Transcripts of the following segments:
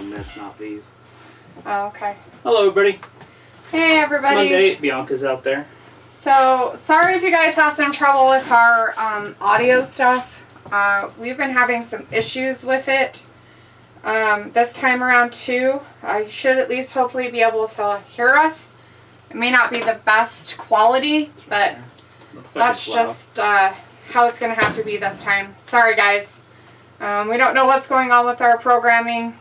on this, not these. Oh, okay. Hello, everybody. Hey, everybody. It's Monday. Bianca's out there. So, sorry if you guys have some trouble with our audio stuff. We've been having some issues with it. This time around, too. You should at least hopefully be able to hear us. It may not be the best quality, but that's just how it's going to have to be this time. Sorry, guys. We don't know what's going on with our programming.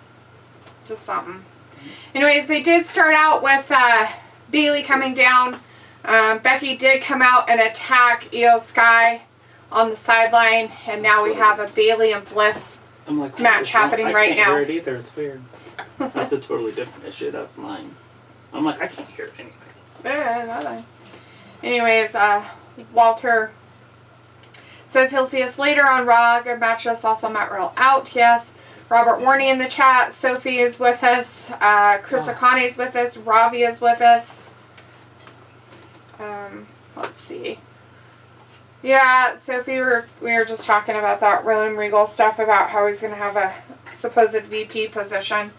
Just something. Anyways, they did start out with Bayley coming down. Becky did come out and attack Io Sky on the sideline, and now we have a Bayley and Bliss match happening right now. I can't hear it either. It's weird. That's a totally different issue. That's mine. I'm like, I can't hear it anyway. Nothing. Anyways, Walter says he'll see us later on Raw. Good matches. Also, Matt Riddle out. Yes. Robert Warney in the chat. Sophie is with us. Chris Akane is with us. Ravi is with us. Let's see. Yeah, Sophie, we were just talking about that William Regal stuff about how he's going to have a supposed VP position.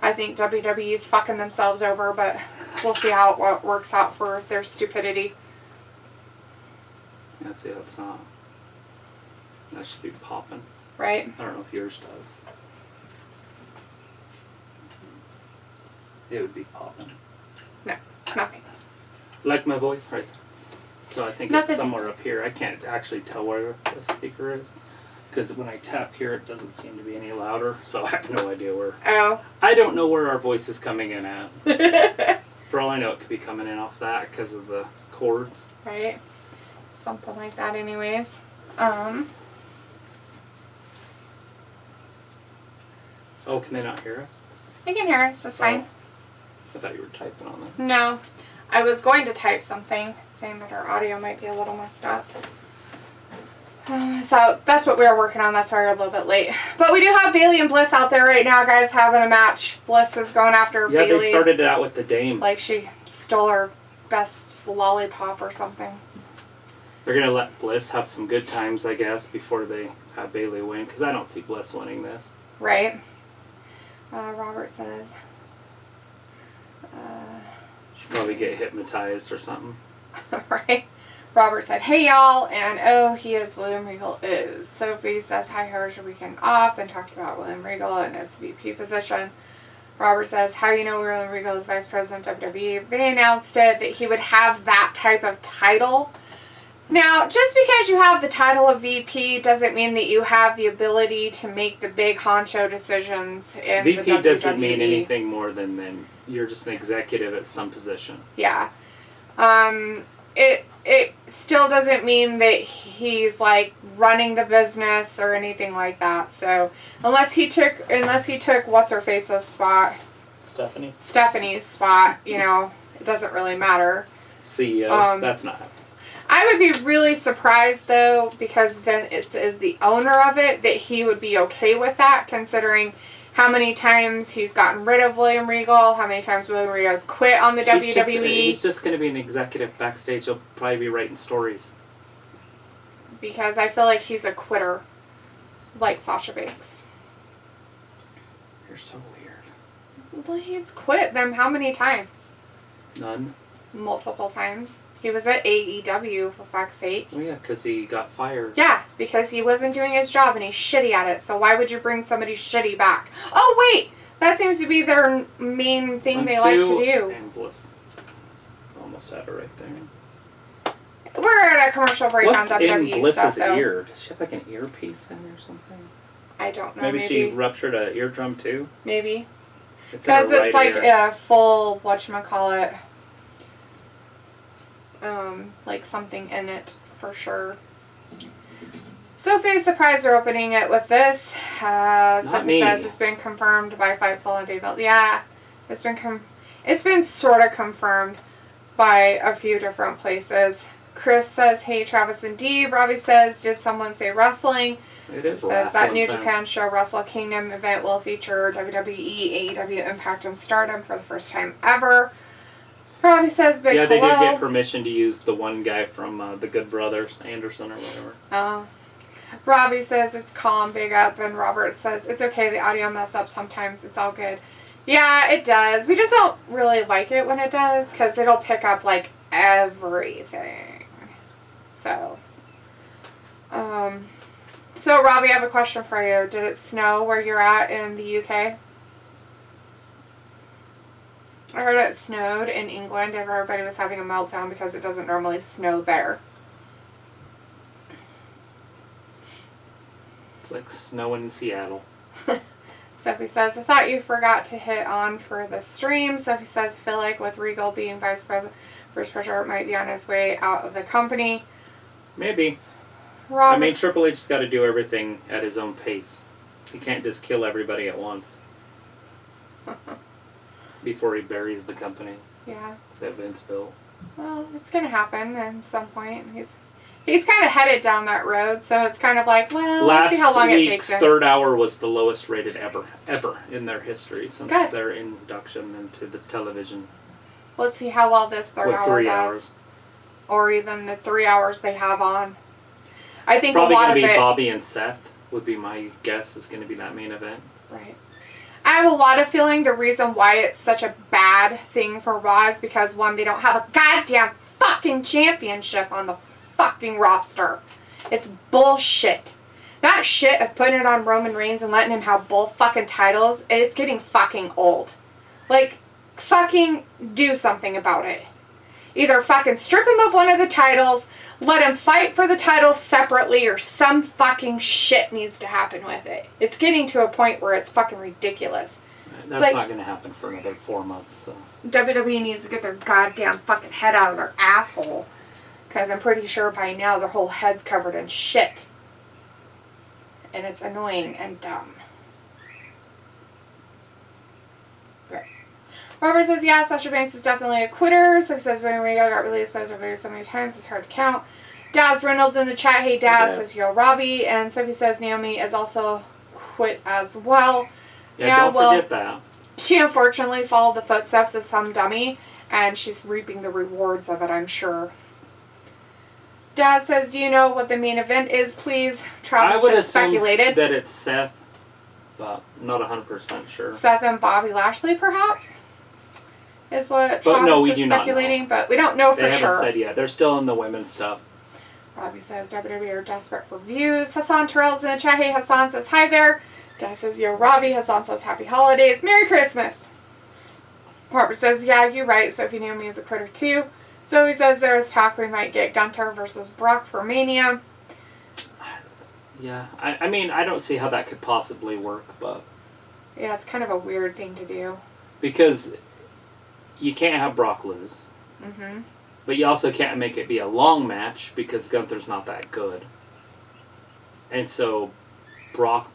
I think WWE's fucking themselves over, but we'll see how it works out for their stupidity. Yeah, see, that's not. That should be popping. Right? I don't know if yours does. It would be popping. No, nothing. Like my voice, right? So I think Nothing. It's somewhere up here. I can't actually tell where the speaker is. Because when I tap here, it doesn't seem to be any louder. So I have no idea where. Oh. I don't know where our voice is coming in at. For all I know, it could be coming in off that because of the cords. Right. Something like that anyways. Oh, can they not hear us? They can hear us. That's fine. I thought you were typing on that. No. I was going to type something saying that our audio might be a little messed up. So that's what we were working on. That's why we're a little bit late. But we do have Bayley and Bliss out there right now, guys, having a match. Bliss is going after Bayley. Yeah, they started it out with the dames. Like she stole her best lollipop or something. They're going to let Bliss have some good times, I guess, before they have Bayley win. Because I don't see Bliss winning this. Right. Robert says... She'll probably get hypnotized or something. Right. Robert said, hey y'all, and oh, he is William Regal is. Sophie says, hi, how was your weekend off? And talked about William Regal and his VP position. Robert says, how do you know William Regal is Vice President of WWE? They announced it, that he would have that type of title. Now, just because you have the title of VP doesn't mean that you have the ability to make the big honcho decisions in the WWE. VP doesn't mean anything more than you're just an executive at some position. Yeah. It still doesn't mean that he's like running the business or anything like that. So unless he took what's her face's spot, Stephanie's spot, you know, it doesn't really matter. CEO, that's not happening. I would be really surprised though, because Vince is the owner of it, that he would be okay with that, considering how many times he's gotten rid of William Regal, how many times William Regal has quit on the WWE. He's just going to be an executive backstage. He'll probably be writing stories. Because I feel like he's a quitter, like Sasha Banks. You're so weird. Well, he's quit them how many times? None. Multiple times. He was at AEW, for fuck's sake. Oh yeah, because he got fired. Yeah, because he wasn't doing his job and he's shitty at it. So why would you bring somebody shitty back? Oh wait, that seems to be their main thing they like to do. And Bliss. Almost had it right there. We're at a commercial break on WWE in Bliss's stuff, ear? Does she have like an earpiece in or something? I don't know. Maybe she ruptured an eardrum too? Maybe. Because it's like a full, whatchamacallit, like something in it for sure. Sophie is surprised they're opening it with this. Sophie says it's been confirmed by Fightful and Dave Belt. Yeah, it's been sort of confirmed by a few different places. Chris says, hey, Travis and Dee. Robbie says, did someone say wrestling? It is says that New Japan show Wrestle Kingdom event will feature WWE, AEW, Impact, and Stardom for the first time ever. Robbie says big hello. Yeah, they did get permission to use the one guy from the Good Brothers, Anderson or whatever. Oh. Robbie says it's calm, big up, and Robert says it's okay, the audio mess up sometimes, it's all good. Yeah, it does. We just don't really like it when it does, because it'll pick up, like, everything. So, Robbie, I have a question for you. Did it snow where you're at in the UK? I heard it snowed in England and everybody was having a meltdown because it doesn't normally snow there. It's like snow in Seattle. Sophie says, I thought you forgot to hit on for the stream. Sophie says, I feel like with Regal being vice president, Bruce Pritchard might be on his way out of the company. Maybe. Robert, I mean, Triple H's got to do everything at his own pace. He can't just kill everybody at once. Before he buries the company yeah. that Vince built. Well, it's going to happen at some point. He's kind of headed down that road, so it's kind of like, well, let's see how long it takes him. Last week's third hour was the lowest rated ever in their history since Good. their induction into the television. Let's see how well this third with hour 3 does. hours. Or even the 3 hours they have on. I think It's probably a lot going to of be it... Bobby and Seth would be my guess is going to be that main event. Right. I have a lot of feeling the reason why it's such a bad thing for Raw is because, one, they don't have a goddamn fucking championship on the fucking roster. It's bullshit. That shit of putting it on Roman Reigns and letting him have both fucking titles, it's getting fucking old. Like, fucking do something about it. Either fucking strip him of one of the titles, let him fight for the titles separately, or some fucking shit needs to happen with it. It's getting to a point where it's fucking ridiculous. That's like, not going to happen for another 4 months. So. WWE needs to get their goddamn fucking head out of their asshole. Because I'm pretty sure by now their whole head's covered in shit. And it's annoying and dumb. Robert says, yeah, Sasha Banks is definitely a quitter. So he says, when we got released by WWE so many times, it's hard to count. Daz Reynolds in the chat, hey Daz, says, yo, Robbie. And Sophie says, Naomi is also quit as well. Yeah, don't forget that. She unfortunately followed the footsteps of some dummy, and she's reaping the rewards of it, I'm sure. Daz says, do you know what the main event is, please? Travis just speculated that it's Seth, but not 100% sure. Seth and Bobby Lashley, perhaps? Is what Travis is speculating, but we don't know for sure. They haven't said yet. They're still in the women's stuff. Robbie says WWE are desperate for views. Hassan Terrell's in the chat. Hey, Hassan says hi there. Dad says, yo, Robbie. Hassan says happy holidays. Merry Christmas. Barbara says, yeah, you're right. Sophie Naomi is a quitter too. Zoe says there is talk we might get Gunter versus Brock for Mania. Yeah, I mean, I don't see how that could possibly work, but... Yeah, it's kind of a weird thing to do. Because... you can't have Brock lose. Mm-hmm. But you also can't make it be a long match because Gunther's not that good. And so Brock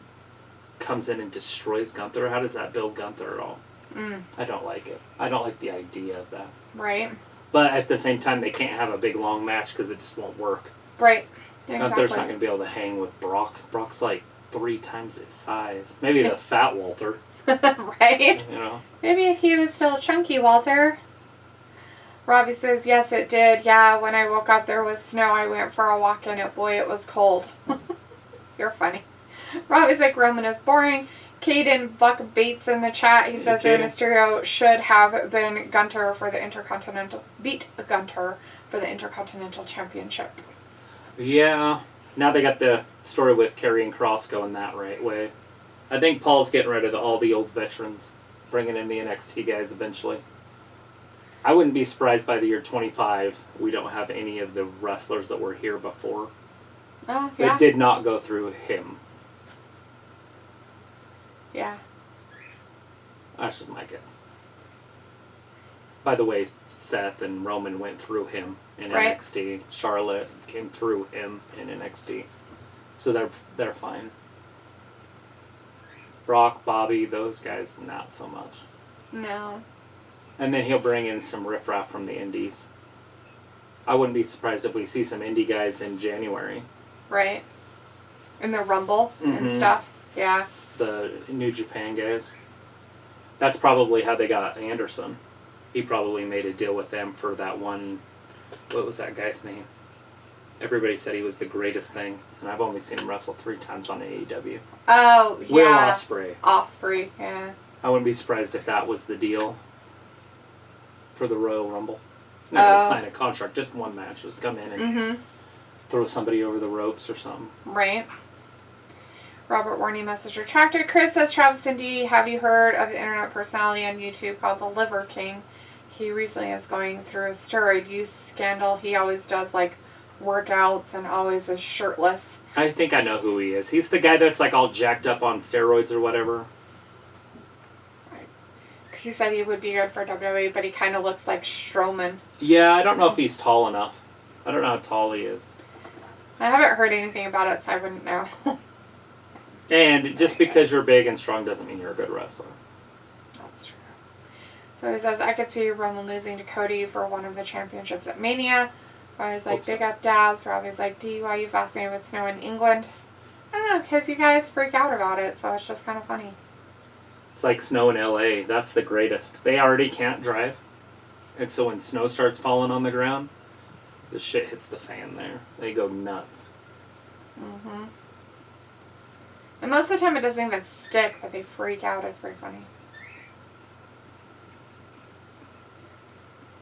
comes in and destroys Gunther. How does that build Gunther at all? I don't like it. I don't like the idea of that. Right. But at the same time, they can't have a big long match because it just won't work. Right. Exactly. Gunther's not going to be able to hang with Brock. Brock's like 3 times his size. Maybe the fat Walter. Right? You know? Maybe if he was still chunky, Walter. Robbie says, yes, it did. Yeah, when I woke up, there was snow. I went for a walk, and boy, it was cold. You're funny. Robbie's like, Roman is boring. Caden Buck Bates in the chat. He says, Rey Mysterio should have been Gunter for the Intercontinental... beat Gunter for the Intercontinental Championship. Yeah. Now they got the story with Karrion Kross going that right way. I think Paul's getting rid of all the old veterans, bringing in the NXT guys eventually. I wouldn't be surprised by the year 25 we don't have any of the wrestlers that were here before. Yeah. That did not go through him. Yeah. That's just my guess. By the way, Seth and Roman went through him in NXT. Charlotte came through him in NXT. So they're fine. Brock, Bobby, those guys, not so much. No. And then he'll bring in some riffraff from the indies. I wouldn't be surprised if we see some indie guys in January. Right. In the Rumble and stuff. Yeah. The New Japan guys. That's probably how they got Anderson. He probably made a deal with them for that one... What was that guy's name? everybody said he was the greatest thing, and I've only seen him wrestle 3 times on AEW. Oh, yeah. Will Ospreay. Ospreay, yeah. I wouldn't be surprised if that was the deal for the Royal Rumble. Oh. Never sign a contract, just one match. Just come in and throw somebody over the ropes or something. Right. Robert Warney message retracted. Chris says, Travis and D, have you heard of the internet personality on YouTube called the Liver King? He recently is going through a steroid use scandal. He always does like workouts and always is shirtless. I think I know who he is. He's the guy that's like all jacked up on steroids or whatever. He said he would be good for WWE, but he kind of looks like Strowman. Yeah, I don't know if he's tall enough. I don't know how tall he is. I haven't heard anything about it, so I wouldn't know. And just because you're big and strong doesn't mean you're a good wrestler. That's true. So he says, I could see Roman losing to Cody for one of the championships at Mania. Robbie's like, big up Daz. Robbie's like, D, why are you fascinated with snow in England? I don't know, because you guys freak out about it, so it's just kind of funny. It's like snow in LA. That's the greatest. They already can't drive. And so when snow starts falling on the ground, the shit hits the fan there. They go nuts. Mm-hmm. And most of the time it doesn't even stick, but they freak out. It's pretty funny.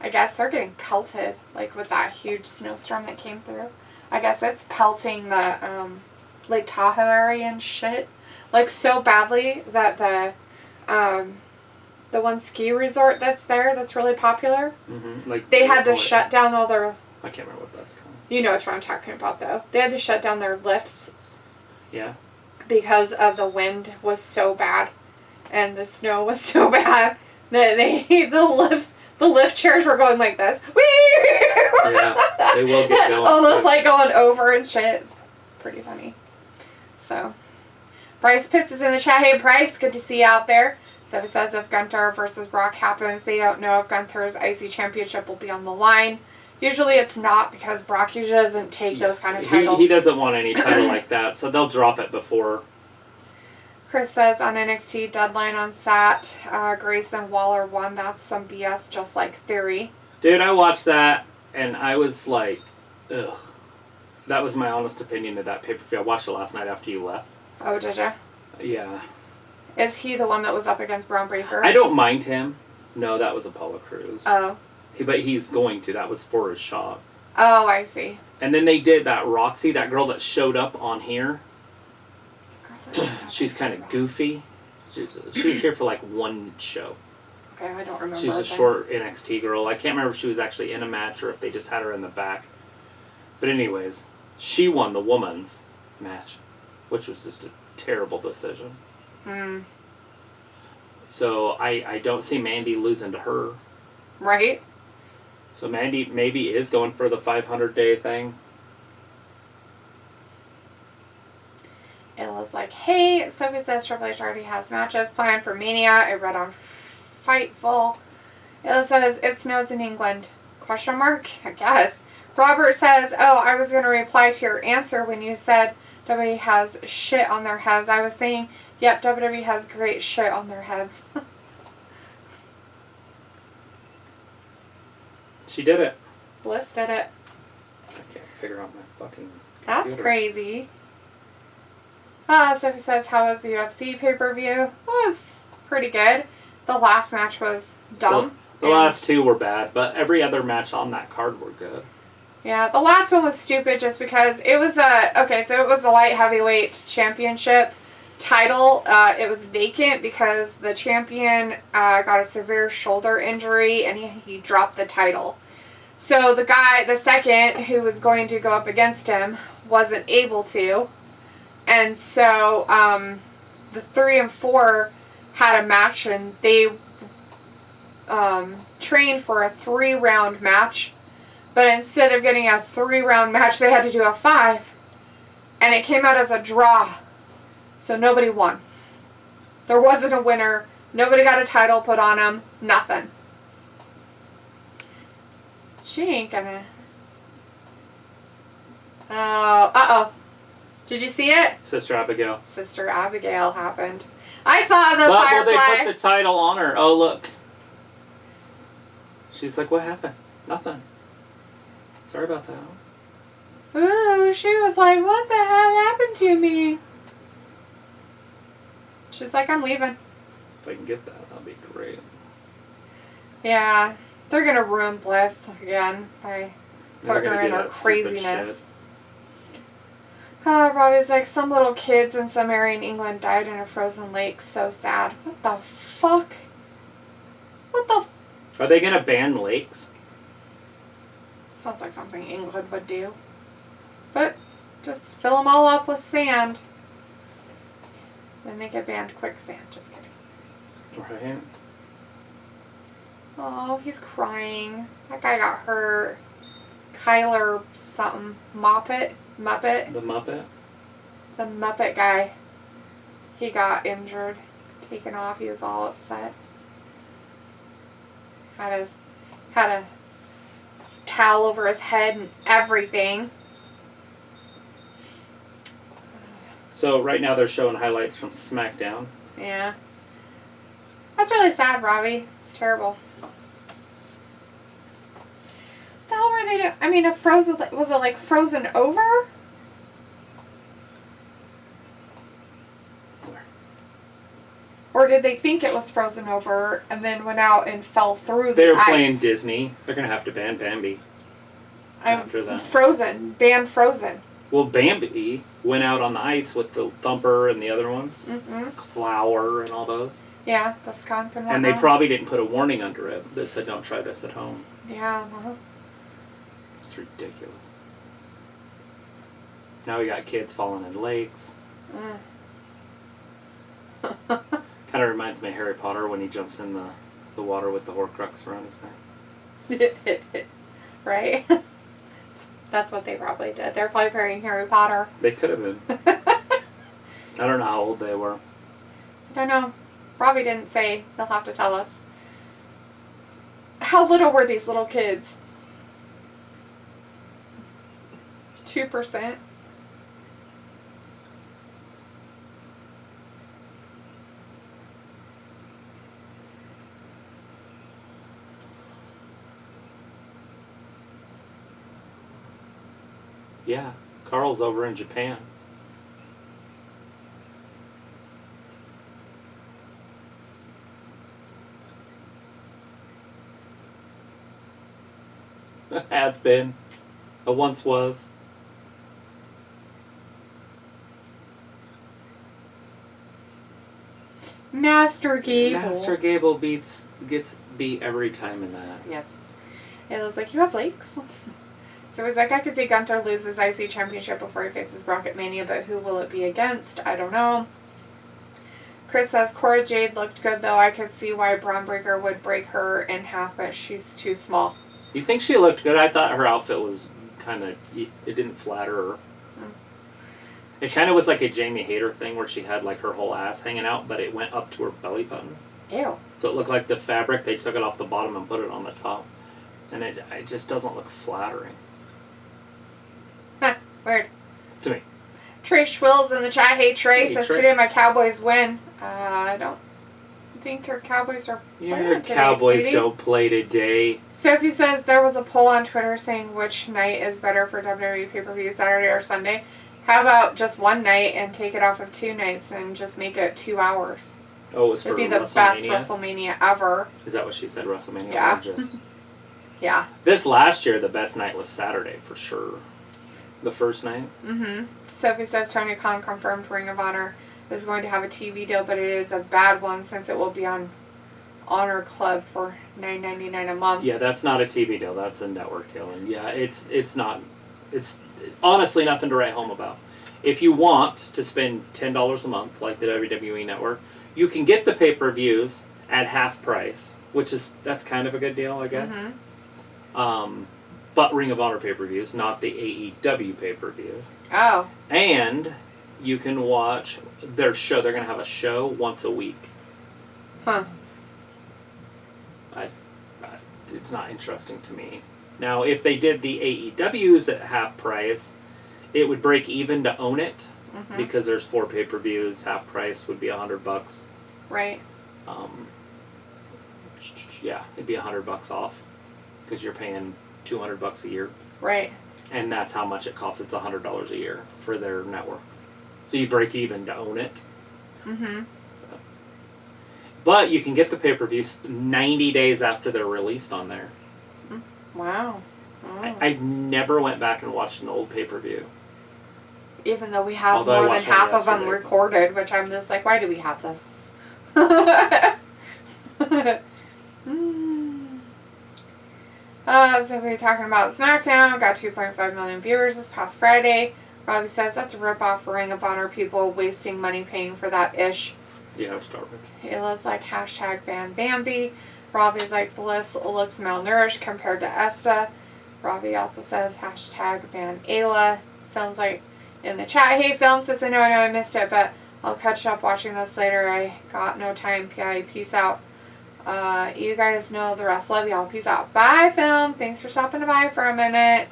I guess they're getting pelted, like with that huge snowstorm that came through. I guess it's pelting the Lake Tahoe area and shit. Like so badly that the one ski resort that's there that's really popular, like they had to shut down all their... I can't remember what that's called. You know what I'm talking about, though. They had to shut down their lifts. Yeah. Because of the wind was so bad and the snow was so bad that the lift chairs were going like this. Yeah, they will get going. Almost like going over and shit. It's pretty funny. So, Bryce Pitts is in the chat. Hey, Bryce, good to see you out there. So he says if Gunther versus Brock happens, they don't know if Gunther's IC championship will be on the line. Usually it's not because Brock usually doesn't take those kind of titles. He doesn't want any title like that, so they'll drop it before. Chris says on NXT deadline on Sat, Grayson Waller won. That's some BS, just like Theory. Dude, I watched that and I was like, ugh. That was my honest opinion of that pay-per-view. I watched it last night after you left. Oh, did you? Yeah. Is he the one that was up against Braun Breaker? I don't mind him. No, that was Apollo Crews. Oh. But he's going to. That was for his shot. Oh, I see. And then they did that Roxy, that girl that showed up on here. She's kind of goofy. She was here for like one show. Okay, I don't remember. She's a short NXT girl. I can't remember if she was actually in a match or if they just had her in the back. But anyways, she won the women's match, which was just a terrible decision. So I don't see Mandy losing to her. Right? So Mandy maybe is going for the 500-day thing. Illa's like, hey, Sophie says Triple H already has matches planned for Mania. I read on Fightful. Illa says, it snows in England. Question mark? I guess. Robert says, oh, I was going to reply to your answer when you said WWE has shit on their heads. I was saying, yep, WWE has great shit on their heads. She did it. Bliss did it. I can't figure out my fucking That's computer. crazy. Sophie says, how was the UFC pay-per-view? It was pretty good. The last match was dumb. The last two were bad, but every other match on that card were good. Yeah, the last one was stupid just because it was it was the light heavyweight championship title. It was vacant because the champion got a severe shoulder injury and he dropped the title. So the second who was going to go up against him wasn't able to. And so the 3 and 4 had a match and they trained for a 3-round match. But instead of getting a 3-round match, they had to do a 5. And it came out as a draw. So nobody won. There wasn't a winner. Nobody got a title put on them. Nothing. She ain't gonna... Uh-oh. Did you see it? Sister Abigail. Sister Abigail happened. I saw the But Firefly. will they put the title on her? Oh, look. She's like, what happened? Nothing. Sorry about that. Ooh, she was like, what the hell happened to me? She's like, I'm leaving. If I can get that, that'd be great. Yeah, they're gonna ruin Bliss again by putting her in her craziness. Robbie's like, some little kids in some area in England died in a frozen lake. So sad. What the fuck? What the? Are they gonna ban lakes? Sounds like something England would do. But just fill them all up with sand. Then they get banned quicksand. Just kidding. Right. Oh, he's crying. That guy got hurt. Kyler something. Muppet? The Muppet? The Muppet guy. He got injured. Taken off. He was all upset. Had a towel over his head and everything. So right now they're showing highlights from SmackDown. Yeah. That's really sad, Robbie. It's terrible. What the hell were they doing? I mean, was it like frozen over? Or did they think it was frozen over and then went out and fell through the ice? They were playing Disney. They're going to have to ban Bambi after that. Frozen. Ban Frozen. Well, Bambi went out on the ice with the Thumper and the other ones. Mm-hmm. Flower and all those. Yeah, the skunk and whatnot. And they probably didn't put a warning under it that said, don't try this at home. Yeah, It's ridiculous. Now we got kids falling in lakes. Kind of reminds me of Harry Potter when he jumps in the water with the Horcrux around his neck. Right? That's what they probably did. They're probably playing Harry Potter. They could have been. I don't know how old they were. I don't know. Robbie didn't say. They'll have to tell us. How little were these little kids? 2%? Yeah, Carl's over in Japan. Has been. Once was. Master Gable. Master Gable gets beat every time in that. Yes. It was like, you have lakes? So it was like, I could see Gunther lose his IC championship before he faces Brock at Mania, but who will it be against? I don't know. Chris says, Cora Jade looked good, though. I could see why Braun Breaker would break her in half, but she's too small. You think she looked good? I thought her outfit was kind of... It didn't flatter her. It kind of was like a Jamie Hayter thing where she had like her whole ass hanging out, but it went up to her belly button. Ew. So it looked like the fabric, they took it off the bottom and put it on the top. And it just doesn't look flattering. Huh. Weird. To me. Trey Schwills in the chat. Hey, Trey. Hey, Says Trey. today my Cowboys win. I don't think your Cowboys are playing Your today, Cowboys sweetie. don't play today. Sophie says there was a poll on Twitter saying which night is better for WWE pay-per-view, Saturday or Sunday. How about just one night and take it off of 2 nights and just make it 2 hours? Oh, it's for It'd be the best WrestleMania ever. Is that what she said, WrestleMania? Yeah. Or just... Yeah. This last year, the best night was Saturday, for sure. The first night. Mm-hmm. Sophie says Tony Khan confirmed Ring of Honor is going to have a TV deal, but it is a bad one since it will be on Honor Club for $9.99 a month. Yeah, that's not a TV deal. That's a network deal. And yeah, it's not... It's honestly nothing to write home about. If you want to spend $10 a month, like the WWE Network, you can get the pay-per-views at half price, that's kind of a good deal, I guess. Mm-hmm. But Ring of Honor pay-per-views, not the AEW pay-per-views. Oh. And you can watch their show. They're going to have a show once a week. Huh. It's not interesting to me. Now, if they did the AEWs at half price, it would break even to own it, because there's 4 pay-per-views. Half price would be $100. Right. Yeah, it'd be $100 off because you're paying $200 a year. Right. And that's how much it costs. It's $100 a year for their network. So you break even to own it. Mm-hmm. But you can get the pay-per-views 90 days after they're released on there. Wow. Oh. I never went back and watched an old pay-per-view. Even though we have Although I more than watched one half of them yesterday. recorded, which I'm just like, why do we have this? So we're talking about SmackDown. Got 2.5 million viewers this past Friday. Robbie says that's a ripoff for Ring of Honor people wasting money paying for that ish. Yeah, it's garbage. Ayla's like hashtag ban Bambi. Robbie's like Bliss looks malnourished compared to Esta. Robbie also says hashtag ban Ayla. Films like in the chat. Hey, Film says I know I missed it, but I'll catch up watching this later. I got no time. PI, peace out. You guys know the rest. Love y'all. Peace out. Bye, Film. Thanks for stopping by for a minute.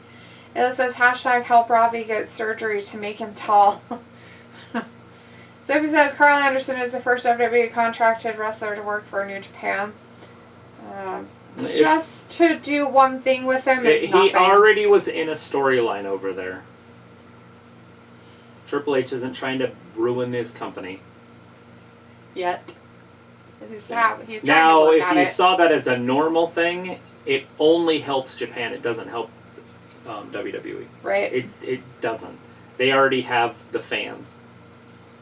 It says hashtag help Robbie get surgery to make him tall. Sophie says Carl Anderson is the first WWE contracted wrestler to work for New Japan. Just to do one thing with him is nothing. He already was in a storyline over there. Triple H isn't trying to ruin his company. Yet. He's Now, trying to if work you at it. saw that as a normal thing, it only helps Japan. It doesn't help WWE. Right. It doesn't. They already have the fans.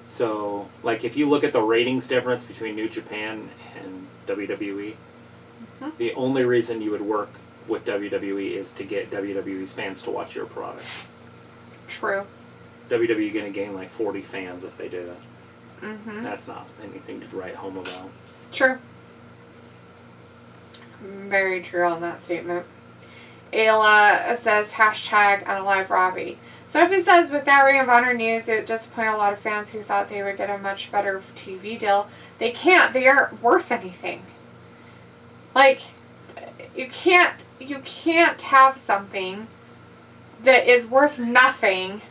So, like, if you look at the ratings difference between New Japan and WWE, the only reason you would work with WWE is to get WWE's fans to watch your product. True. WWE going to gain like 40 fans if they do that. Mm-hmm. That's not anything to write home about. True. Very true on that statement. Ayla says hashtag unalive Robbie. Sophie says with that Ring of Honor news, it disappointed a lot of fans who thought they would get a much better TV deal. They can't. They aren't worth anything. Like, you can't have something that is worth nothing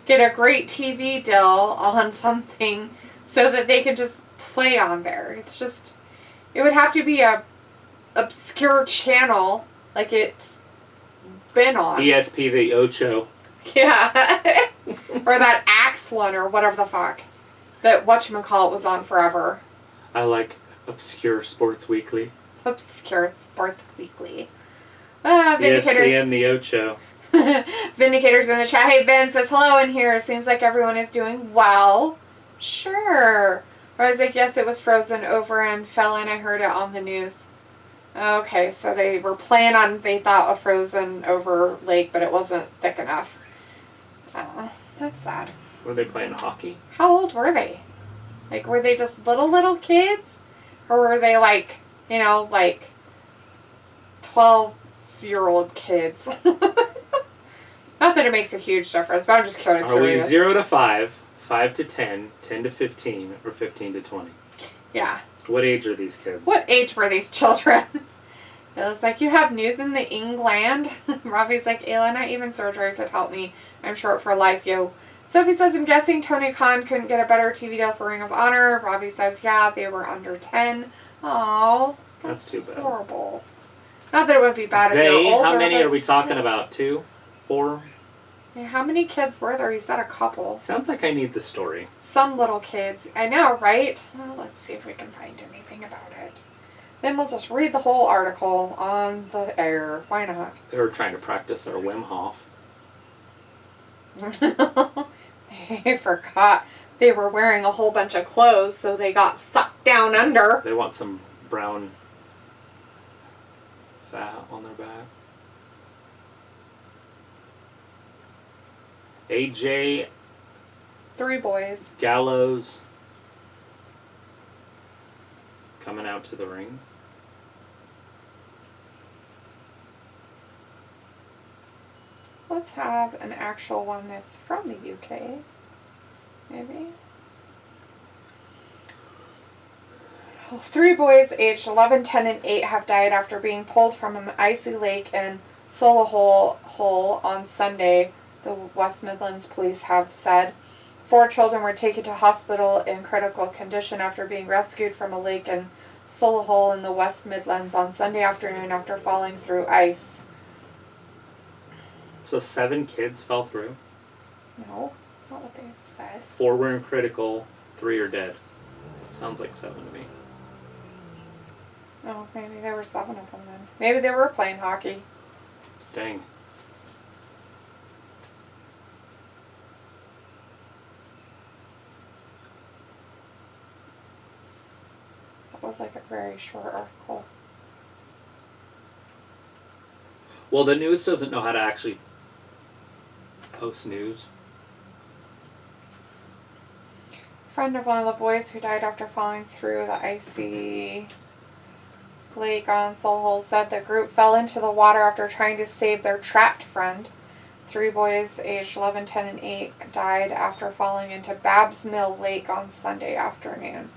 get a great TV deal on something so that they could just play on there. It's just, it would have to be a obscure channel like it's been on. ESP the Ocho. Yeah. Or that Axe one or whatever the fuck that whatchamacallit was on forever. I like Obscure Sports Weekly. Obscure Sports Weekly. Vindicator. ESPN the Ocho. Vindicator's in the chat. Hey, Vin says hello in here. Seems like everyone is doing well. Sure. Rose like, yes, it was frozen over and fell in. I heard it on the news. Okay, so they were playing on, they thought, a frozen over lake, but it wasn't thick enough. That's sad. Were they playing hockey? How old were they? Like, were they just little kids? Or were they like, 12-year-old kids? Not that it makes a huge difference, but I'm just curious. Are we 0 to 5, 5 to 10, 10 to 15, or 15 to 20? Yeah. What age are these kids? What age were these children? It was like, you have news in the England? Robbie's like, Ayla, not even surgery could help me. I'm short for life, yo. Sophie says, I'm guessing Tony Khan couldn't get a better TV deal for Ring of Honor. Robbie says, yeah, they were under 10. Oh, that's too bad. Horrible. Not that it would be bad if they were older. How many are we talking about? 2? 4? Yeah, how many kids were there? He said a couple. Sounds like I need the story. Some little kids. I know, right? Well, let's see if we can find anything about it. Then we'll just read the whole article on the air. Why not? They were trying to practice their Wim Hof. They forgot they were wearing a whole bunch of clothes, so they got sucked down under. They want some brown fat on their back. AJ 3 boys. Gallows coming out to the ring. Let's have an actual one that's from the UK. Maybe. 3 boys aged 11, 10, and 8 have died after being pulled from an icy lake in Solihull on Sunday, the West Midlands police have said. 4 children were taken to hospital in critical condition after being rescued from a lake in Solihull in the West Midlands on Sunday afternoon after falling through ice. So 7 kids fell through. No, that's not what they had said. 4 were in critical, 3 are dead. Sounds like 7 to me. Oh, maybe there were 7 of them then. Maybe they were playing hockey. Dang. That was like a very short article. Well, the news doesn't know how to actually post news. Friend of one of the boys who died after falling through the icy lake on Soul said the group fell into the water after trying to save their trapped friend. 3 boys aged 11, 10, and 8 died after falling into Babbs Mill Lake on Sunday afternoon.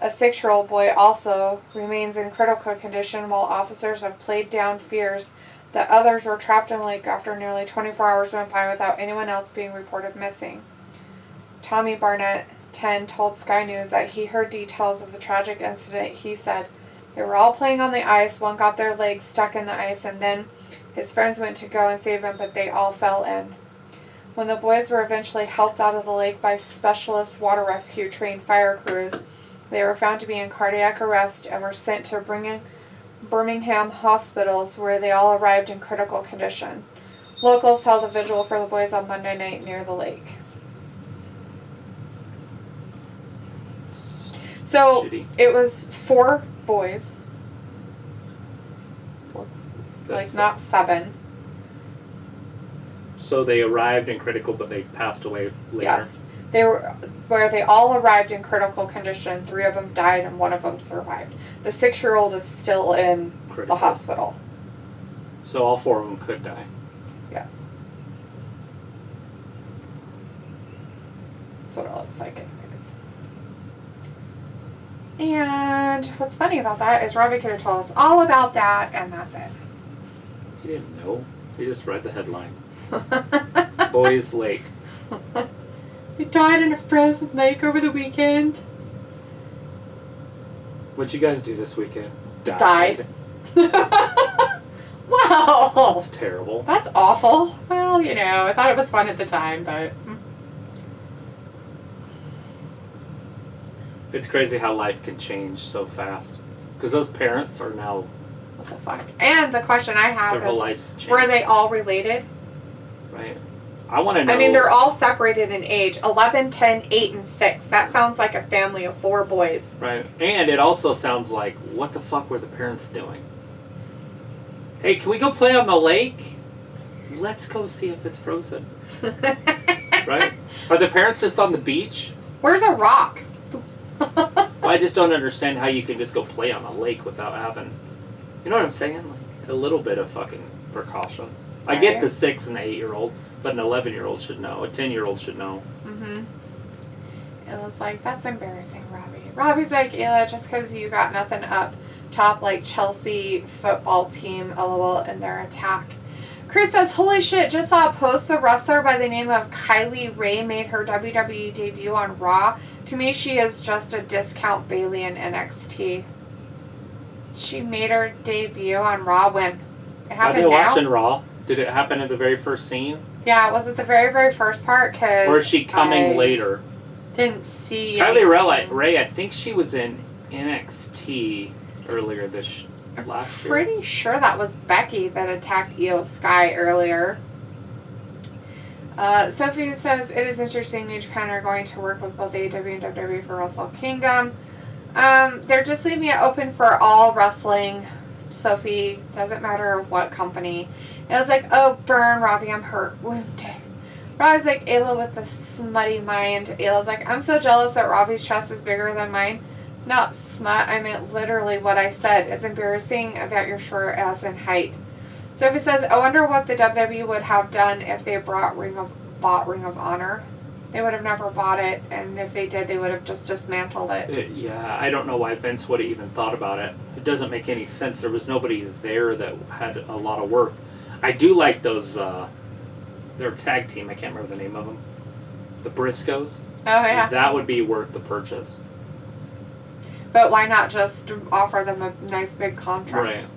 A 6-year-old boy also remains in critical condition while officers have played down fears that others were trapped in the lake after nearly 24 hours went by without anyone else being reported missing. Tommy Barnett, 10, told Sky News that he heard details of the tragic incident. He said, "They were all playing on the ice. One got their legs stuck in the ice, and then his friends went to go and save him, but they all fell in." When the boys were eventually helped out of the lake by specialist water rescue trained fire crews, they were found to be in cardiac arrest and were sent to Birmingham hospitals, where they all arrived in critical condition. Locals held a vigil for the boys on Monday night near the lake. So Shitty. it was 4 boys. Like not 7. So they arrived in critical, but they passed away later. Yes. They all arrived in critical condition. 3 of them died and 1 of them survived. The 6-year-old is still in Critical. the hospital. So all 4 of them could die. Yes. That's what it looks like anyways. And what's funny about that is Robbie could have told us all about that, and that's it. He didn't know. He just read the headline. Boys Lake. They died in a frozen lake over the weekend. What'd you guys do this weekend? Died. Wow. That's terrible. That's awful. Well, you know, I thought it was fun at the time, but... It's crazy how life can change so fast. Because those parents are now... What the fuck? And the question I have their whole is, life's changed. were they all related? Right. I want to know... I mean, they're all separated in age. 11, 10, 8, and 6. That sounds like a family of 4 boys. Right. And it also sounds like, what the fuck were the parents doing? Hey, can we go play on the lake? Let's go see if it's frozen. Right? Are the parents just on the beach? Where's a rock? Well, I just don't understand how you can just go play on a lake without having... You know what I'm saying? Like, a little bit of fucking precaution. I get the 6 and the 8-year-old, but an 11-year-old should know. A 10-year-old should know. Mm-hmm. It was like, that's embarrassing, Robbie. Robbie's like, Ayla, just because you got nothing up top like Chelsea football team, lol, in their attack. Chris says, holy shit, just saw a post. The wrestler by the name of Kylie Ray made her WWE debut on Raw. To me, she is just a discount Bayley in NXT. She made her debut on Raw when it happened. Are they now? watching Raw? Did it happen at the very first scene? Yeah, it was at the very, very first part. Cause or is she coming later? Didn't see Kylie Ray, I think she was in NXT earlier this last year. Pretty sure that was Becky that attacked Io Sky earlier. Sophie says, it is interesting New Japan are going to work with both AEW and WWE for Wrestle Kingdom. They're just leaving it open for all wrestling. Sophie, doesn't matter what company. It was like, oh, burn, Robbie, I'm hurt, wounded. Robbie's like, Ayla with the smutty mind. Ayla's like, I'm so jealous that Robbie's chest is bigger than mine. Not smut, I meant literally what I said. It's embarrassing that you're short as in height. Sophie says, I wonder what the WWE would have done if they bought Ring of Honor. They would have never bought it, and if they did, they would have just dismantled it. Yeah, I don't know why Vince would have even thought about it. It doesn't make any sense. There was nobody there that had a lot of work. I do like those, their tag team, I can't remember the name of them. The Briscoes. Oh, yeah. That would be worth the purchase. But But why not just offer them a nice big contract? Right.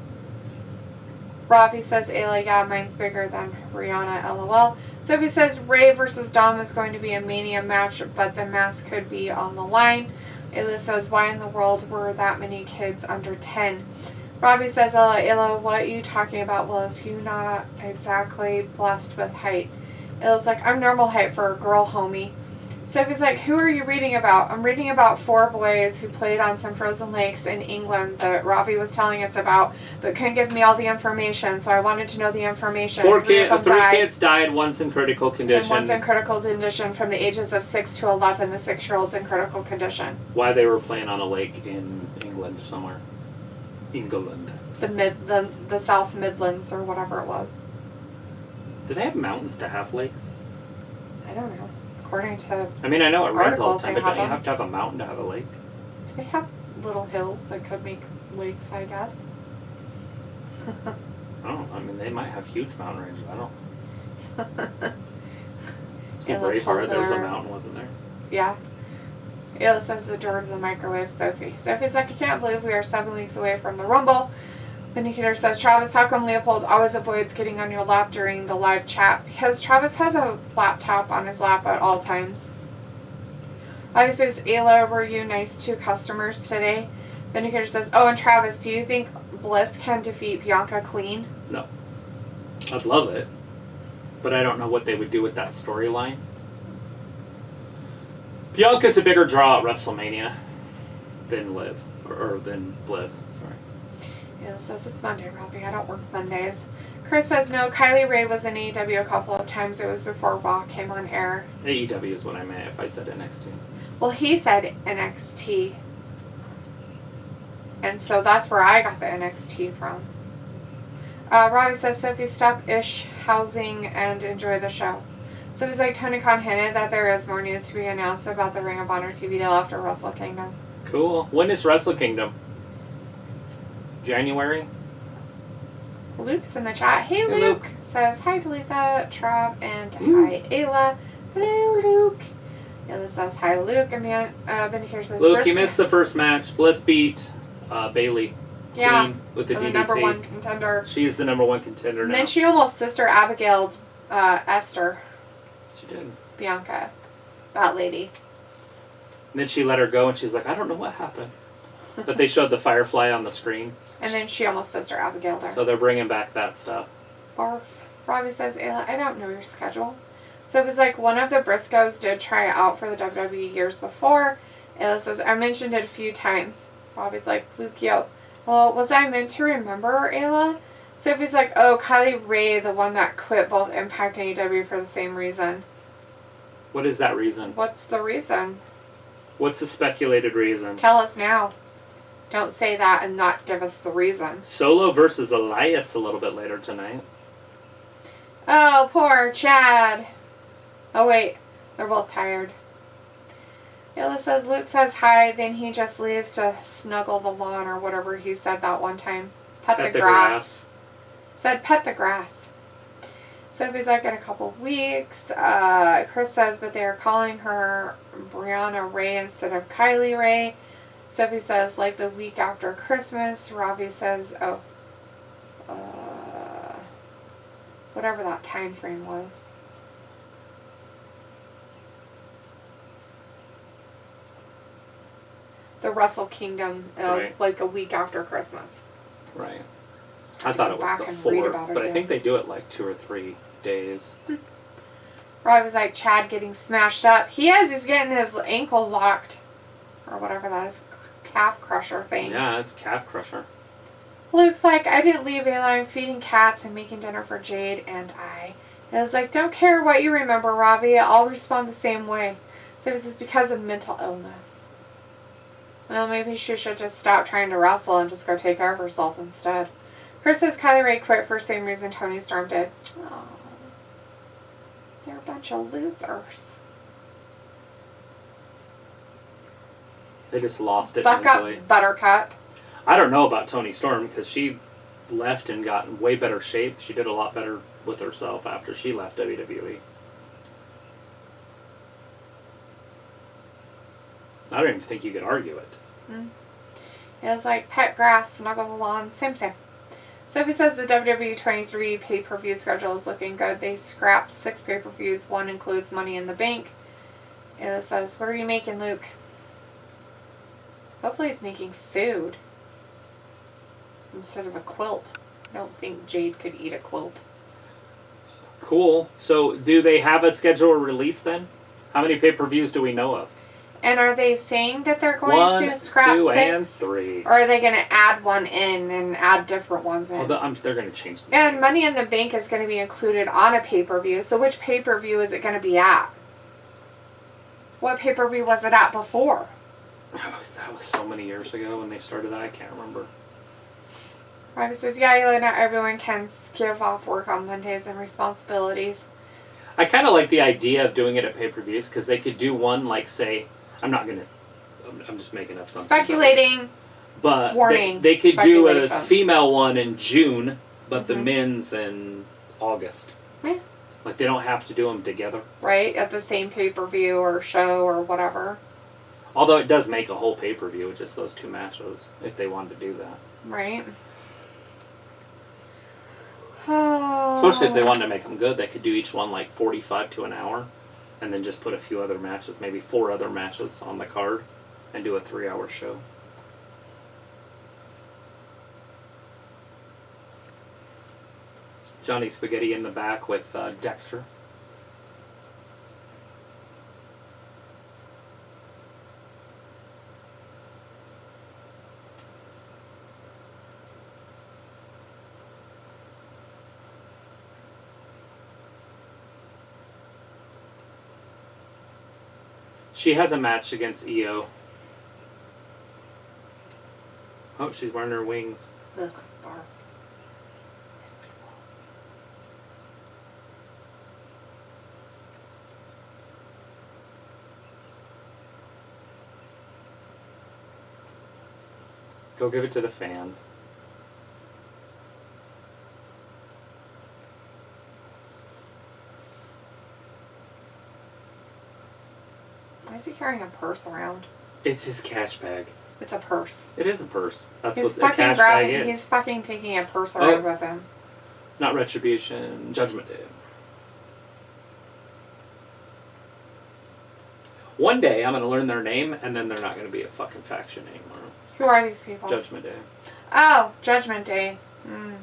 Ravi says, Ayla, yeah, mine's bigger than Rihanna, lol. Sophie says, Ray versus Dom is going to be a Mania match, but the mask could be on the line. Ayla says, why in the world were that many kids under 10? Ravi says, Ayla, what are you talking about, Willis? You not exactly blessed with height. Ayla's like, I'm normal height for a girl, homie. Sophie's like, who are you reading about? I'm reading about 4 boys who played on some frozen lakes in England that Ravi was telling us about, but couldn't give me all the information, so I wanted to know the information. 3 kids died, one's in critical condition. And one's in critical condition from the ages of 6 to 11. The 6-year-old's in critical condition. Why they were playing on a lake in England somewhere. England. The South Midlands or whatever it was. Do they have mountains to have lakes? I don't know. According to I mean, I know it rains all the time, but don't you them. have to have a mountain to have a lake? They have little hills that could make lakes, I guess. Oh, I mean, they might have huge mountain ranges. I don't. See, Ayla Braveheart, told there was a her- mountain, wasn't there? Yeah. Ayla says the door to the microwave, Sophie. Sophie's like, I can't believe we are 7 weeks away from the Rumble. Vindicator says, Travis, how come Leopold always avoids getting on your lap during the live chat? Because Travis has a laptop on his lap at all times. August says, Ayla, were you nice to customers today? Vindicator says, oh, and Travis, do you think Bliss can defeat Bianca clean? No. I'd love it. But I don't know what they would do with that storyline. Bianca's a bigger draw at WrestleMania than Liv. Or than Bliss, sorry. Ayla says, it's Monday, Robbie. I don't work Mondays. Chris says, no, Kylie Ray was in AEW a couple of times. It was before Raw came on air. AEW is what I meant if I said NXT. Well, he said NXT. And so that's where I got the NXT from. Robbie says, Sophie, stop housing and enjoy the show. Sophie's like, Tony Khan hinted that there is more news to be announced about the Ring of Honor TV deal after Wrestle Kingdom. Cool. When is Wrestle Kingdom? January? Luke's in the chat. Hey, Hey, Luke. Luke. Says, hi, Talitha, Trav, and hi, Ayla. Hello, Luke. Ayla says, hi, Luke. And Vindicator says, Luke, you missed the first match. Bliss beat Bailey. Yeah, Clean with the the DDT. number 1 contender. She's the number 1 contender And now. then she almost sister Abigail'd Esther, She did. Bianca, that lady. And then she let her go, and she's like, I don't know what happened. But they showed the Firefly on the screen. And then she almost sister Abigail'd her. So they're bringing back that stuff. Barf. Robbie says, Ayla, I don't know your schedule. So it was like one of the Briscoes did try out for the WWE years before. Ayla says, I mentioned it a few times. Robbie's like, Luke, yo. Well, was I meant to remember, Ayla? Sophie's like, oh, Kylie Ray, the one that quit both Impact and AEW for the same reason. What is that reason? What's the reason? What's the speculated reason? Tell us now. Don't say that and not give us the reason. Solo versus Elias a little bit later tonight. Oh, poor Chad. Oh, wait. They're both tired. Ayla says, Luke says hi, then he just leaves to snuggle the lawn or whatever he said that one time. Pet the grass. Said pet the grass. Sophie's like, in a couple of weeks. Chris says, but they're calling her Brianna Ray instead of Kylie Ray. Sophie says, like the week after Christmas. Ravi says, oh. Whatever that time frame was. The Wrestle Kingdom, Right. like a week after Christmas. Right. I thought it was back the and read 4th, about it but I again. think they do it like 2 or 3 days. Robbie was like, Chad getting smashed up. He is. He's getting his ankle locked. Or whatever that is. Calf crusher thing. Yeah, it's calf crusher. Luke's like, I didn't leave Ayla. I'm feeding cats and making dinner for Jade and I. And it's like, don't care what you remember, Ravi. I'll respond the same way. So this is because of mental illness. Well, maybe she should just stop trying to wrestle and just go take care of herself instead. Chris says Kylie Ray quit for the same reason Tony Storm did. Oh, they're a bunch of losers. They just lost it Buck mentally. up, Buttercup. I don't know about Toni Storm because she left and got in way better shape. She did a lot better with herself after she left WWE. I don't even think you could argue it. It was like pet grass, snuggle the lawn, same. Sophie says the WWE 23 pay-per-view schedule is looking good. They scrapped 6 pay-per-views. 1 includes Money in the Bank. Ayla says, what are you making, Luke? Hopefully he's making food instead of a quilt. I don't think Jade could eat a quilt. Cool. So do they have a scheduled release then? How many pay-per-views do we know of? And are they saying that they're going to scrap 1, 2, 6? and 3. Or are they going to add one in and add different ones in? They're going to change the And names. Money in the Bank is going to be included on a pay-per-view. So which pay-per-view is it going to be at? What pay-per-view was it at before? Oh, that was so many years ago when they started that. I can't remember. Robbie says, yeah, Ayla, not everyone can give off work on Mondays and responsibilities. I kind of like the idea of doing it at pay-per-views because they could do one like, say, I'm just making up something. Speculating. But Warning. they could do a Speculations. female one in June, but the Mhm. men's in August. Yeah. Like they don't have to do them together. Right? At the same pay-per-view or show or whatever. Although it does make a whole pay-per-view with just those 2 matches if they wanted to do that. Right? Especially if they wanted to make them good, they could do each one like 45 to an hour and then just put a few other matches, maybe 4 other matches on the card and do a 3-hour show. Johnny Spaghetti in the back with Dexter. She has a match against Io. Oh, she's wearing her wings. Ugh, barf. Go give it to the fans. Why is he carrying a purse around? It's his cash bag. It's a purse. It is a purse. That's He's what a fucking cash grabbing. bag is. He's fucking taking a purse around Oh. with him. Not Retribution, Judgment Day. One day I'm going to learn their name and then they're not going to be a fucking faction anymore. Who are these people? Judgment Day. Oh, Judgment Day. Mm.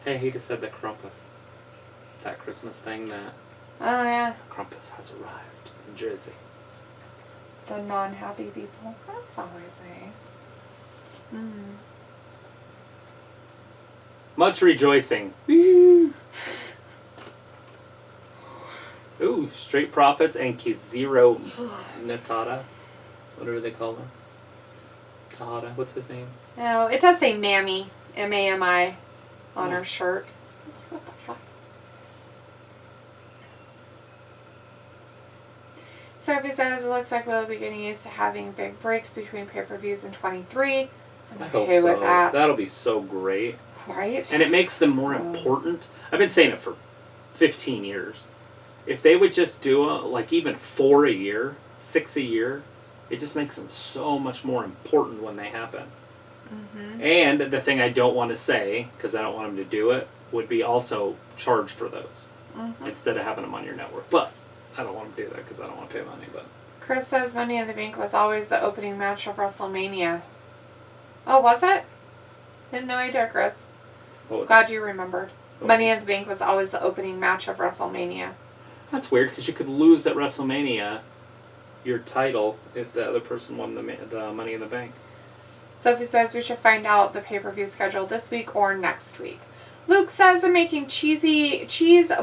Hey, he just said the Krampus. That Christmas thing that Oh yeah, Krampus has arrived in Jersey. the non-happy people. That's always nice. Mm. Much rejoicing. Woo! Ooh, Straight Profits and Kizero Natada. Whatever they call her. Tahada, what's his name? No, it does say Mammy, M-A-M-I, on her shirt. I was like, what the fuck? Sophie says it looks like we'll be getting used to having big breaks between pay-per-views in 23. I'm I hope okay so. with that. That'll be so great. Right? And it makes them more important. I've been saying it for 15 years. If they would just do like even 4 a year, 6 a year, it just makes them so much more important when they happen. Mm-hmm. And the thing I don't want to say, because I don't want them to do it, would be also charge for those Mm-hmm. instead of having them on your network. But I don't want to do that because I don't want to pay money. But Chris says Money in the Bank was always the opening match of WrestleMania. Oh, was it? Didn't know either, Chris. what was Glad you remembered. Oh. Money in the Bank was always the opening match of WrestleMania. That's weird because you could lose at WrestleMania your title if the other person won the Money in the Bank. Sophie says we should find out the pay-per-view schedule this week or next week. Luke says I'm making cheese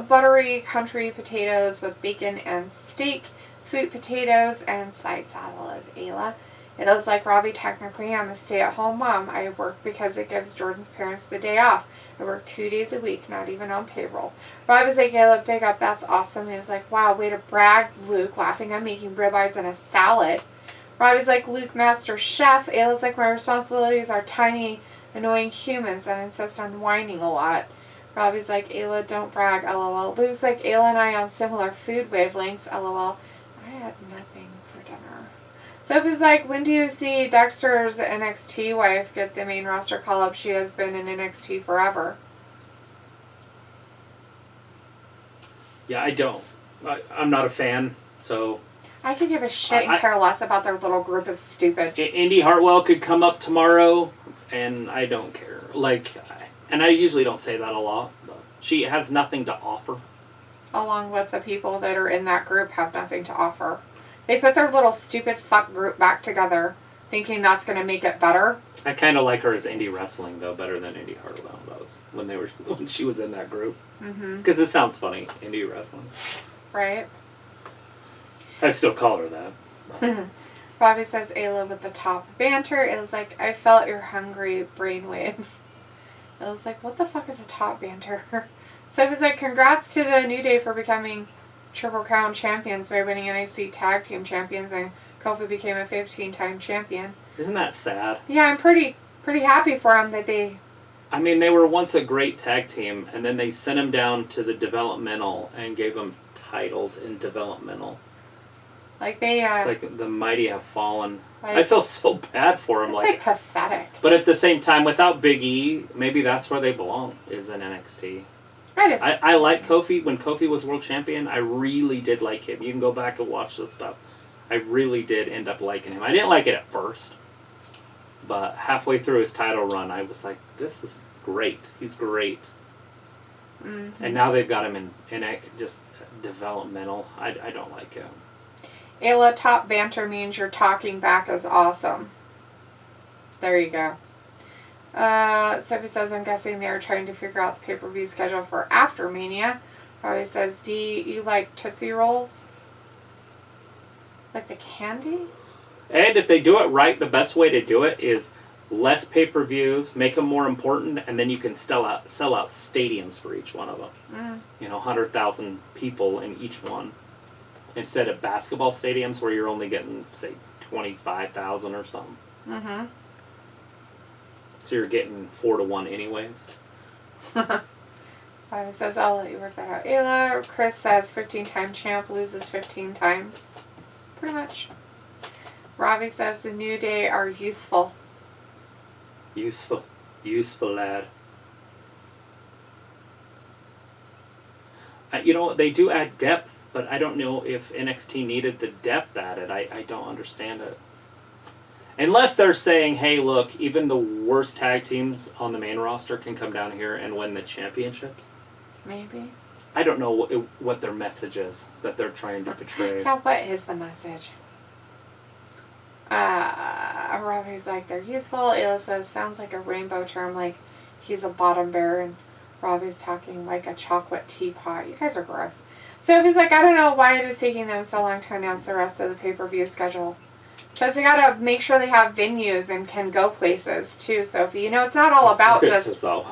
buttery country potatoes with bacon and steak, sweet potatoes, and side salad. Ayla. It looks like Robbie, technically I'm a stay-at-home mom. I work because it gives Jordan's parents the day off. I work 2 days a week, not even on payroll. Robbie's like, Ayla, big up, that's awesome. He's like, wow, way to brag, Luke, laughing. I'm making ribeyes and a salad. Robbie's like, Luke, master chef. Ayla's like, my responsibilities are tiny, annoying humans that insist on whining a lot. Robbie's like, Ayla, don't brag, lol. Luke's like, Ayla and I on similar food wavelengths, lol. I had nothing for dinner. So if it's like, when do you see Dexter's NXT wife get the main roster call-up? She has been in NXT forever. Yeah, I don't. I'm not a fan, so... I could give a shit and care less about their little group of stupid... Indy Hartwell could come up tomorrow, and I don't care. And I usually don't say that a lot, but she has nothing to offer. Along with the people that are in that group have nothing to offer. They put their little stupid fuck group back together, thinking that's going to make it better. I kind of like her as indie wrestling, though, better than Indy Hartwell. That was when she was in that group. Because it sounds funny, indie wrestling. Right. I still call her that. Bobby says, Ayla with the top banter. It was like, I felt your hungry brainwaves. It was like, what the fuck is a top banter? So it was like, congrats to the New Day for becoming Triple Crown champions by winning NXT Tag Team Champions, and Kofi became a 15-time champion. Isn't that sad? Yeah, I'm pretty happy for them that they... I mean, they were once a great tag team, and then they sent them down to the developmental and gave them titles in developmental. Like they... it's like the mighty have fallen. Like, I feel so bad for them. It's like pathetic. But at the same time, without Big E, maybe that's where they belong, is in NXT. I like Kofi. When Kofi was world champion, I really did like him. You can go back and watch this stuff. I really did end up liking him. I didn't like it at first, but halfway through his title run, I was like, this is great. He's great. Mm-hmm. And now they've got him in just developmental. I don't like him. Ayla, top banter means your talking back is awesome. There you go. Sophie says, I'm guessing they're trying to figure out the pay-per-view schedule for after Mania. Probably says, D, you like Tootsie Rolls? Like the candy? And if they do it right, the best way to do it is less pay-per-views, make them more important, and then you can sell out stadiums for each one of them. 100,000 people in each one. Instead of basketball stadiums where you're only getting, say, 25,000 or something. Mm-hmm. So you're getting 4-1 anyways. It says, I'll let you work that out. Ayla, Chris says 15-time champ loses 15 times. Pretty much. Ravi says the New Day are useful. Useful lad. They do add depth, but I don't know if NXT needed the depth added. I don't understand it. Unless they're saying, hey, look, even the worst tag teams on the main roster can come down here and win the championships. Maybe. I don't know what their message is that they're trying to portray. Yeah, what is the message? Robbie's like, they're useful. Ayla says, sounds like a rainbow term, like he's a bottom bear, and Robbie's talking like a chocolate teapot. You guys are gross. So he's like, I don't know why it is taking them so long to announce the rest of the pay-per-view schedule. Because they gotta make sure they have venues and can go places too, Sophie. It's not all about just... it's not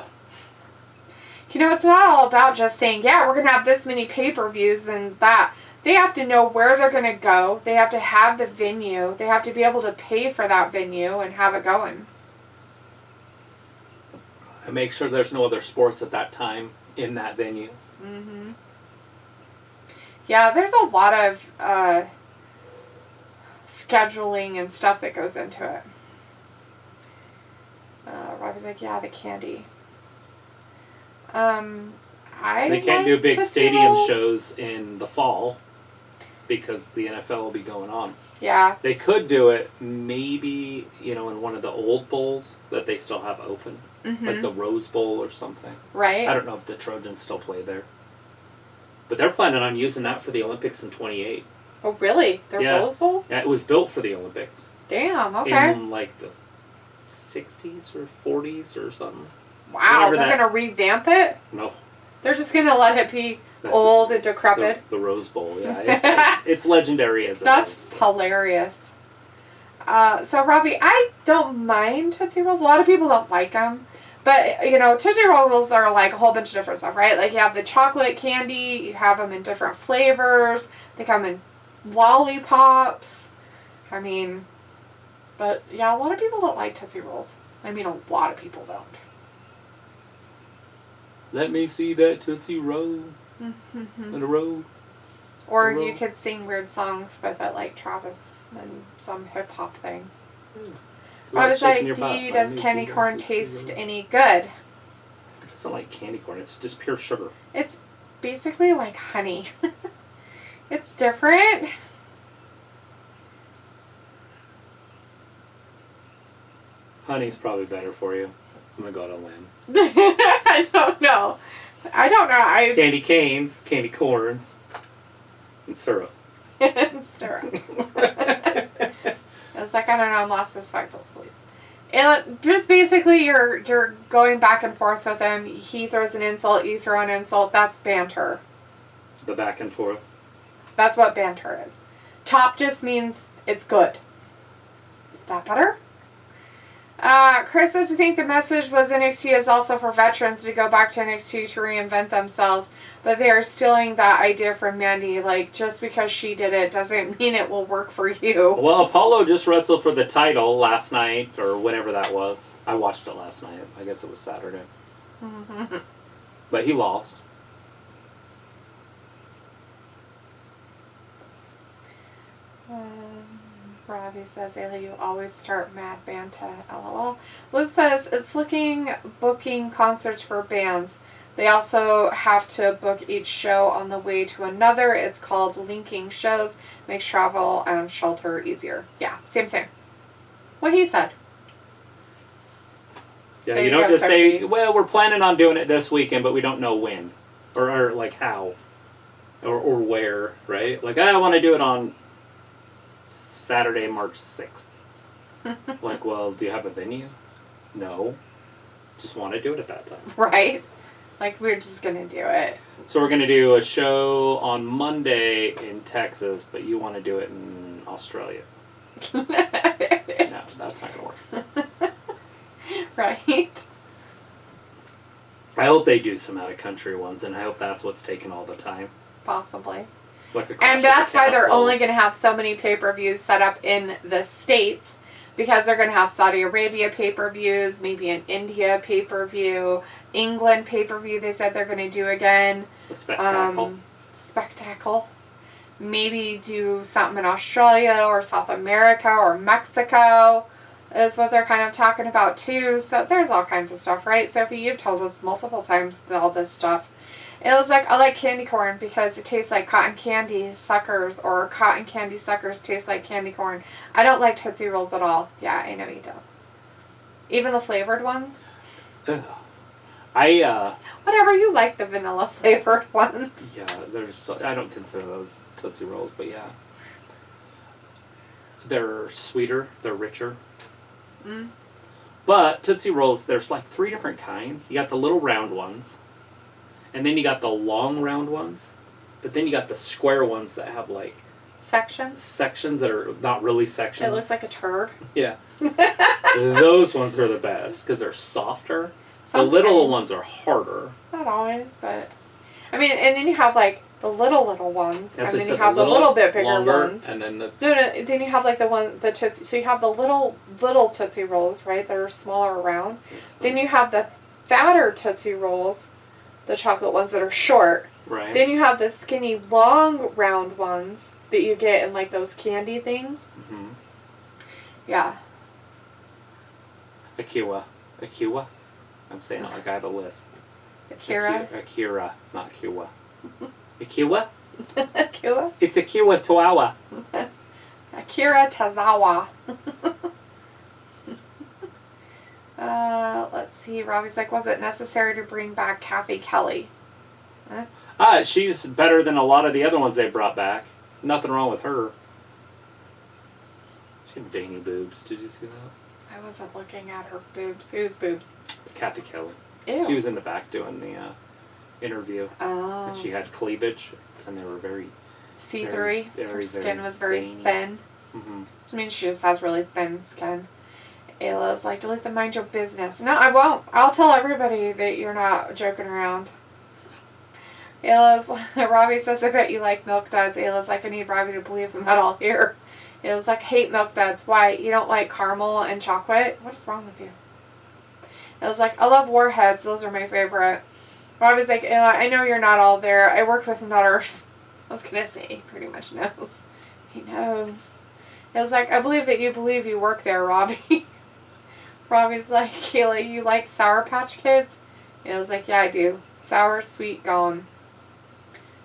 all about just saying, yeah, we're gonna have this many pay-per-views and that. They have to know where they're gonna go. They have to have the venue. They have to be able to pay for that venue and have it going. And make sure there's no other sports at that time in that venue. Mm-hmm. Yeah, there's a lot of... scheduling and stuff that goes into it. Robbie's like, yeah, the candy. They can't do big stadium shows in the fall because the NFL will be going on. Yeah. They could do it maybe, in one of the old bowls that they still have open. Mm-hmm. Like the Rose Bowl or something. Right. I don't know if the Trojans still play there. But they're planning on using that for the Olympics in 28. Oh, really? Their Rose Bowl? Yeah, it was built for the Olympics. Damn, okay. In like the 60s or 40s or something. Wow, they're going to revamp it? No. They're just going to let it be old and decrepit? The Rose Bowl, yeah. It's legendary as it is. That's hilarious. So, Ravi, I don't mind Tootsie Rolls. A lot of people don't like them. But, Tootsie Rolls are like a whole bunch of different stuff, right? Like you have the chocolate candy. You have them in different flavors. They come in lollipops. But yeah, a lot of people don't like Tootsie Rolls. A lot of people don't. Let me see that Tootsie Roll in a row. Or you could sing weird songs with it, like Travis and some hip hop thing. I was like, D, does candy corn taste any good? It's not like candy corn. It's just pure sugar. It's basically like honey. It's different. Honey's probably better for you. I'm going to go out on a limb. I don't know. Candy canes, candy corns, and syrup. Syrup. I was like, I don't know, I'm lost as fuck. Just basically, you're going back and forth with him. He throws an insult, you throw an insult. That's banter. The back and forth. That's what banter is. Top just means it's good. Is that better? Chris says, I think the message was NXT is also for veterans to go back to NXT to reinvent themselves, but they are stealing that idea from Mandy. Like, just because she did it doesn't mean it will work for you. Well, Apollo just wrestled for the title last night, or whenever that was. I watched it last night. I guess it was Saturday. Mm-hmm. But he lost. Robbie says, Ayla, you always start mad banta, lol. Luke says, it's booking concerts for bands. They also have to book each show on the way to another. It's called linking shows. Makes travel and shelter easier. Yeah, same. What he said. Yeah, you don't just say, well, we're planning on doing it this weekend, but we don't know when. Or like how. Or where, right? Like, I want to do it on Saturday, March 6th. Like, well, do you have a venue? No. Just want to do it at that time. Right. Like, we're just going to do it. So we're going to do a show on Monday in Texas, but you want to do it in Australia. No, that's not going to work. Right. I hope they do some out-of-country ones, and I hope that's what's taking all the time. Possibly. And that's why they're only going to have so many pay-per-views set up in the States, because they're going to have Saudi Arabia pay-per-views, maybe an India pay-per-view, England pay-per-view they said they're going to do again. The spectacle. Spectacle. Maybe do something in Australia or South America or Mexico is what they're kind of talking about too. So there's all kinds of stuff, right? Sophie, you've told us multiple times all this stuff. It was like, I like candy corn because it tastes like cotton candy suckers, or cotton candy suckers taste like candy corn. I don't like Tootsie Rolls at all. Yeah, I know you don't. Even the flavored ones? Ugh. Whatever, you like the vanilla flavored ones. Yeah, I don't consider those Tootsie Rolls, but yeah. They're sweeter, they're richer. Mm. But Tootsie Rolls, there's like 3 different kinds. You got the little round ones. And then you got the long round ones. But then you got the square ones that have like... Sections that are not really sections. It looks like a turd. Yeah. Those ones are the best because they're softer. Sometimes. The little ones are harder. Not always, but... I mean, and then you have like the little ones. Yeah, and then you have the little bit bigger ones. And then the... No, then you have like the Tootsie... So you have the little Tootsie Rolls, right? That are smaller around. Then you have the fatter Tootsie Rolls. The chocolate ones that are short. Right. Then you have the skinny, long, round ones that you get in like those candy things. Mm-hmm. Yeah. Akira. I'm saying it like I have a lisp. Akira, not Kiwa. Akira? Akira? It's Akira Toawa. Akira Tozawa. Let's see. Robbie's like, was it necessary to bring back Kathy Kelly? Huh? She's better than a lot of the other ones they brought back. Nothing wrong with her. She had veiny boobs. Did you see that? I wasn't looking at her boobs. Whose boobs? Kathy Kelly. Ew. She was in the back doing the interview. Oh. And she had cleavage, and they were very... See-through. Her skin was very veiny. thin. Mm-hmm. I mean, she just has really thin skin. Ayla's like, delete the mind your business. No, I won't. I'll tell everybody that you're not joking around. Ayla's like, Robbie says, I bet you like Milk Duds. Ayla's like, I need Robbie to believe I'm not all here. Ayla's like, hate Milk Duds. Why? You don't like caramel and chocolate? What is wrong with you? Ayla's like, I love Warheads. Those are my favorite. Robbie's like, Ayla, I know you're not all there. I work with nutters. was gonna say he pretty much knows. He knows. It was like, I believe that you believe you work there, Robbie. Robbie's like, Kayla, you like Sour Patch Kids? It was like, yeah, I do. Sour, sweet, gone.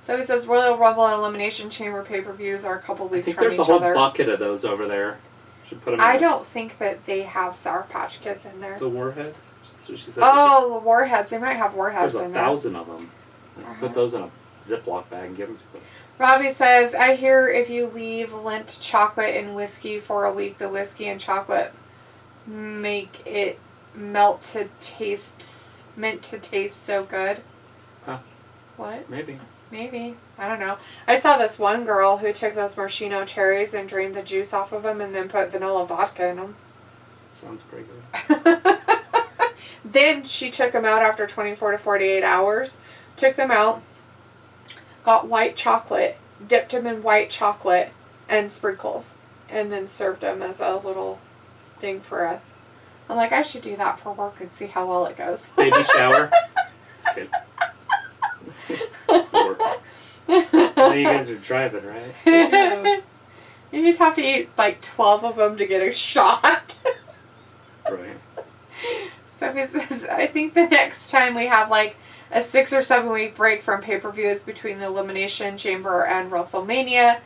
So he says Royal Rumble Elimination Chamber pay-per-views are a couple weeks from each other. There's a whole bucket of those over there. Should put them I don't think that they have Sour Patch Kids in there. The Warheads? That's what she said. Oh, the Warheads. They might have Warheads in there. There's 1,000 of them. Put those in a Ziploc bag and give them to them. Robbie says, I hear if you leave Lindt chocolate and whiskey for a week, the whiskey and chocolate make it meant to taste so good. Huh. What? Maybe. I don't know. I saw this one girl who took those maraschino cherries and drained the juice off of them and then put vanilla vodka in them. Sounds pretty good. Then she took them out after 24 to 48 hours. Took them out. Got white chocolate. Dipped them in white chocolate and sprinkles. And then served them as a little thing for a... I'm like, I should do that for work and see how well it goes. Baby shower. It's good. I know you guys are driving, right? Yeah. You'd have to eat like 12 of them to get a shot. Right. Sophie says, I think the next time we have like a 6 or 7 week break from pay-per-views between the Elimination Chamber and WrestleMania.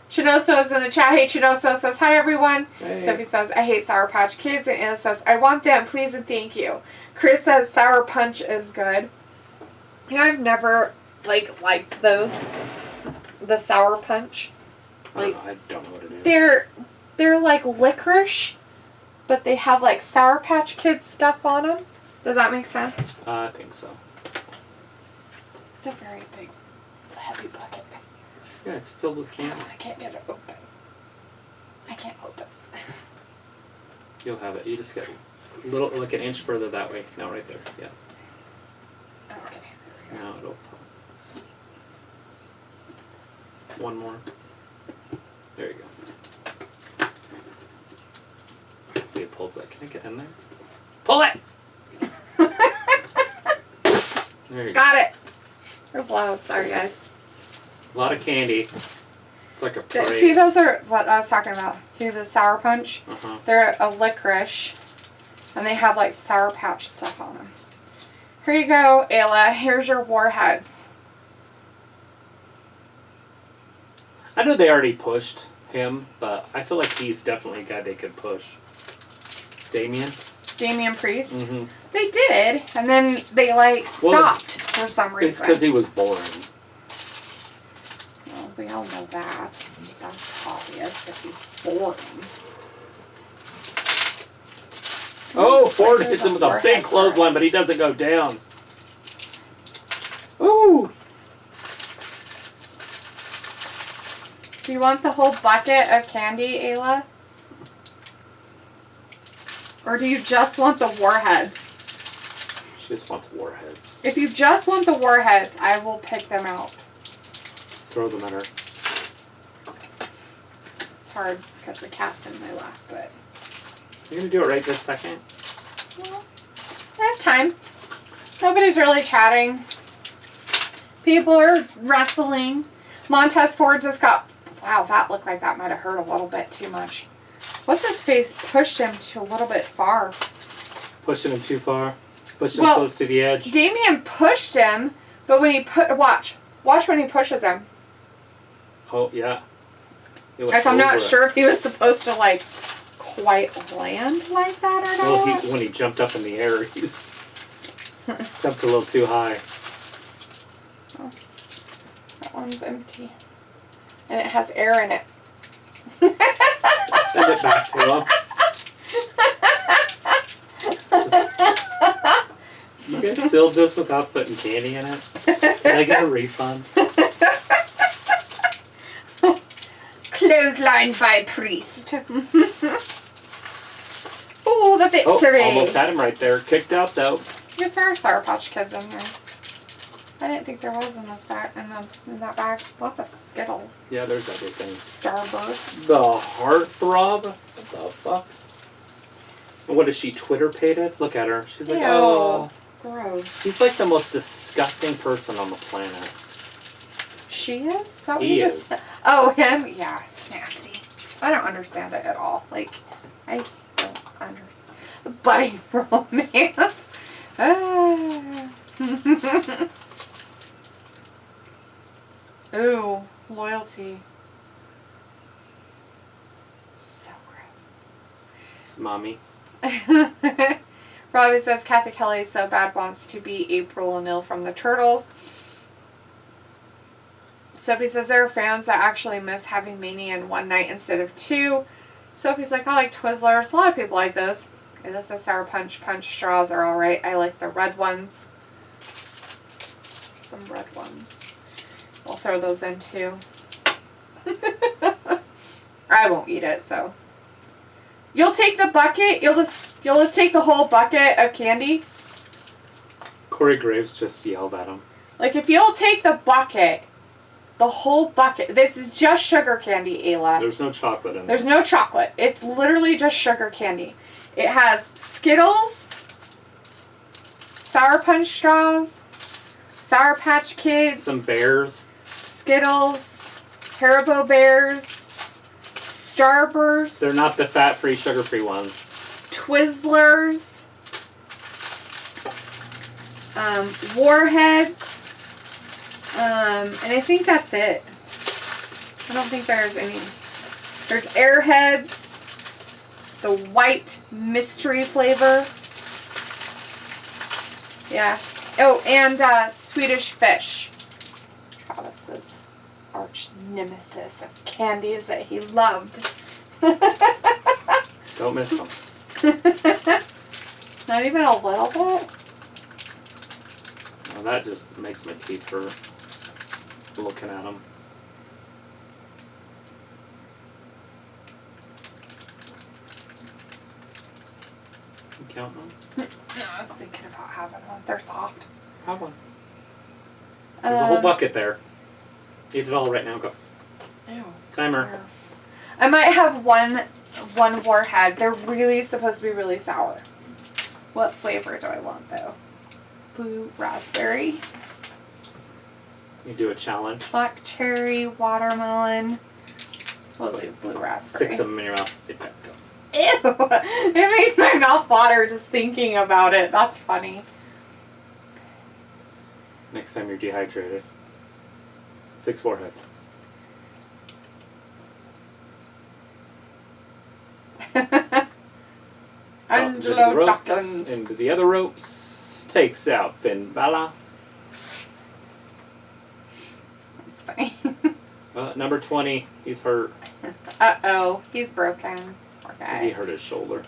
Chinoso is in the chat. Hey, Chinoso says, hi, everyone. Hey. Sophie says, I hate Sour Patch Kids. And Anna says, I want them, please and thank you. Chris says, Sour Punch is good. You know, I've never, liked those. The Sour Punch. I don't know what it is. They're like licorice, but they have, like, Sour Patch Kids stuff on them. Does that make sense? I think so. It's a very big, heavy bucket. Yeah, it's filled with candy. I can't get it open. I can't open. You'll have it. You just get a little, like an inch further that way. No, right there. Yeah. Okay. Now it'll pop. One more. There you go. It pulls that. Can I get in there? Pull it! There you go. Got it. It was loud. Sorry, guys. A lot of candy. It's like a parade. See, those are what I was talking about. See the Sour Punch? Uh-huh. They're a licorice, and they have like Sour Patch stuff on them. Here you go, Ayla. Here's your Warheads. I know they already pushed him, but I feel like he's definitely a guy they could push. Damian Priest. Mm-hmm. They did, and then they stopped for some reason. It's because he was boring. Well, we all know that. That's obvious if he's boring. Oh, Ford hits him with a big clothesline, but he doesn't go down. Ooh. Do you want the whole bucket of candy, Ayla? Or do you just want the Warheads? She just wants Warheads. If you just want the Warheads, I will pick them out. Throw them at her. It's hard because the cat's in my lap, but... You're going to do it right this second? Well, I have time. Nobody's really chatting. People are wrestling. Montez Ford just got... Wow, that looked like that might have hurt a little bit too much. What's his face pushed him to a little bit far. Pushing him too far. Pushing him close to the edge. Damien pushed him, but when he watch when he pushes him. Oh, yeah. Like, I'm not sure if he was supposed to, quite land like that or not. Well, when he jumped up in the air, he's jumped a little too high. Oh, that one's empty. And it has air in it. Send it back to him. You guys filled this without putting candy in it? Can I get a refund? Clothesline by Priest. Ooh, the victory. Oh, almost had him right there. Kicked out, though. Yes, there are Sour Patch Kids in there. I didn't think there was in this bag. In that bag, lots of Skittles. Yeah, there's everything. Starburst. The Heartthrob. What the fuck? What is she, Twitter-pated? Look at her. She's like, Ew. oh. Gross. He's like the most disgusting person on the planet. She is? So He is. Oh, him? Yeah, it's nasty. I don't understand it at all. Like, I don't understand. The budding romance. Ooh, loyalty. So gross. It's mommy. Robbie says Kathy Kelly so bad wants to be April O'Neil from the Turtles. Sophie says there are fans that actually miss having Mania in one night instead of two. Sophie's like, I like Twizzlers. A lot of people like those. Okay, this says Sour Punch straws are alright. I like the red ones. Some red ones. We'll throw those in too. I won't eat it, so. You'll take the bucket? You'll just take the whole bucket of candy? Corey Graves just yelled at him. Like, if you'll take the bucket, the whole bucket. This is just sugar candy, Ayla. There's no chocolate in it. There's no chocolate. It's literally just sugar candy. It has Skittles, Sour Punch straws, Sour Patch Kids, Some bears. Skittles, Haribo Bears, Starburst. They're not the fat-free, sugar-free ones. Twizzlers, Warheads, and I think that's it. I don't think there's any. There's Airheads, the white mystery flavor. Yeah. Oh, and Swedish Fish. Travis's arch nemesis of candies that he loved. Don't miss them. Not even a little bit? Well, that just makes my teeth hurt looking at them. You count them? No, I was thinking about having one. They're soft. Have one. There's a whole bucket there. Eat it all right now. Go. Ew. Timer. I might have one Warhead. They're really supposed to be really sour. What flavor do I want though? Blue raspberry, You do a challenge. black cherry, watermelon. We'll do blue raspberry. 6 of them in your mouth. Sit back. Go. Ew! It makes my mouth water just thinking about it. That's funny. Next time you're dehydrated. 6 warheads. Angelo Dawkins. Into the other ropes. Takes out Finn Balor. That's funny. Number 20. He's hurt. Uh-oh. He's broken. Poor guy. He hurt his shoulder.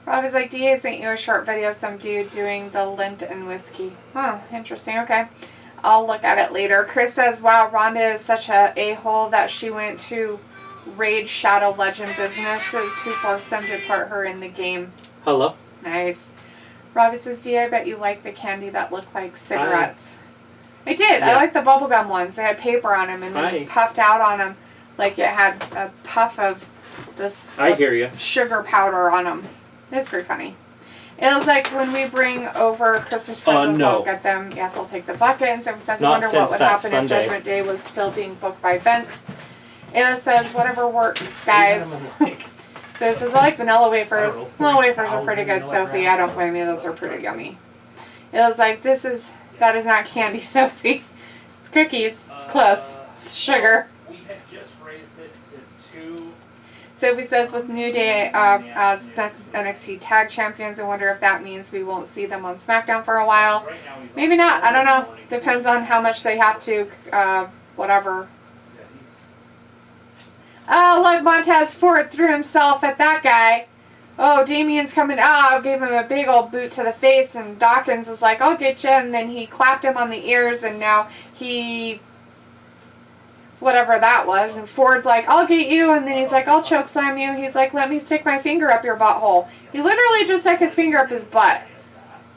Robbie's like, DA sent you a short video of some dude doing the lint and whiskey. Huh, interesting. Okay. I'll look at it later. Chris says, wow, Rhonda is such a a-hole that she went to Raid Shadow Legend business to force them to put her in the game. Hello. Nice. Robbie says, DA, I bet you like the candy that looked like cigarettes. I did. Yeah. I like the bubblegum ones. They had paper on them and then puffed out on them like it had a puff of this I hear you. sugar powder on them. It was pretty funny. It was like when we bring over Christmas presents, no. I'll get them. Yes, I'll take the bucket. And so it says, I Not wonder what since would that happen Sunday. if Judgment Day was still being booked by Vince. It says, whatever works, guys. So it says, I like vanilla wafers. Vanilla wafers are pretty good, Sophie. I don't blame you. Those are pretty yummy. It was like, that is not candy, Sophie. It's cookies. It's close. It's sugar. We had just raised it to 2. Sophie says, with New Day as NXT Tag Champions, I wonder if that means we won't see them on SmackDown for a while. Maybe not. I don't know. Depends on how much they have to, whatever. Oh, look, Montez Ford threw himself at that guy. Oh, Damien's coming. Oh, gave him a big old boot to the face, and Dawkins is like, I'll get you. And then he clapped him on the ears, and now he... whatever that was. And Ford's like, I'll get you. And then he's like, I'll choke slam you. He's like, let me stick my finger up your butthole. He literally just stuck his finger up his butt.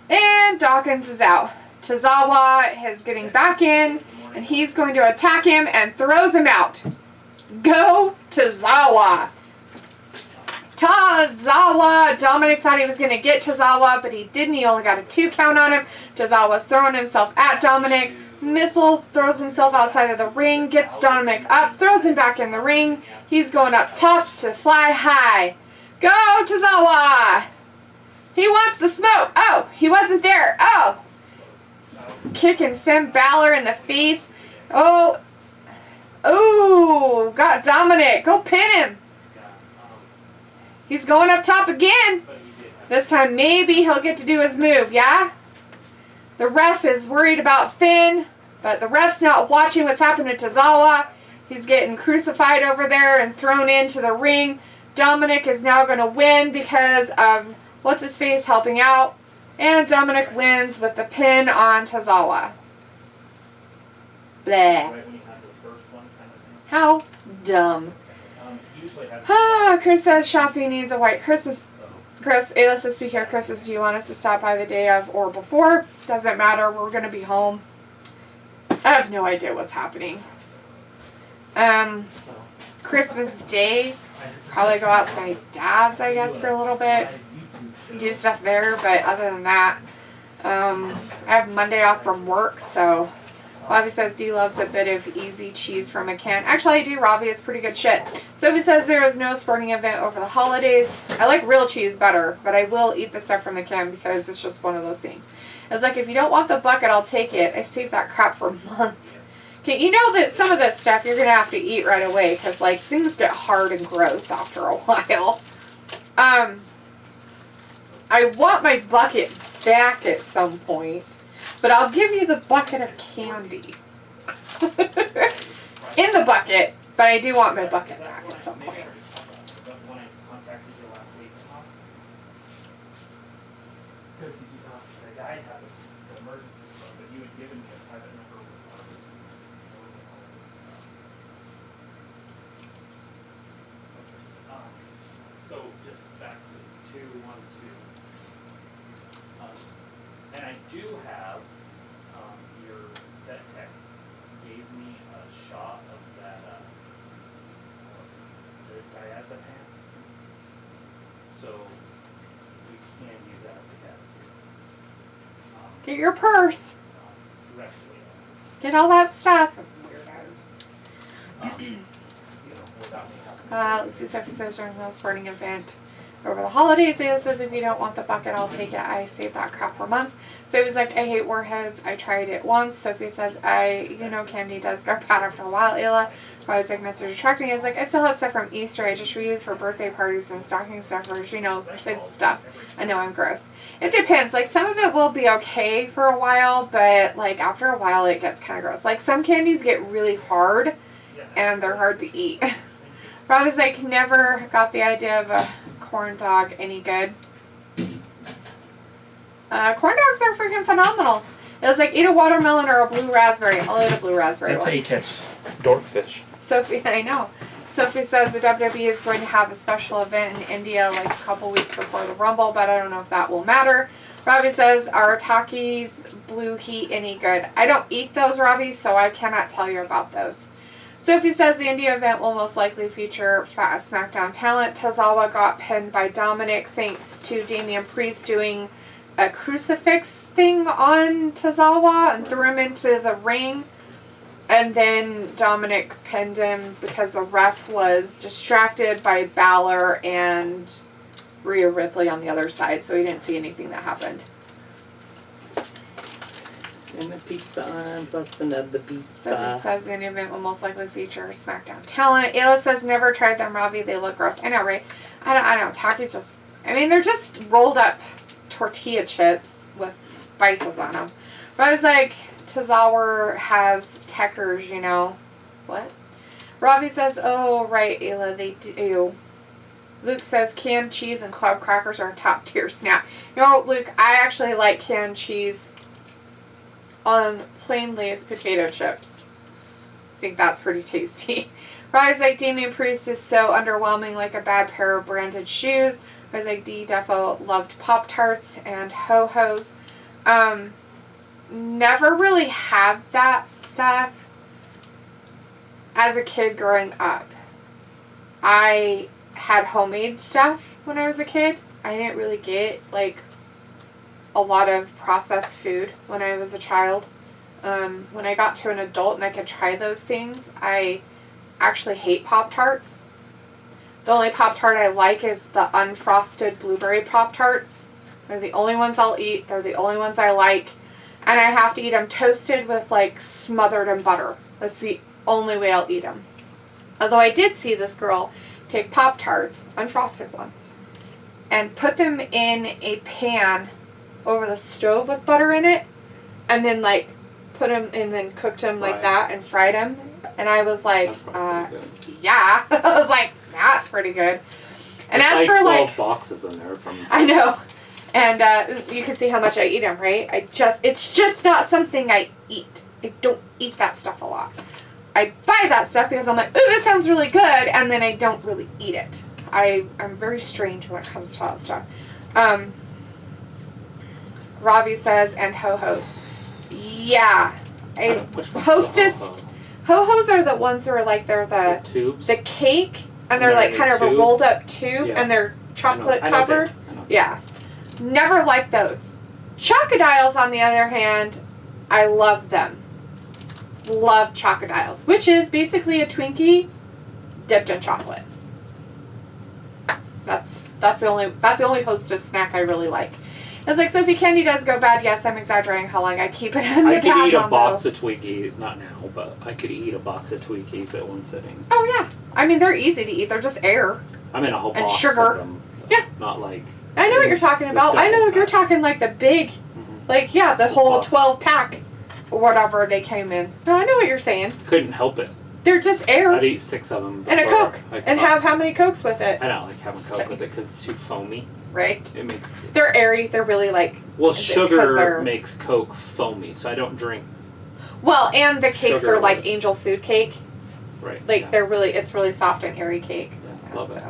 And Dawkins is out. Tozawa is getting back in, and he's going to attack him and throws him out. Go Tozawa. Tozawa. Dominic thought he was going to get Tozawa, but he didn't. He only got a 2 count on him. Tozawa's throwing himself at Dominic. Missile throws himself outside of the ring, gets Dominic up, throws him back in the ring. He's going up top to fly high. Go, Tozawa! He wants the smoke. Oh, he wasn't there. Oh! Kicking Finn Balor in the face. Oh. Ooh, got Dominic. Go pin him. He's going up top again. This time maybe he'll get to do his move, yeah? The ref is worried about Finn, but the ref's not watching what's happening to Tozawa. He's getting crucified over there and thrown into the ring. Dominic is now going to win because of what's-his-face helping out. And Dominic wins with the pin on Tozawa. Bleh. How dumb. Chris says Shotzi needs a white Christmas. Chris, hey, let's speak here. Christmas, do you want us to stop by the day of or before? Doesn't matter. We're going to be home. I have no idea what's happening. Christmas Day, probably go out to my dad's, I guess, for a little bit. Do stuff there, but other than that, I have Monday off from work, so Ravi says D loves a bit of easy cheese from a can. Actually, I do. Ravi is pretty good shit. Sophie says there is no sporting event over the holidays. I like real cheese better, but I will eat the stuff from the can because it's just one of those things. It's like, if you don't want the bucket, I'll take it. I saved that crap for months. Okay, you know that some of this stuff you're going to have to eat right away because, like, things get hard and gross after a while. I want my bucket back at some point, but I'll give you the bucket of candy. In the bucket, but I do want my bucket back at some point. So just back to 212. And I do have your vet tech gave me a shot of that the diazepam. So we can use that if we have to. Get your purse. Directly. Get all that stuff. Weirdos. Without me having Let's see, Sophie says there's no sporting event over the holidays. Ayla says if you don't want the bucket, I'll take it. I saved that crap for months. Sophie's like, I hate warheads. I tried it once. Sophie says, candy does go bad after a while. Ayla, I was like, Mr. Detracting is like, I still have stuff from Easter. I just reuse for birthday parties and stocking stuffers, kids stuff. I know I'm gross. It depends. Like, some of it will be okay for a while, but like after a while it gets kind of gross. Like, some candies get really hard and they're hard to eat. Rob is like, never got the idea of a corn dog any good. Corn dogs are freaking phenomenal. It was like, eat a watermelon or a blue raspberry. I'll eat a blue raspberry. That's how you catch dorkfish. Sophie, I know. Sophie says the WWE is going to have a special event in India like a couple weeks before the Rumble, but I don't know if that will matter. Ravi says, are Takis Blue Heat any good? I don't eat those, Ravi, so I cannot tell you about those. Sophie says the India event will most likely feature SmackDown talent. Tozawa got pinned by Dominic thanks to Damian Priest doing a crucifix thing on Tozawa and threw him into the ring. And then Dominic pinned him because the ref was distracted by Balor and Rhea Ripley on the other side, so he didn't see anything that happened. And the pizza on, plus another pizza. So it says the event will most likely feature SmackDown talent. Ayla says never tried them, Ravi. They look gross. I know, right? I don't know. Takis just, they're just rolled up tortilla chips with spices on them. But I was like, Tozawa has Tekkers, What? Ravi says, oh, right, Ayla, they do. Luke says canned cheese and club crackers are a top tier snack. Luke, I actually like canned cheese on plain Lay's potato chips. I think that's pretty tasty. Rise like Damian Priest is so underwhelming, like a bad pair of branded shoes. Rise like D defo loved Pop-Tarts and Ho-Hos. Never really had that stuff as a kid growing up. I had homemade stuff when I was a kid. I didn't really get, a lot of processed food when I was a child. When I got to an adult and I could try those things, I actually hate Pop-Tarts. The only Pop-Tart I like is the unfrosted blueberry Pop-Tarts. They're the only ones I'll eat. They're the only ones I like. And I have to eat them toasted with, like, smothered in butter. That's the only way I'll eat them. Although I did see this girl take Pop-Tarts, unfrosted ones, and put them in a pan over the stove with butter in it, and then, like, put them and then cooked them like that and fried them. And I was like, yeah. I was like, that's pretty good. And there's as for 12 boxes in there from. I know. And you can see how much I eat them, right? It's just not something I eat. I don't eat that stuff a lot. I buy that stuff because I'm like, ooh, this sounds really good, and then I don't really eat it. I'm very strange when it comes to that stuff. Robbie says, and ho-hos. Yeah. Hostess. Ho-hos are the ones that are like, they're the tubes. The cake, and they're like kind of a rolled up tube, and they're chocolate covered. I know. Yeah. Never liked those. Chocodiles, on the other hand, I love them. Love Chocodiles, which is basically a Twinkie dipped in chocolate. That's the only Hostess snack I really like. It's like, Sophie, candy does go bad. Yes, I'm exaggerating how long I keep it in the bag. I could eat a box of Twinkies, not now, but I could eat a box of Twinkies at one sitting. Oh yeah, I mean they're easy to eat. They're just air. I mean a whole and box sugar. of them. Yeah. Not like. I know what you're talking about. I know you're talking like the big, like the whole 12 pack, or whatever they came in. No, I know what you're saying. Couldn't help it. They're just air. I'd eat 6 of them. And a Coke. And have how many Cokes with it? I don't like having Coke with it because it's too foamy. Right. It makes. They're airy. They're really like. Well, sugar makes Coke foamy, so I don't drink. Well, and the cakes Sugar are like angel food cake. Right. Like it's really soft and airy cake. Yeah, love it.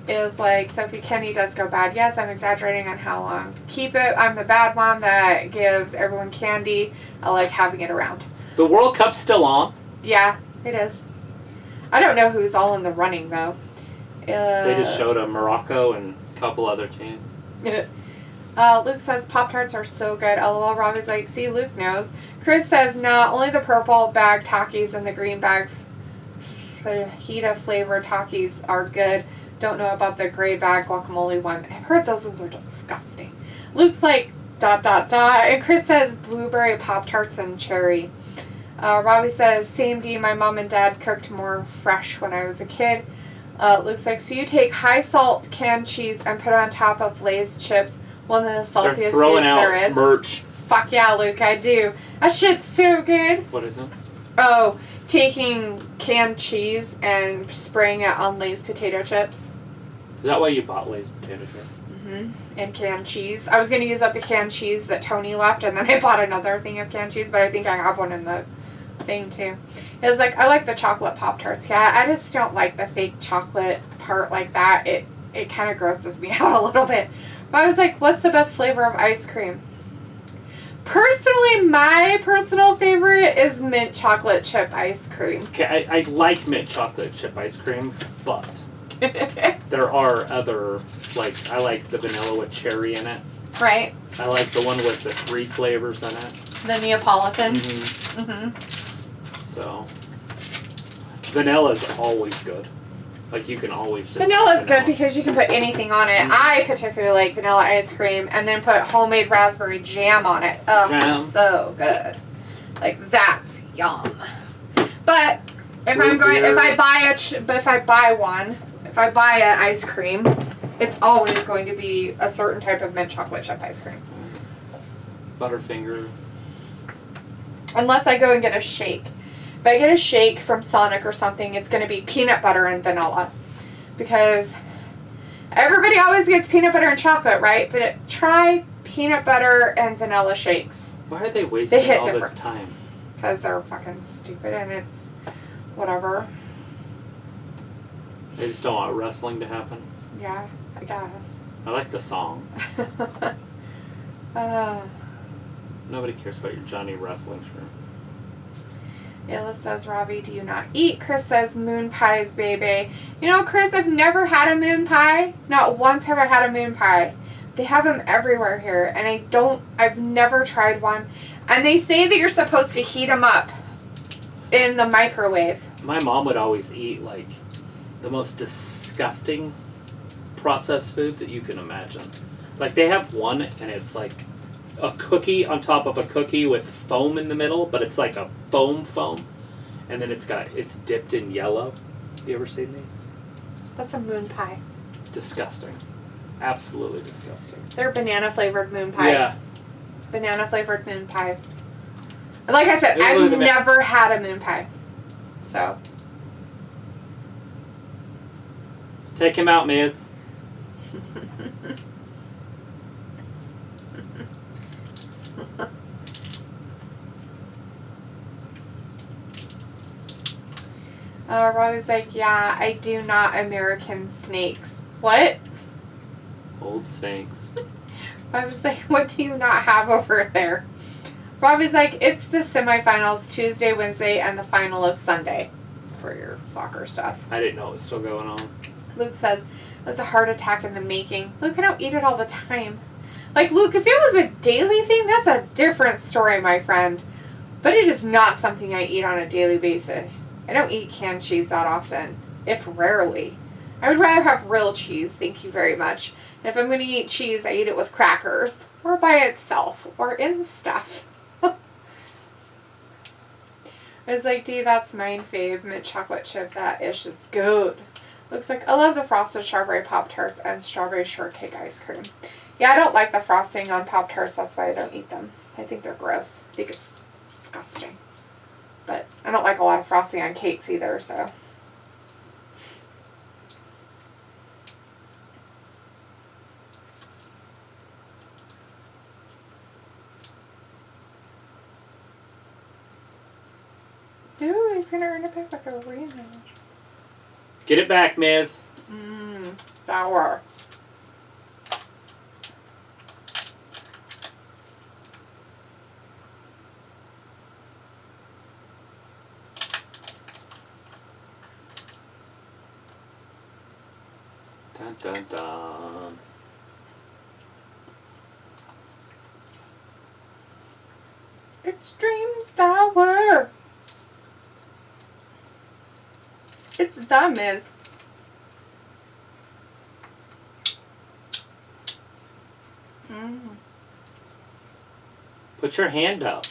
Is like, Sophie, Kenny does go bad. Yes, I'm exaggerating on how long. Keep it. I'm the bad one that gives everyone candy. I like having it around. The World Cup's still on. Yeah, it is. I don't know who's all in the running though. They just showed Morocco and a couple other teams. Luke says Pop-Tarts are so good. LOL. Robbie's like, see, Luke knows. Chris says, nah, only the purple bag Takis and the green bag fajita flavor Takis are good. Don't know about the gray bag guacamole one. I've heard those ones are disgusting. Luke's like, ... And Chris says blueberry Pop-Tarts and cherry. Robbie says, same D, my mom and dad cooked more fresh when I was a kid. Luke's like, so you take high salt canned cheese and put it on top of Lay's chips, one of the saltiest foods there is. Merch. Fuck yeah, Luke, I do. That shit's so good. What is it? Oh, taking canned cheese and spraying it on Lay's potato chips. Is that why you bought Lay's potato chips? Mm-hmm. And canned cheese. I was going to use up the canned cheese that Tony left, and then I bought another thing of canned cheese, but I think I have one in the thing too. It was like, I like the chocolate Pop-Tarts. Yeah, I just don't like the fake chocolate part like that. It kind of grosses me out a little bit. But I was like, what's the best flavor of ice cream? Personally, my personal favorite is mint chocolate chip ice cream. Okay, I like mint chocolate chip ice cream, but there are other, like, I like the vanilla with cherry in it. Right. I like the one with the 3 flavors in it. The Neapolitan. Mm-hmm. Mm-hmm. So, vanilla's always good. Like, you can always just Vanilla's good because you can put anything on it. I particularly like vanilla ice cream and then put homemade raspberry jam on it. Oh, Jam. so good. Like, that's yum. But if I buy an ice cream, it's always going to be a certain type of mint chocolate chip ice cream. Butterfinger. Unless I go and get a shake. If I get a shake from Sonic or something, it's going to be peanut butter and vanilla. Because everybody always gets peanut butter and chocolate, right? But try peanut butter and vanilla shakes. Why are they wasting all this time? Because they're fucking stupid and it's whatever. They just don't want wrestling to happen. Yeah, I guess. I like the song. Nobody cares about your Johnny wrestling shirt. Ayla says, Robbie, do you not eat? Chris says, moon pies, baby. You know, Chris, I've never had a moon pie. Not once have I had a moon pie. They have them everywhere here, and I've never tried one. And they say that you're supposed to heat them up in the microwave. My mom would always eat, like, the most disgusting processed foods that you can imagine. Like, they have one, and it's like a cookie on top of a cookie with foam in the middle, but it's like a foam. And then it's dipped in yellow. You ever seen these? That's a moon pie. Disgusting. Absolutely disgusting. They're banana flavored moon pies. Yeah. Banana flavored moon pies. And like I said, Maybe I've look at never had a moon pie. So. Take him out, Miz. Robbie's like, yeah, I do not American snakes. What? Old snakes. I was like, what do you not have over there? Robbie's like, it's the semifinals Tuesday, Wednesday, and the final is Sunday for your soccer stuff. I didn't know it was still going on. Luke says, it was a heart attack in the making. Luke, I don't eat it all the time. Like, Luke, if it was a daily thing, that's a different story, my friend. But it is not something I eat on a daily basis. I don't eat canned cheese that often, if rarely. I would rather have real cheese, thank you very much. And if I'm going to eat cheese, I eat it with crackers, or by itself, or in stuff. I was like, Dee, that's my fave, mint chocolate chip, that ish is good. Looks like, I love the frosted strawberry Pop-Tarts and strawberry shortcake ice cream. Yeah, I don't like the frosting on Pop-Tarts, that's why I don't eat them. I think they're gross. I think it's disgusting. But I don't like a lot of frosting on cakes either, so. Ooh, he's gonna earn it back like a rematch. Get it back, Miz. Sour. Dun dun dun. Extreme sour. It's the Miz. Put your hand up.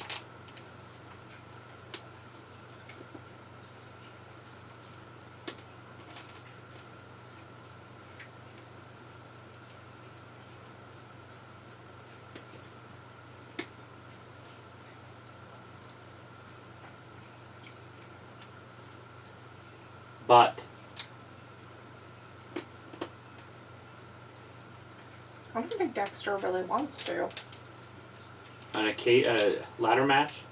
But I don't think Dexter really wants to. on a ladder match.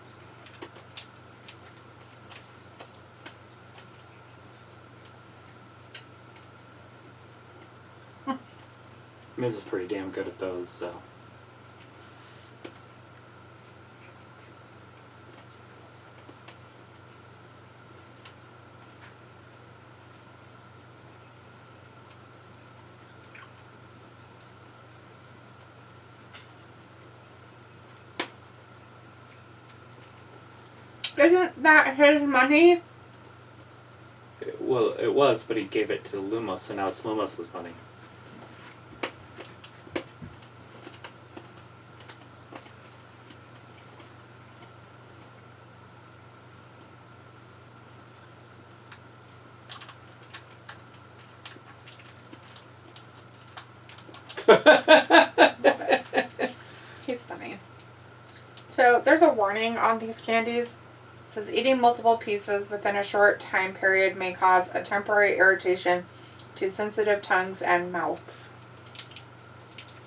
Miz is pretty damn good at those, so. Isn't that his money? Well, it was, but he gave it to Lumos, so now it's Lumos' money. He's funny. So there's a warning on these candies. It says eating multiple pieces within a short time period may cause a temporary irritation to sensitive tongues and mouths.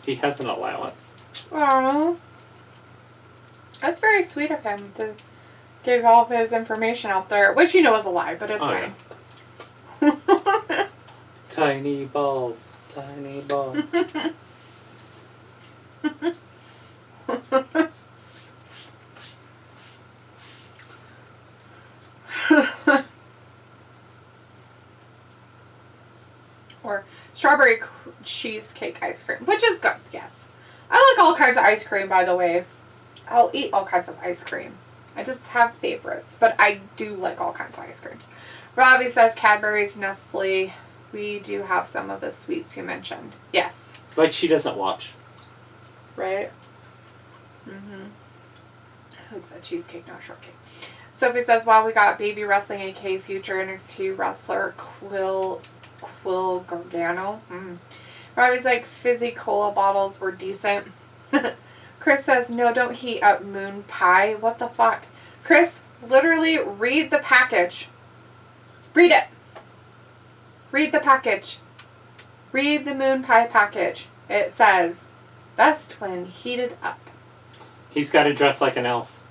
He has an allowance. Aww. That's very sweet of him to give all of his information out there, which you know is a lie, but it's fine. Yeah. Tiny balls. Tiny balls. Or strawberry cheesecake ice cream, which is good, yes. I like all kinds of ice cream, by the way. I'll eat all kinds of ice cream. I just have favorites, but I do like all kinds of ice creams. Robbie says Cadbury's, Nestle. We do have some of the sweets you mentioned. Yes. But she doesn't watch. Right? Mm-hmm. Who said cheesecake, not shortcake? Sophie says, wow, we got baby wrestling, aka future NXT wrestler Quill Gargano. Robbie's like, fizzy cola bottles were decent. Chris says, no, don't heat up moon pie. What the fuck? Chris, literally read the package. Read it. Read the package. Read the moon pie package. It says, best when heated up. He's got to dress like an elf.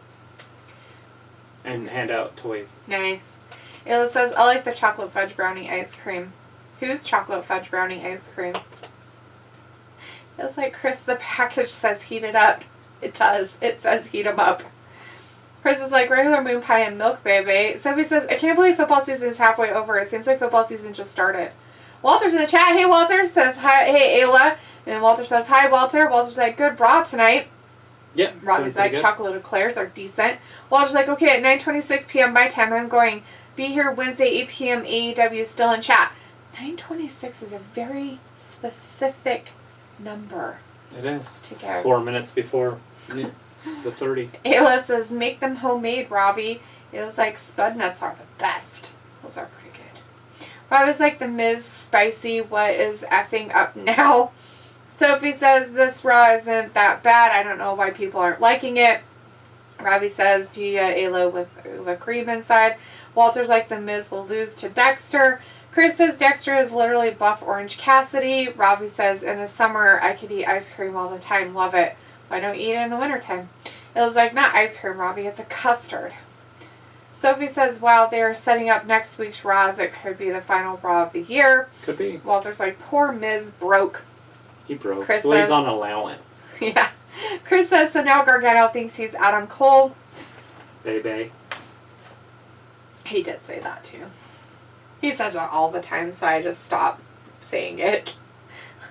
And hand out toys. Nice. Ayla says, I like the chocolate fudge brownie ice cream. Who's chocolate fudge brownie ice cream? It's like, Chris, the package says heat it up. It does. It says heat them up. Chris is like, regular moon pie and milk, baby. Sophie says, I can't believe football season is halfway over. It seems like football season just started. Walter's in the chat. Hey, Walter. Says, hi. Hey, Ayla. And Walter says, hi, Walter. Walter's like, good bra tonight. Yep. Robbie's like, chocolate eclairs are decent. Walter's like, okay, at 9:26 p.m. my time, I'm going. Be here Wednesday, 8 p.m. AEW still in chat. 9:26 is a very specific number. It is. To go. 4 minutes before the 30. Ayla says, make them homemade, Robbie. Ayla's like, spud nuts are the best. Those are pretty good. Robbie's like, the Miz spicy, what is effing up now? Sophie says, this Raw isn't that bad. I don't know why people aren't liking it. Robbie says, Gia Ayla with the cream inside. Walter's like, the Miz will lose to Dexter. Chris says, Dexter is literally buff Orange Cassidy. Robbie says, in the summer, I could eat ice cream all the time. Love it. Why don't you eat it in the wintertime? It was like, not ice cream, Robbie. It's a custard. Sophie says, wow, they are setting up next week's Raw as it could be the final Raw of the year. Could be. Walter's like, poor Miz broke. He broke. Chris well, says, he's on allowance. Yeah. Chris says, so now Gargano thinks he's Adam Cole. Baby. He did say that too. He says it all the time, so I just stop saying it.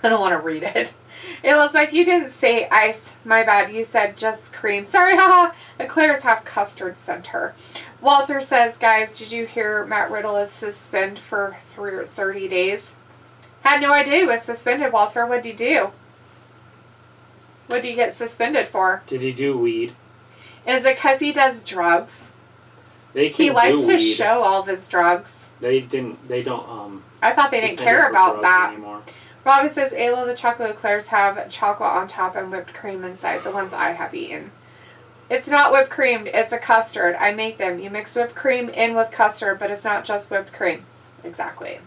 I don't want to read it. It looks like you didn't say ice. My bad. You said just cream. Sorry, haha. Eclairs have custard center. Walter says, guys, did you hear Matt Riddle is suspended for 30 days? Had no idea he was suspended, Walter. What did he do? What did he get suspended for? Did he do weed? Is it because he does drugs? He likes to show all of his drugs. They don't. I thought they didn't care about that. Anymore. Robbie says, Ayla, the chocolate eclairs have chocolate on top and whipped cream inside. The ones I have eaten. It's not whipped cream. It's a custard. I make them. You mix whipped cream in with custard, but it's not just whipped cream. Exactly.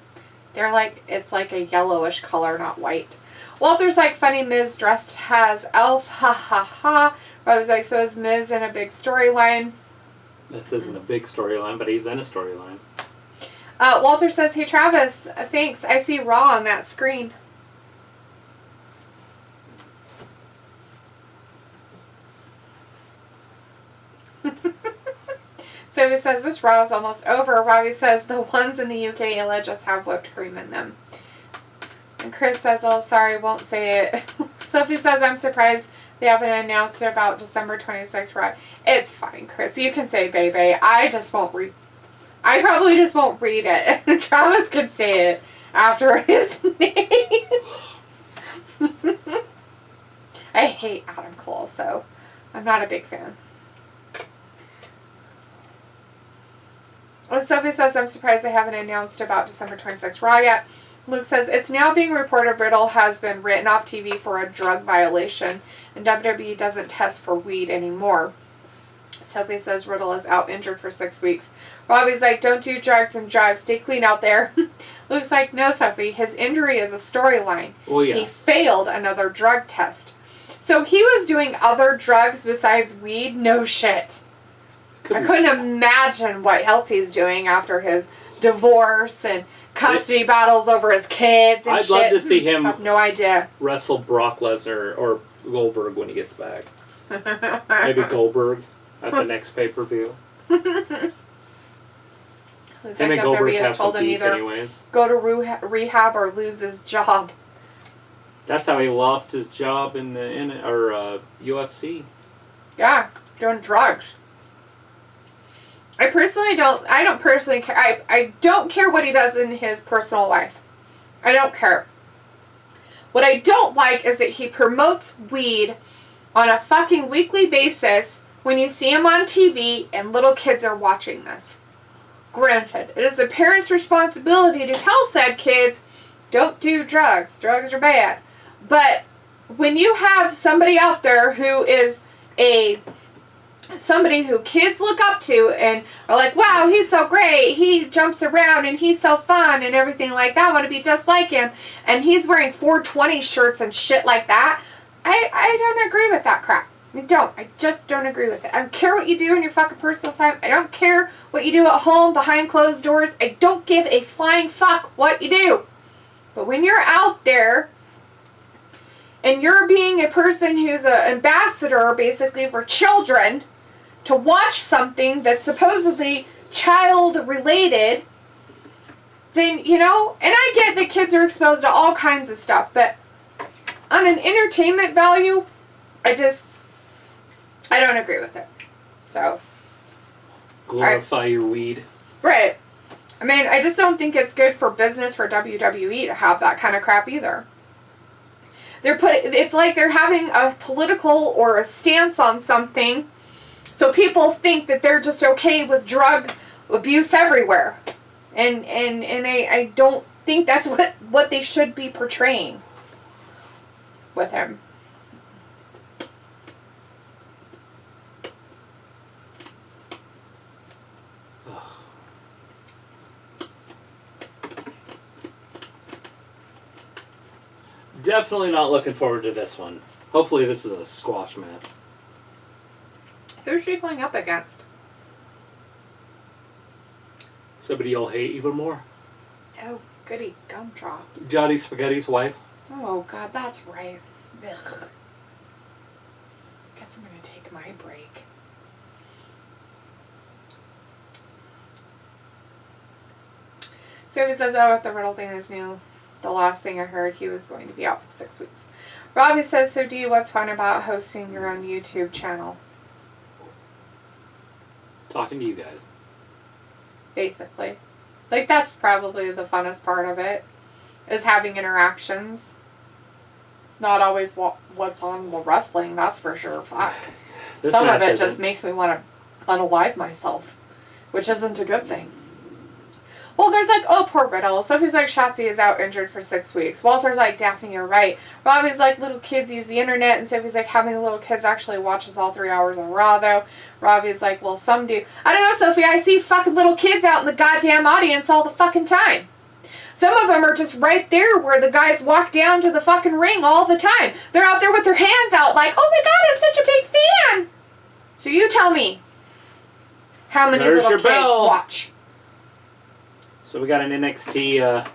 They're like, it's like a yellowish color, not white. Walter's like, funny Miz dressed as elf. Ha ha ha. Robbie's like, so is Miz in a big storyline? This isn't a big storyline, but he's in a storyline. Walter says, hey Travis, thanks. I see Raw on that screen. Sophie says, this Raw is almost over. Robbie says, the ones in the UK Ayla just have whipped cream in them. And Chris says, oh, sorry, won't say it. Sophie says, I'm surprised they haven't announced it about December 26th Raw. It's fine, Chris. You can say baby. I just won't read. I probably just won't read it. Travis can say it after his name. I hate Adam Cole, so I'm not a big fan. Well, Sophie says, I'm surprised they haven't announced about December 26th Raw yet. Luke says, it's now being reported Riddle has been written off TV for a drug violation, and WWE doesn't test for weed anymore. Sophie says Riddle is out injured for 6 weeks. Robbie's like, don't do drugs and drive. Stay clean out there. Luke's like, no, Sophie. His injury is a storyline. Oh, yeah. He failed another drug test. So he was doing other drugs besides weed? No shit. I couldn't imagine what else he's doing after his divorce and custody battles over his kids and I'd love to see him I have no idea. wrestle Brock Lesnar or Goldberg when he gets back. Maybe Goldberg at the next pay-per-view. Looks Him like and Goldberg WWE have has told some him beef either anyways. go to rehab or lose his job. That's how he lost his job in the UFC. Yeah, doing drugs. I don't personally care. I don't care what he does in his personal life. I don't care. What I don't like is that he promotes weed on a fucking weekly basis when you see him on TV and little kids are watching this. Granted, it is the parents' responsibility to tell said kids, don't do drugs. Drugs are bad. But when you have somebody out there who is somebody who kids look up to and are like, wow, he's so great, he jumps around and he's so fun and everything like that, I want to be just like him, and he's wearing 420 shirts and shit like that, I don't agree with that crap. I just don't agree with it. I don't care what you do in your fucking personal time. I don't care what you do at home behind closed doors. I don't give a flying fuck what you do. But when you're out there and you're being a person who's an ambassador basically for children to watch something that's supposedly child related, then, and I get that kids are exposed to all kinds of stuff, but on an entertainment value, I don't agree with it. So. Glorify your weed. Right. I mean, I just don't think it's good for business for WWE to have that kind of crap either. It's like they're having a political or a stance on something, so people think that they're just okay with drug abuse everywhere. And I don't think that's what they should be portraying with him. Definitely not looking forward to this one. Hopefully this is a squash match. Who's she going up against? Somebody you'll hate even more. Oh, goody gumdrops. Johnny Spaghetti's wife. Oh, God, that's right. Ugh. Guess I'm going to take my break. So he says, oh, if the Riddle thing is new, the last thing I heard, he was going to be out for 6 weeks. Robbie says, so Dee, what's fun about hosting your own YouTube channel? Talking to you guys. Basically. Like, that's probably the funnest part of it, is having interactions. Not always what's on the wrestling, that's for sure. Fuck. Some of it just makes me want to unalive myself, which isn't a good thing. Well, there's like, oh, poor Riddle. Sophie's like, Shotzi is out injured for 6 weeks. Walter's like, Daphne, you're right. Robbie's like, little kids use the internet. And Sophie's like, how many little kids actually watches all 3 hours of Raw, though? Robbie's like, well, some do. I don't know, Sophie. I see fucking little kids out in the goddamn audience all the fucking time. Some of them are just right there where the guys walk down to the fucking ring all the time. They're out there with their hands out like, oh my God, I'm such a big fan. So you tell me how many little kids watch. So we got an NXT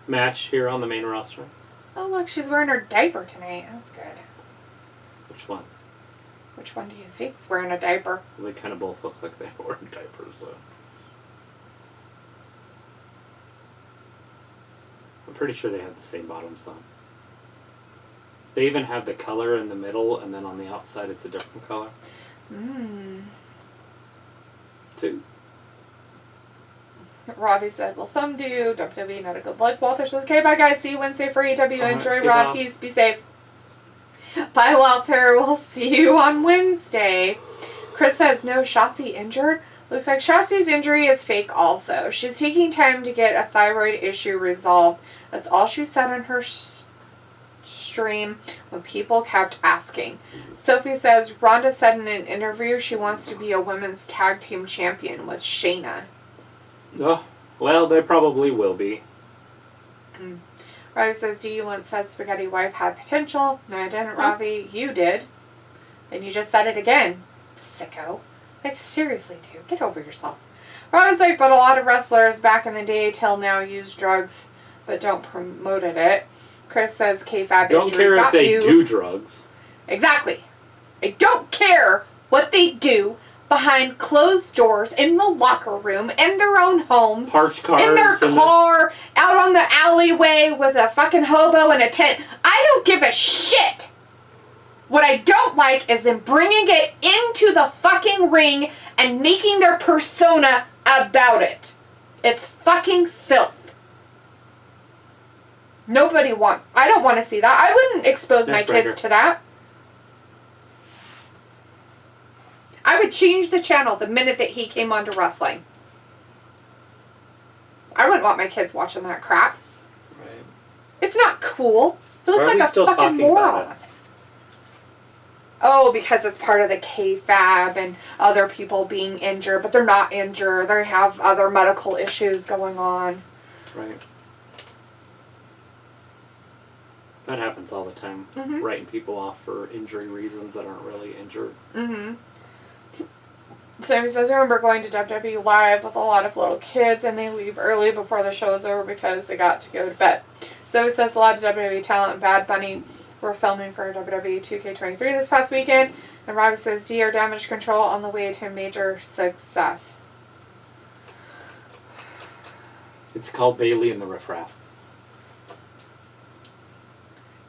match here on the main roster. Oh, look, she's wearing her diaper tonight. That's good. Which one? Which one do you think's wearing a diaper? Well, they kind of both look like they're wearing diapers, though. I'm pretty sure they have the same bottoms on. They even have the color in the middle, and then on the outside it's a different color. Two. Robbie said, well, some do. WWE, not a good look. Walter says, okay, bye, guys. See you Wednesday for AEW. Enjoy Raw. Peace. Be safe. Bye, Walter. We'll see you on Wednesday. Chris says, no, Shotzi injured? Looks like Shotzi's injury is fake also. She's taking time to get a thyroid issue resolved. That's all she said on her stream when people kept asking. Sophie says, Rhonda said in an interview she wants to be a women's tag team champion with Shayna. Oh, well, they probably will be. Robbie says, do you once said Spaghetti Wife had potential? No, I didn't, Robbie. You did. And you just said it again. Sicko. Like, seriously, dude. Get over yourself. Robbie's like, but a lot of wrestlers back in the day till now use drugs, but don't promote it. Chris says, kayfabe don't care if they do drugs. Exactly. I don't care what they do, behind closed doors in the locker room, in their own homes, Parked cars in their car, out on the alleyway with a fucking hobo and a tent. I don't give a shit. What I don't like is them bringing it into the fucking ring and making their persona about it. It's fucking filth. Nobody wants... I don't want to see that. I wouldn't expose my kids to that. I would change the channel the minute that he came onto wrestling. I wouldn't want my kids watching that crap. Right. It's not cool. He looks like a fucking moron. Oh, because it's part of the KFAB and other people being injured, but they're not injured. They have other medical issues going on. Right. That happens all the time. Mm-hmm. Writing people off for injury reasons that aren't really injured. Mm-hmm. So he says, I remember going to WWE Live with a lot of little kids, and they leave early before the show's over because they got to go to bed. So he says a lot of WWE talent and Bad Bunny were filming for WWE 2K23 this past weekend, and Robbie says, DR Damage Control on the way to major success. It's called Bailey and the Riff Raff.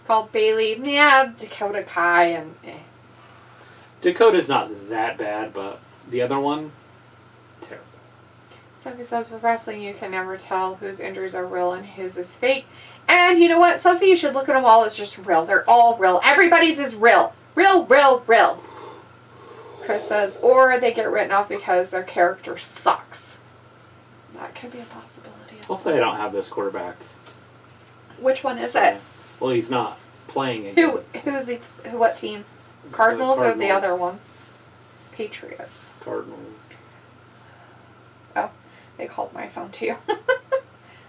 Called Bailey, yeah, Dakota Kai, and Dakota's not that bad, but the other one, terrible. Sophie says, with wrestling, you can never tell whose injuries are real and whose is fake. And you know what, Sophie, you should look at them all as just real. They're all real. Everybody's is real. Real, real, real. Chris says, or they get written off because their character sucks. That could be a possibility as well. Hopefully I don't have this quarterback. Which one is it? Well, he's not playing again. Who is he? What team? Cardinals or the other one? Patriots. Cardinals. Oh, they called my phone too.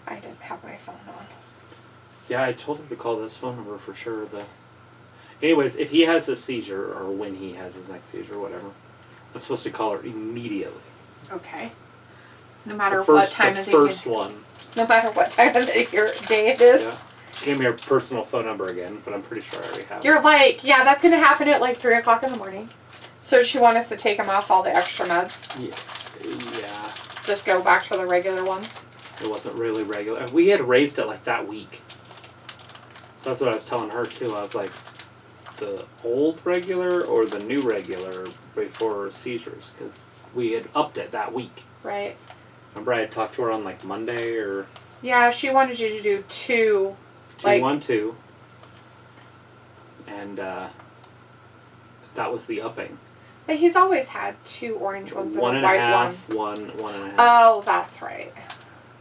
I didn't have my phone on. Yeah, I told him to call this phone number for sure. Anyways, if he has a seizure, or when he has his next seizure, whatever, I'm supposed to call her immediately. Okay. No matter what time of the year. The first one. No matter what time of the day it is. Yeah. She gave me her personal phone number again, but I'm pretty sure I already have it. You're like, yeah, that's going to happen at like 3 o'clock in the morning. So does she want us to take him off all the extra meds? Yeah. Just go back to the regular ones? It wasn't really regular. We had raised it like that week. So that's what I was telling her too. I was like, the old regular or the new regular before seizures? Because we had upped it that week. Right. Remember I had talked to her on like Monday or... Yeah, she wanted you to do 2. 2-1-2. And that was the upping. But he's always had 2 orange ones and a white one. 1.5. Oh, that's right.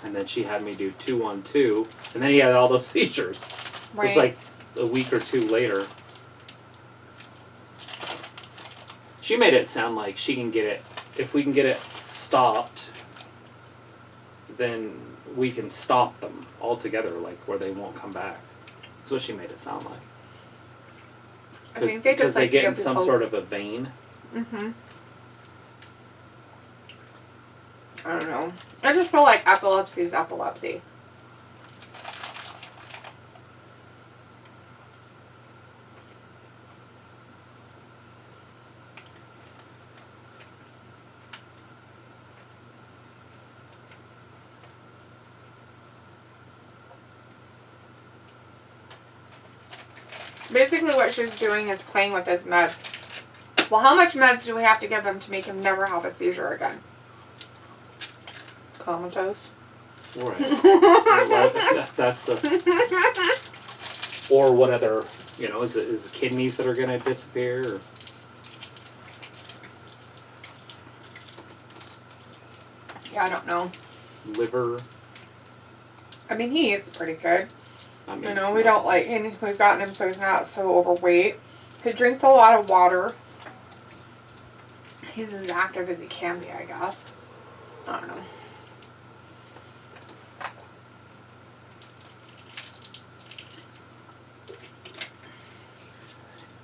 And then she had me do 2-1-2. And then he had all those seizures. Right. It was like a week or 2 later. She made it sound like she can get it, if we can get it stopped, then we can stop them altogether, like where they won't come back. That's what she made it sound like. I think they just they like get in some sort of a vein. Mm-hmm. I don't know. I just feel like epilepsy is epilepsy. Basically what she's doing is playing with his meds. Well, how much meds do we have to give him to make him never have a seizure again? Comatose. Right. That's or what other, is it kidneys that are going to disappear? Or? Yeah, I don't know. Liver. I mean, he eats pretty good. I mean, We don't like, and we've gotten him so he's not so overweight. He drinks a lot of water. He's as active as he can be, I guess. I don't know.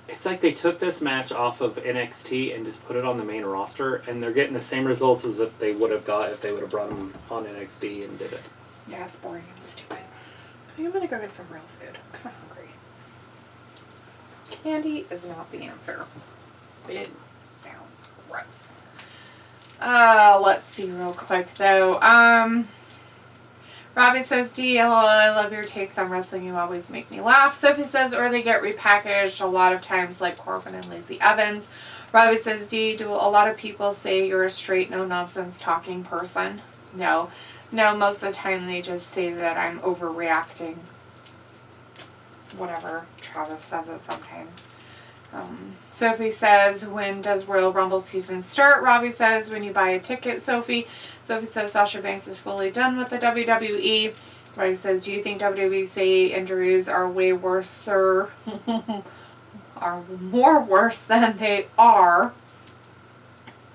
It's like they took this match off of NXT and just put it on the main roster, and they're getting the same results as if they would have got if they would have brought them on NXT and did it. Yeah, it's boring and stupid. I'm gonna go get some real food. I'm kind of hungry. Candy is not the answer. It sounds gross. Let's see real quick though. Robbie says, D, LOL, I love your takes on wrestling. You always make me laugh. Sophie says, or they get repackaged a lot of times like Corbin and Lacey Evans. Robbie says, D, do a lot of people say you're a straight, no-nonsense talking person? No. No, most of the time they just say that I'm overreacting. Whatever. Travis says it sometimes. Sophie says, when does Royal Rumble season start? Robbie says, when you buy a ticket, Sophie. Sophie says, Sasha Banks is fully done with the WWE. Robbie says, do you think WWE say injuries are way worse, are more worse than they are?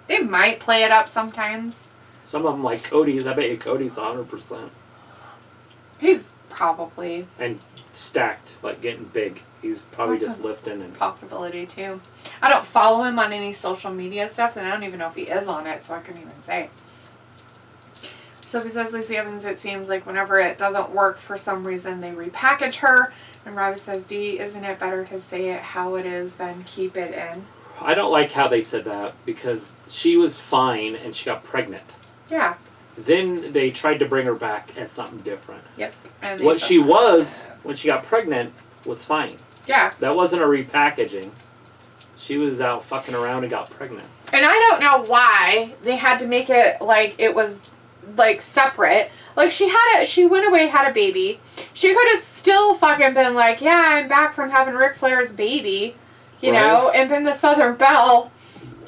They might play it up sometimes. Some of them, like Cody's, I bet you Cody's 100%. He's probably. And stacked, like getting big. He's probably That's just lifting and possibility too. I don't follow him on any social media stuff, and I don't even know if he is on it, so I couldn't even say. Sophie says, Lacey Evans, it seems like whenever it doesn't work for some reason, they repackage her. And Robbie says, D, isn't it better to say it how it is than keep it in? I don't like how they said that because she was fine and she got pregnant. Yeah. Then they tried to bring her back as something different. Yep. And What she was when she got pregnant was fine. Yeah. That wasn't a repackaging. She was out fucking around and got pregnant. And I don't know why they had to make it like it was like separate. Like she went away, had a baby. She could have still fucking been like, yeah, I'm back from having Ric Flair's baby, you know, and been the Southern Belle.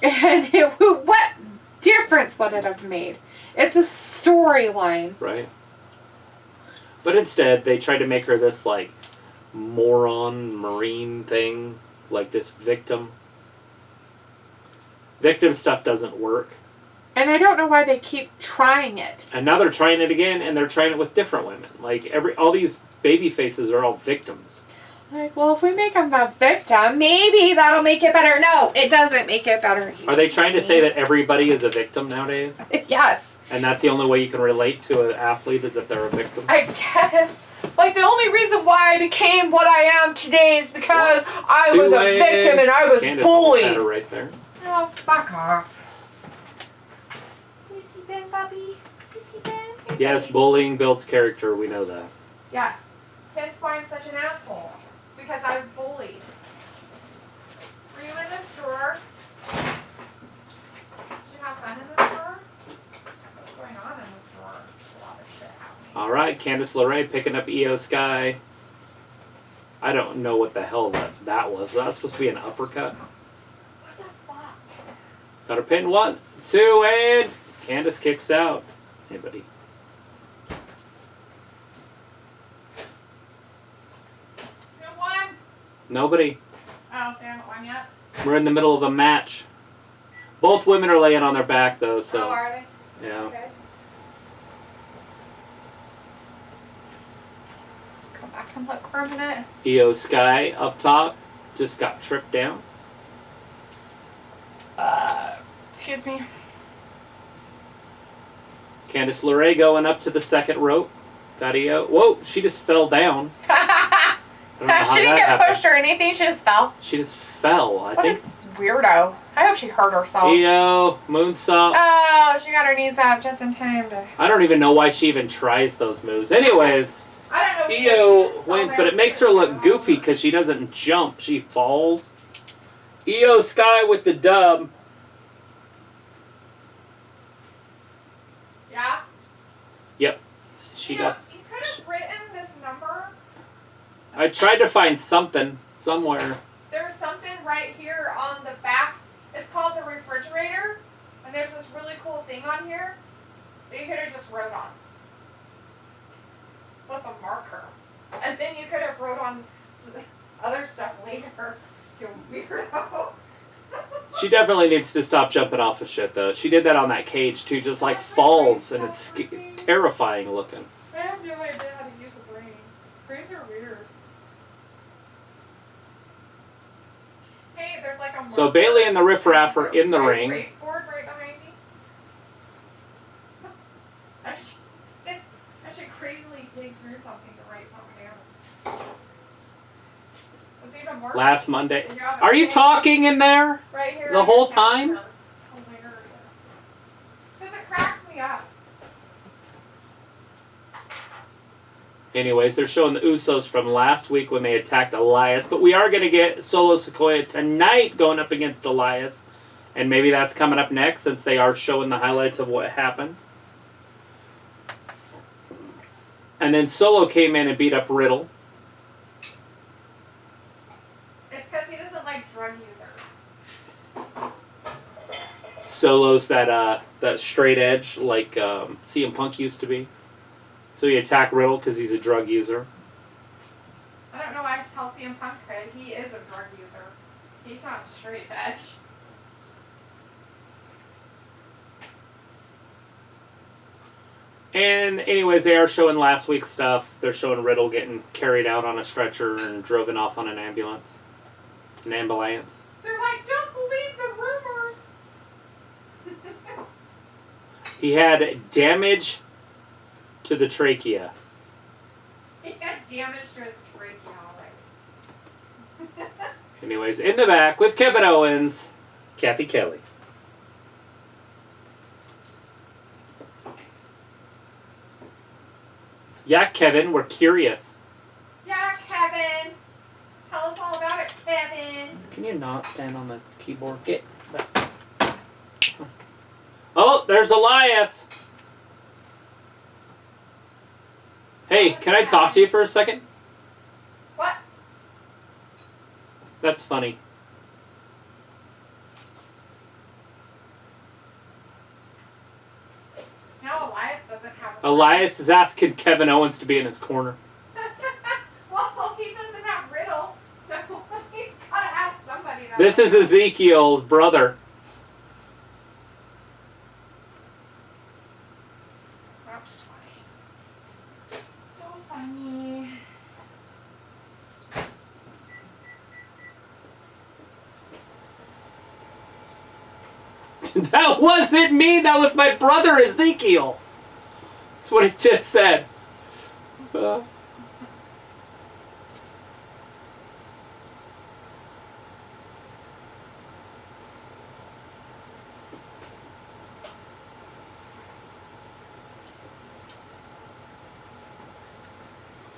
And what difference would it have made? It's a storyline. Right. But instead, they tried to make her this, like, moron marine thing. Like this victim. Victim stuff doesn't work. And I don't know why they keep trying it. And now they're trying it again, and they're trying it with different women. Like, all these baby faces are all victims. Like, well, if we make them a victim, maybe that'll make it better. No, it doesn't make it better. Are they trying to say that everybody is a victim nowadays? Yes. And that's the only way you can relate to an athlete is if they're a victim? I guess. Like, the only reason why I became what I am today is because I was a victim and I was bullied. Right there. Oh, fuck off. You see Ben, Bobby? You see Ben? Hey, Yes, baby. bullying builds character. We know that. Yes. Hence why I'm such an asshole. It's because I was bullied. Were you in this drawer? Did you have fun in this drawer? What's going on in this drawer? There's a lot of shit happening. All right, Candice LeRae picking up Io Sky. I don't know what the hell that was. Was that supposed to be an uppercut? What the fuck? Got her pinned 1, 2, and Candice kicks out. Hey, buddy. Who won? Nobody. Oh, they haven't won yet? We're in the middle of a match. Both women are laying on their back, though, so. Oh, are they? Yeah. Okay. Come back and look for a minute. Io Sky up top just got tripped down. Excuse me. Candice LeRae going up to the second rope. Got Io. Whoa, she just fell down. I don't know how She didn't that get happened. pushed or anything. She just fell. She just fell, I What think. a weirdo. I hope she hurt herself. Io, moonsault. Oh, she got her knees up just in time to... I don't even know why she even tries those moves. Anyways, I don't know. Io wins, but it makes her look goofy because she doesn't jump. She falls. Io Sky with the dub. Yeah? Yep. She got... You could have written this number. I tried to find something somewhere. There's something right here on the back. It's called the refrigerator. And there's this really cool thing on here that you could have just wrote on. With a marker. And then you could have wrote on other stuff later. You weirdo. She definitely needs to stop jumping off of shit, though. She did that on that cage, too. Just, like, falls, and it's terrifying looking. I have no idea how to use a brain. Brains are weird. Hey, there's like a... So Bailey and the Riff Raff are in the ring. Race board right behind me. I should crazily dig through something to write something down. What's even worse? Last Monday. Are you talking in there? Right here the on whole your time? calendar. Hilarious. Anyways, they're showing the Usos from last week when they attacked Elias. But we are going to get Solo Sikoa tonight going up against Elias. And maybe that's coming up next since they are showing the highlights of what happened. And then Solo came in and beat up Riddle. It's because he doesn't like drug users. Solo's that straight edge like CM Punk used to be. So he attacked Riddle because he's a drug user. I don't know why it's called CM Punk, but he is a drug user. He's not straight edge. And anyways, they are showing last week's stuff. They're showing Riddle getting carried out on a stretcher and driven off on an ambulance. An ambulance. They're like, don't believe the rumors. He had damage to the trachea. He got damage to his trachea already. Anyways, in the back with Kevin Owens, Kathy Kelly. Yeah, Kevin, we're curious. Yeah, Kevin. Tell us all about it, Kevin. Can you not stand on the keyboard? Get back. Oh, there's Elias. Hey, can I talk to you for a second? What? That's funny. No, Elias doesn't have a Elias is asking Kevin Owens to be in his corner. Well, he doesn't have Riddle, so he's got to have somebody to... This is Ezekiel's brother. That's funny. So funny. That wasn't me. That was my brother Ezekiel. That's what he just said.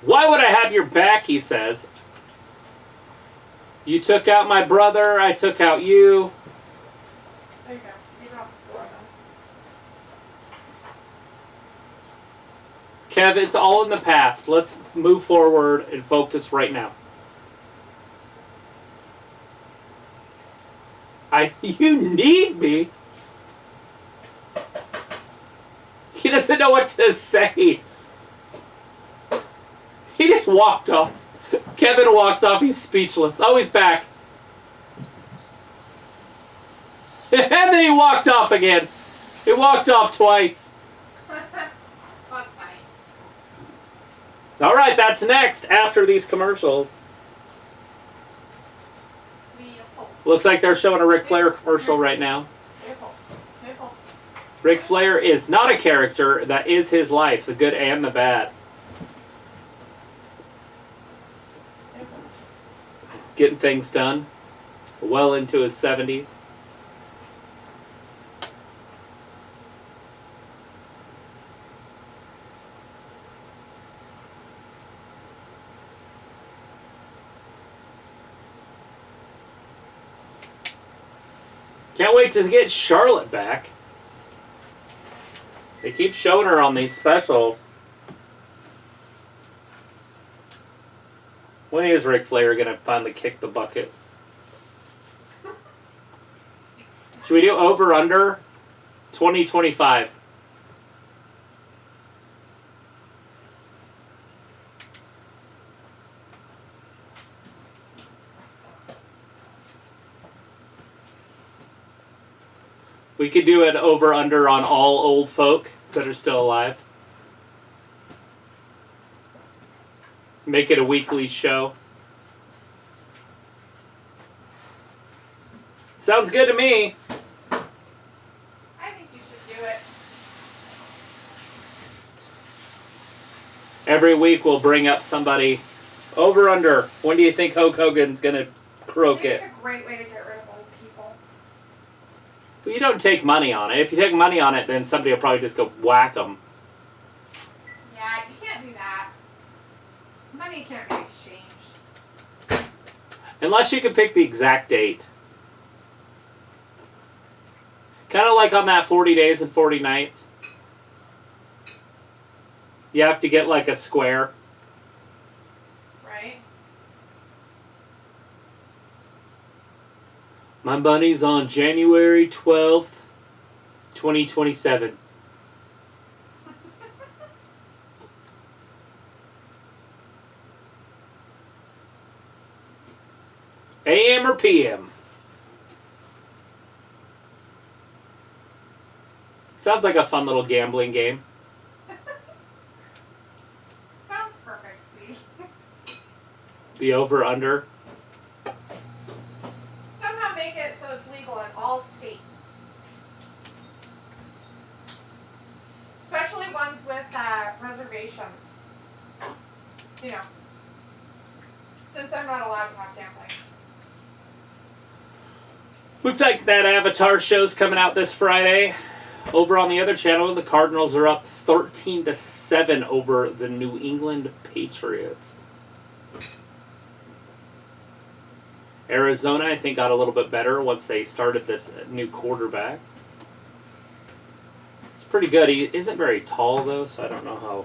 Why would I have your back, he says. You took out my brother, I took out you. There you go. Leave it off the floor, Kev, it's all in the past. Let's move forward and focus right now. You need me? He doesn't know what to say. He just walked off. Kevin walks off, he's speechless. Oh, he's back. And then he walked off again. He walked off twice. That's funny. Alright, that's next after these commercials. Looks like they're showing a Ric Flair commercial right now. Ric Flair is not a character, that is his life, the good and the bad. Getting things done. Well into his 70s. Can't wait to get Charlotte back. They keep showing her on these specials. When is Ric Flair going to finally kick the bucket? Should we do over-under 2025? We could do an over-under on all old folk that are still alive. Make it a weekly show. Sounds good to me. I think you should do it. Every week we'll bring up somebody. Over under. When do you think Hulk Hogan's going to croak it? It's a great way to get rid of old people. But you don't take money on it. If you take money on it, then somebody will probably just go whack them. Yeah, you can't do that. Money can't be exchanged. Unless you can pick the exact date. Kind of like on that 40 Days and 40 Nights. You have to get like a square. Right? My money's on January 12th, 2027. AM or PM? Sounds like a fun little gambling game. Sounds perfect, sweet. The over-under. Somehow make it so it's legal in all states. Especially ones with reservations. You know. Since they're not allowed to have gambling. Looks like that Avatar show's coming out this Friday. Over on the other channel, the Cardinals are up 13-7 over the New England Patriots. Arizona, I think, got a little bit better once they started this new quarterback. It's pretty good. He isn't very tall, though, so I don't know how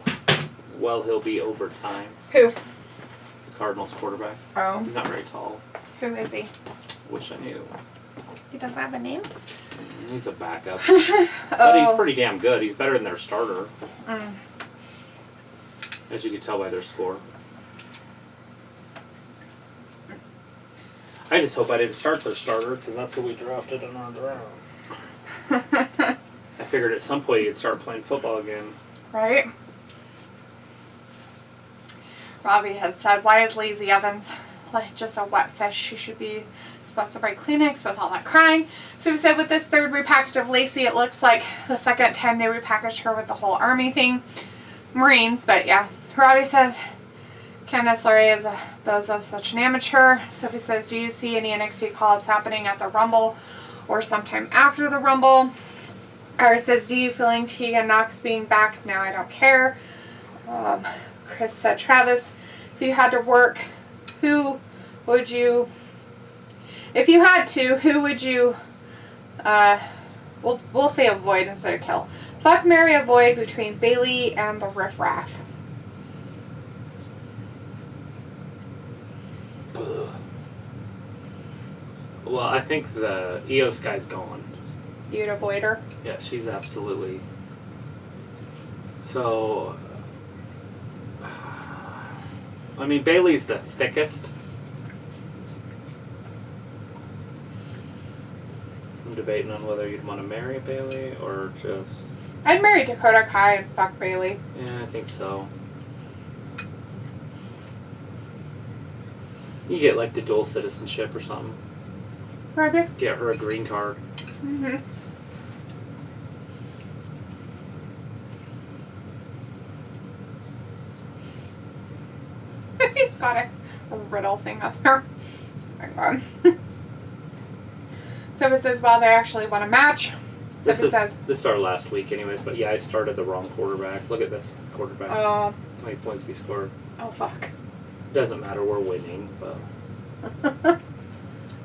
well he'll be over time. Who? The Cardinals quarterback. Oh. He's not very tall. Who is he? Wish I knew. He doesn't have a name? He's a backup. But he's Oh. pretty damn good. He's better than their starter, Mm. as you can tell by their score. I just hope I didn't start their starter, because that's who we drafted in our draft. I figured at some point he'd start playing football again. Right? Robbie had said, why is Lazy Evans like just a wet fish? She should be supposed to break Kleenex with all that crying. So we said with this third repackage of Lacey, it looks like the second time they repackaged her with the whole army thing. Marines, but yeah. Robbie says, Candice LeRae is a bozo, such an amateur. Sophie says, do you see any NXT call-ups happening at the Rumble or sometime after the Rumble? Ari says, do you feeling Tegan Knox being back? No, I don't care. Chris said, Travis, if you had to work, who would you, if you had to, who would you, we'll say avoid instead of kill. Fuck, marry, avoid between Bailey and the Riff Raff. Well, I think the EOS guy's gone. You'd avoid her? Yeah, she's absolutely... So... I mean, Bailey's the thickest. I'm debating on whether you'd want to marry Bailey or just... I'd marry Dakota Kai and fuck Bailey. Yeah, I think so. You get like the dual citizenship or something. Maybe. Get her a green card. Mm-hmm. He's got a riddle thing up there. Oh my god. Sophie says, well, they actually won a match. Sophie says, This is our last week anyways, but yeah, I started the wrong quarterback. Look at this quarterback. oh, How many points he scored. oh fuck. Doesn't matter, we're winning, but...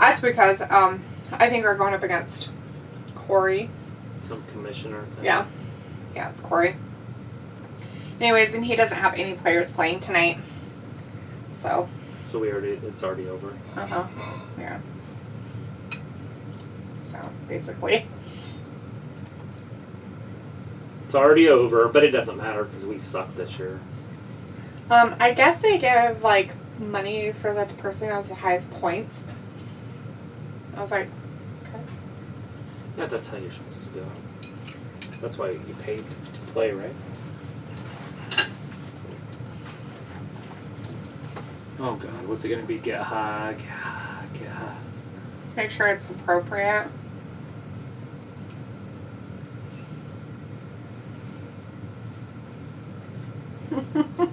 That's because, I think we're going up against Corey. Some commissioner thing. Yeah. Yeah, it's Corey. Anyways, and he doesn't have any players playing tonight. So. So it's already over. Uh-huh. Yeah. So, basically. It's already over, but it doesn't matter because we suck this year. I guess they give, like, money for the person who has the highest points. I was like, okay. Yeah, that's how you're supposed to do it. That's why you paid to play, right? Oh god, what's it gonna be? Get high, get high, get high. Make sure it's appropriate.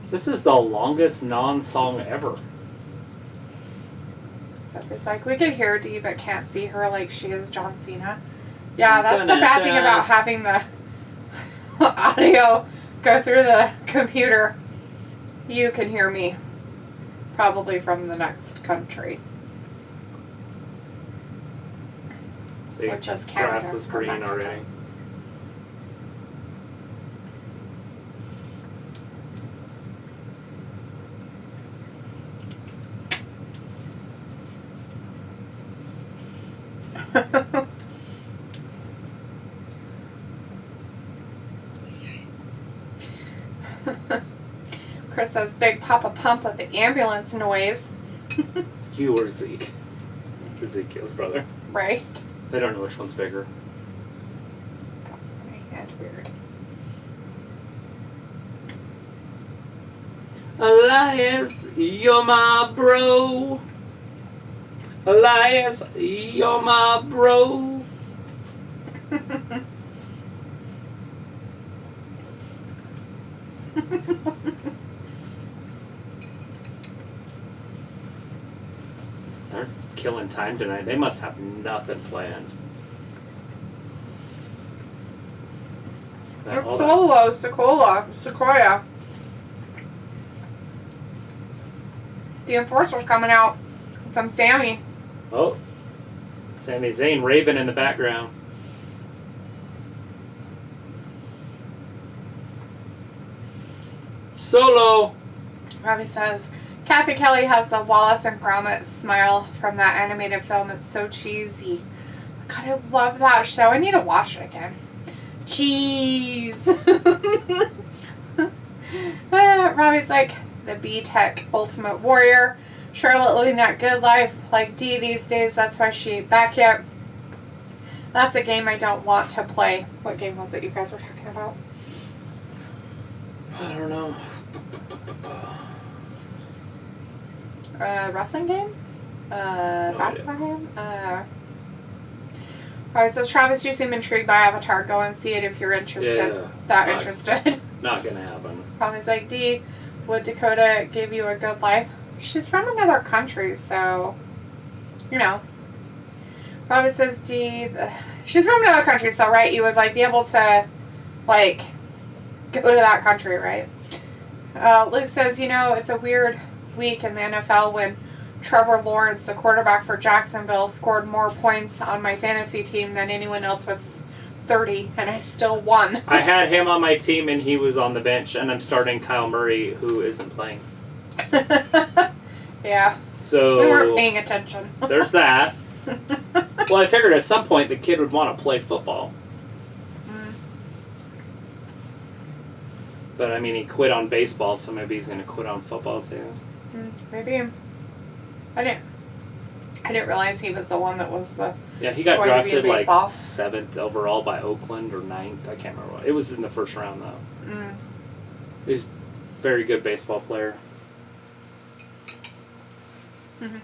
This is the longest non-song ever. So it's like, we could hear Dee but can't see her like she is John Cena. Yeah, that's the bad thing about having the audio go through the computer. You can hear me. Probably from the next country. See, Which is Canada. grass is or green Mexico. already. Chris says, Big Papa Pump with the ambulance noise. You or Zeke. Ezekiel's brother. Right? I don't know which one's bigger. That's funny and weird. Elias, you're my bro. Elias, you're my bro. They're killing time tonight. They must have nothing planned. It's Solo, Sequoia. The Enforcer's coming out with some Sammy. Oh, Sami Zayn, Raven in the background. Solo. Robbie says, Kathy Kelly has the Wallace and Gromit smile from that animated film. It's so cheesy. God, I love that show. I need to watch it again. Cheese. Robbie's like, the B-Tech Ultimate Warrior. Charlotte living that good life like Dee these days. That's why she ain't back yet. That's a game I don't want to play. What game was it you guys were talking about? I don't know. Wrestling game? No basketball game? Alright, so Travis, you seem intrigued by Avatar. Go and see it if you're interested. Yeah, Interested. Not gonna happen. Probably's like, Dee, would Dakota give you a good life? She's from another country, so, you know. Robbie says, Dee, she's from another country, so, right, you would, like, be able to, like, go to that country, right? Luke says, you know, it's a weird week in the NFL when Trevor Lawrence, the quarterback for Jacksonville, scored more points on my fantasy team than anyone else with 30, and I still won. I had him on my team, and he was on the bench, and I'm starting Kyle Murray, who isn't playing. Yeah. So We weren't paying attention. There's that. Well, I figured at some point the kid would want to play football. But, I mean, he quit on baseball, so maybe he's going to quit on football, too. Maybe. I didn't realize he was the one that was the... Yeah, he got Going to be in drafted, like, baseball. 7th overall by Oakland, or 9th. I can't remember what. It was in the first round, though. He's a very good baseball player. Mm-hmm.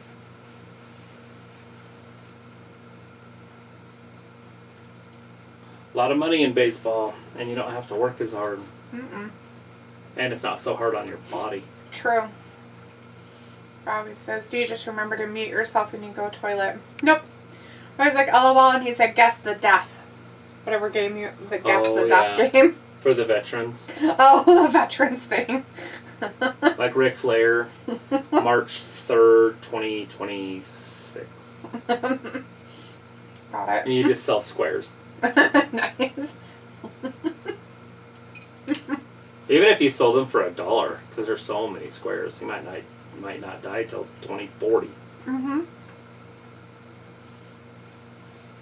A lot of money in baseball, and you don't have to work as hard. Mm-mm. And it's not so hard on your body. True. Robbie says, do you just remember to mute yourself when you go toilet? Nope. I was like, LOL, and he said, guess the death. Whatever game you... The guess the death game. For the veterans. Oh, the veterans thing. Like Ric Flair, March 3rd, 2026. Got it. And you just sell squares. Nice. Even if you sold them for $1, because there's so many squares, he might not die till 2040. Mm-hmm.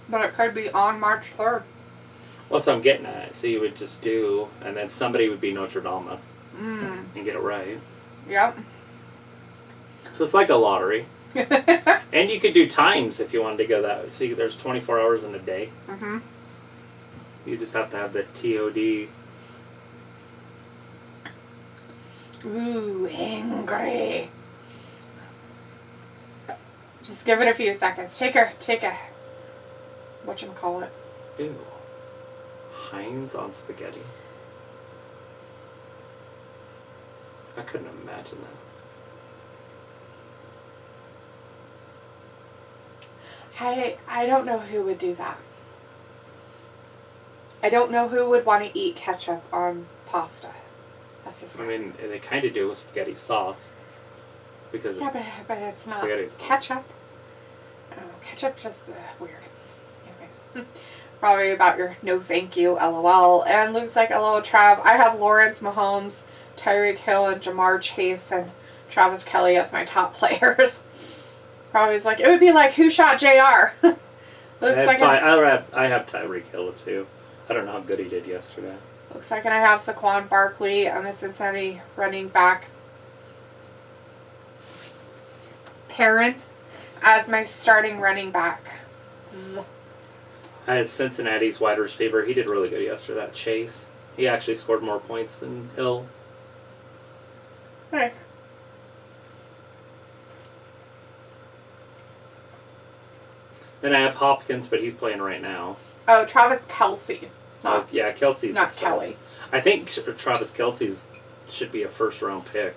But it could be on March 3rd. Well, so I'm getting at it. So you would just do, and then somebody would be Notre Dame and get it right. Yep. So it's like a lottery. And you could do times if you wanted to go that. See, there's 24 hours in a day. Mm-hmm. You just have to have the TOD. Ooh, angry. Just give it a few seconds. Take a whatchamacallit. Ew. Heinz on spaghetti. I couldn't imagine that. I don't know who would do that. I don't know who would want to eat ketchup on pasta. That's I disgusting. mean, they kind of do with spaghetti sauce. because Yeah, but it's not spaghetti's ketchup. Oh, ketchup just weird. Anyways. Probably about your no thank you, LOL. And looks like LOL Trav. I have Lawrence Mahomes, Tyreek Hill, and Jamar Chase, and Travis Kelce as my top players. Probably like, it would be like, who shot JR? Looks like I have Tyreek Hill too. I don't know how good he did yesterday. Looks like I have Saquon Barkley and the Cincinnati running back Perrin as my starting running back. I had Cincinnati's wide receiver. He did really good yesterday. That Chase. He actually scored more points than Hill. Nice. Then I have Hopkins, but he's playing right now. Oh, Travis Kelce. Oh, yeah, Kelsey's not Kelly. I think Travis Kelce's should be a first-round pick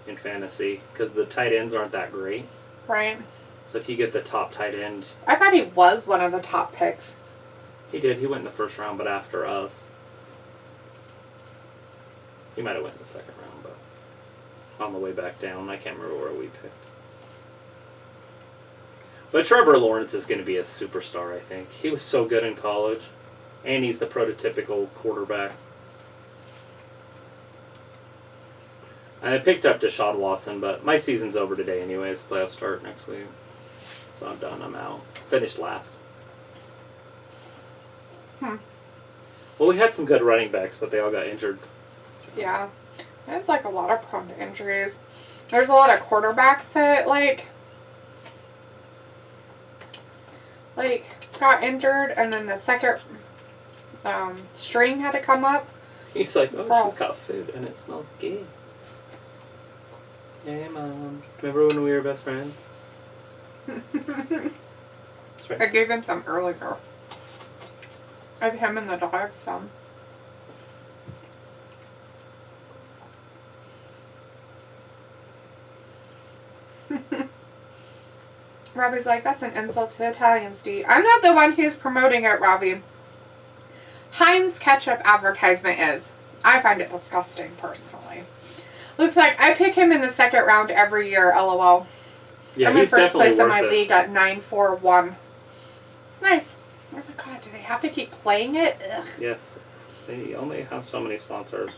in fantasy because the tight ends aren't that great. Right. So if you get the top tight end... I thought he was one of the top picks. He did. He went in the first round, but after us. He might have went in the second round, but on the way back down. I can't remember where we picked. But Trevor Lawrence is going to be a superstar, I think. He was so good in college. And he's the prototypical quarterback. I picked up Deshaun Watson, but my season's over today anyways. Playoffs start next week. So I'm done. I'm out. Finished last. Well, we had some good running backs, but they all got injured. Yeah. There's like a lot of prone to injuries. There's a lot of quarterbacks that like got injured, and then the second string had to come up. He's like, oh, she's got food, and it smells good. Hey, Mom. Remember when we were best friends? That's right. I gave him some earlier. I gave him and the dog some. Robbie's like, that's an insult to Italians, Dee. I'm not the one who's promoting it, Robbie. Heinz ketchup advertisement is. I find it disgusting, personally. Looks like I pick him in the second round every year, LOL. Yeah, I'm in he's first definitely place in worth my it. league at 9-4-1. Nice. Oh my god, do they have to keep playing it? Ugh. Yes. They only have so many sponsors.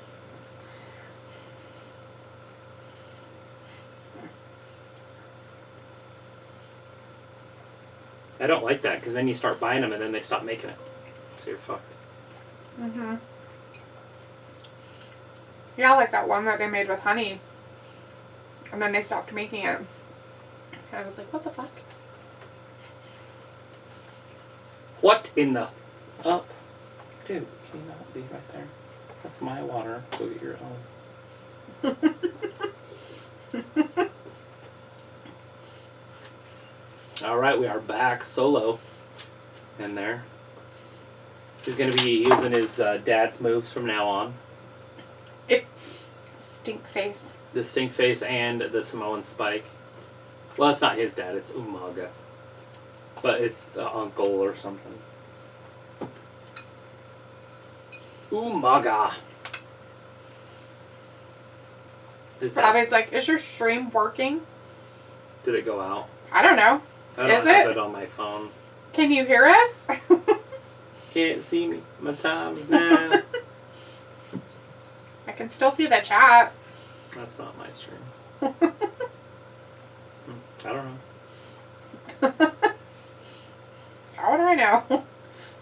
I don't like that, because then you start buying them and then they stop making it. So you're fucked. Mm-hmm. Yeah, like that one that they made with honey. And then they stopped making it. And I was like, what the fuck? What in the... Up? Dude, can you not be right there? That's my water. Go get your own. Alright, we are back solo in there. He's going to be using his dad's moves from now on. Stink face. The stink face and the Samoan spike. Well, it's not his dad, it's Umaga. But it's the uncle or something. Umaga. Robbie's like, is your stream working? Did it go out? I don't know. I don't Is have it? it on my phone. Can you hear us? Can't see me. My time's now. I can still see the chat. That's not my stream. I don't know. How would I know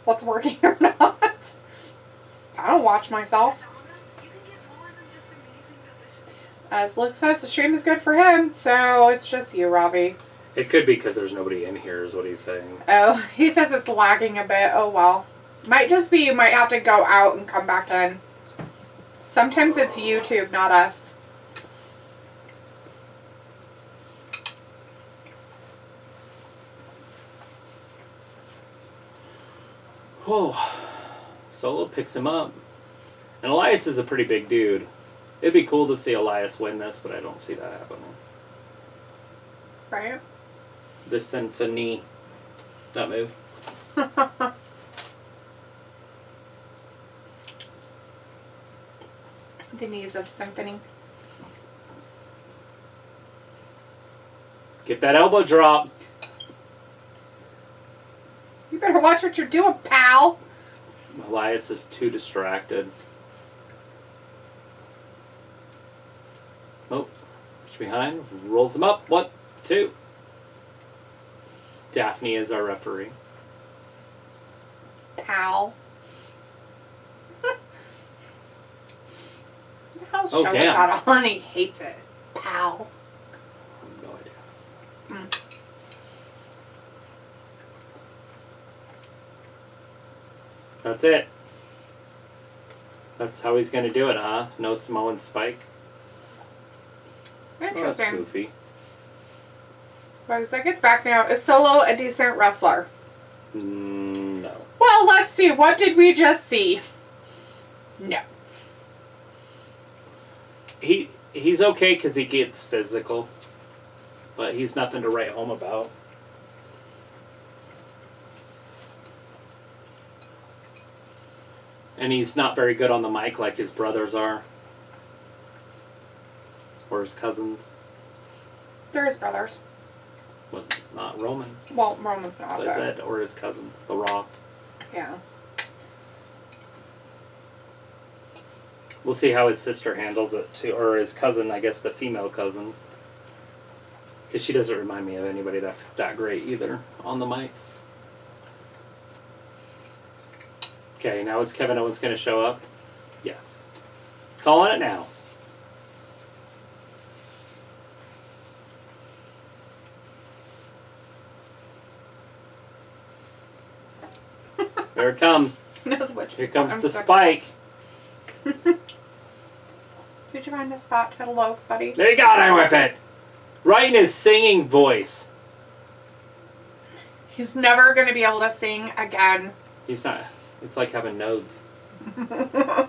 what's working or not? I don't watch myself. As Luke says, the stream is good for him, so it's just you, Robbie. It could be because there's nobody in here is what he's saying. Oh, he says it's lagging a bit. Oh, well. Might just be you might have to go out and come back in. Sometimes it's YouTube, not us. Oh, Solo picks him up. And Elias is a pretty big dude. It'd be cool to see Elias win this, but I don't see that happening. Right? The symphony. That move. The knees of symphony. Get that elbow drop. You better watch what you're doing, pal. Elias is too distracted. Oh, push behind. Rolls him up. 1, 2. Daphne is our referee. Pal. How Oh, show is damn. that on? He hates it. Pal. I have no idea. That's it. That's how he's going to do it, huh? No Samoan spike. Oh, that's Interesting. goofy. Well, he's like, it's back now. Is Solo a decent wrestler? No. Well, let's see. What did we just see? No. He's okay because he gets physical, but he's nothing to write home about. And he's not very good on the mic like his brothers are. Or his cousins. They're his brothers. But not Roman. Well, Roman's not. As I But said, or his cousins. The Rock. yeah. We'll see how his sister handles it too. Or his cousin, I guess the female cousin. Because she doesn't remind me of anybody that's that great either on the mic. Okay, now is Kevin Owens going to show up? Yes. Calling it now. There it comes. He knows which. Here comes I'm the sick of spike. this. Did you find a spot to loaf, buddy? There you go, there with it. Right in his singing voice. He's never going to be able to sing again. He's not. It's like having nodes. I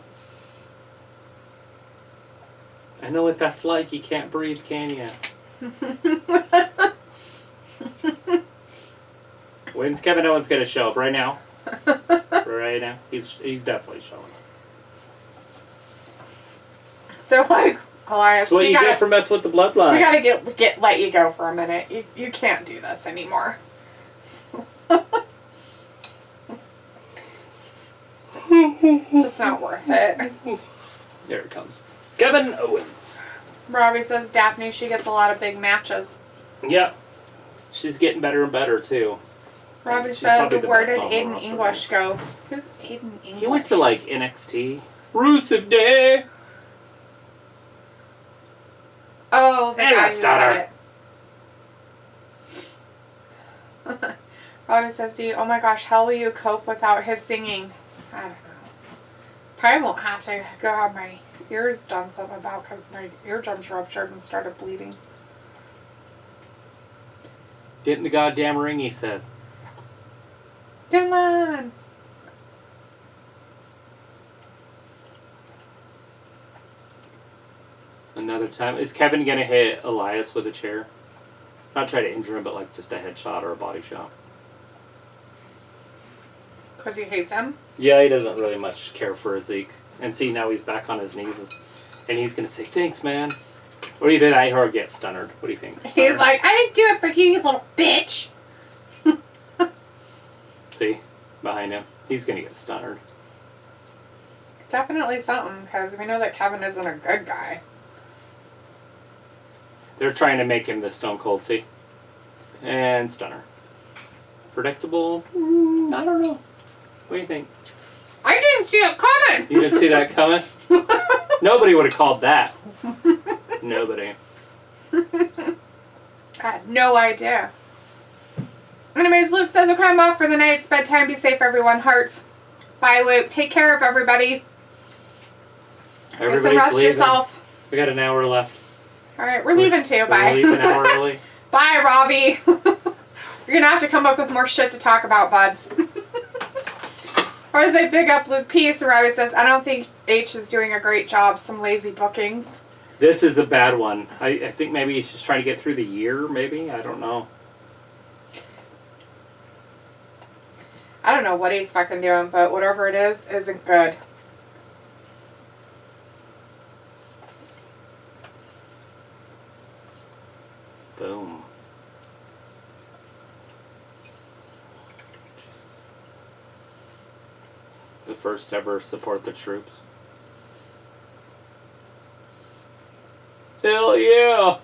know what that's like. You can't breathe, can you? When's Kevin Owens going to show up? Right now? Right now? He's definitely showing up. They're like, Elias, That's what we you gotta, get for messing with the bloodline. we gotta let you go for a minute. You can't do this anymore. Just not worth it. There it comes. Kevin Owens. Robbie says Daphne, she gets a lot of big matches. Yep. She's getting better and better, too. Robbie She's says, probably the where best did on the Aiden roster, English go? Who's Aiden English? He went to, like, NXT. Rusev Day. Oh, the And guy a who stutter. said it. Robbie says, oh my gosh, how will you cope without his singing? I don't know. Probably won't have to go have my ears done something about because my eardrums ruptured and started bleeding. Get in the goddamn ring, he says. Come on. Another time. Is Kevin going to hit Elias with a chair? Not try to injure him, but like just a headshot or a body shot. Because he hates him? Yeah, he doesn't really much care for Zeke. And see, now he's back on his knees. And he's going to say, thanks, man. Or either that or get stunnered. What do you think? He's like, I didn't do it for you, you little bitch. See? Behind him. He's going to get stunnered. Definitely something, because we know that Kevin isn't a good guy. They're trying to make him the Stone Cold, see? And stunner. Predictable? I don't know. What do you think? I didn't see it coming! You didn't see that coming? Nobody would have called that. Nobody. I had no idea. Anyways, Luke says, okay, I'm off for the night. It's bedtime. Be safe, everyone. Hearts. Bye, Luke. Take care of everybody. Get some Everybody's rest leaving. yourself. We got an hour left. All right, we're leaving too. Bye. We're leaving an hour early. Bye, Robbie. You're going to have to come up with more shit to talk about, bud. Or as they big up Luke Peace, Robbie says, I don't think H is doing a great job. Some lazy bookings. This is a bad one. I think maybe he's just trying to get through the year, maybe? I don't know. I don't know what he's fucking doing, but whatever it is, isn't good. Boom. first ever support the troops. Hell yeah!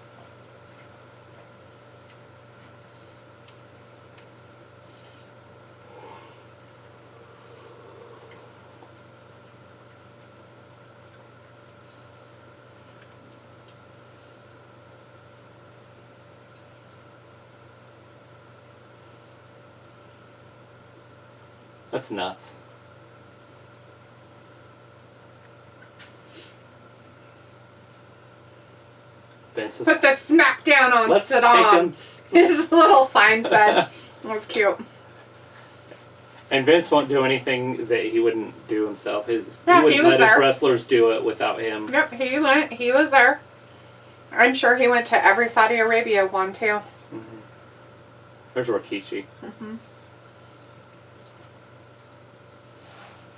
That's nuts. Vince is... Put the smackdown on Let's Saddam. His little sign said. It was cute. And Vince won't do anything that he wouldn't do himself. He was wouldn't let his there. wrestlers do it without him. Yep, he went. He was there. I'm sure he went to every Saudi Arabia one too. Mm-hmm. There's Rikishi. Mm-hmm.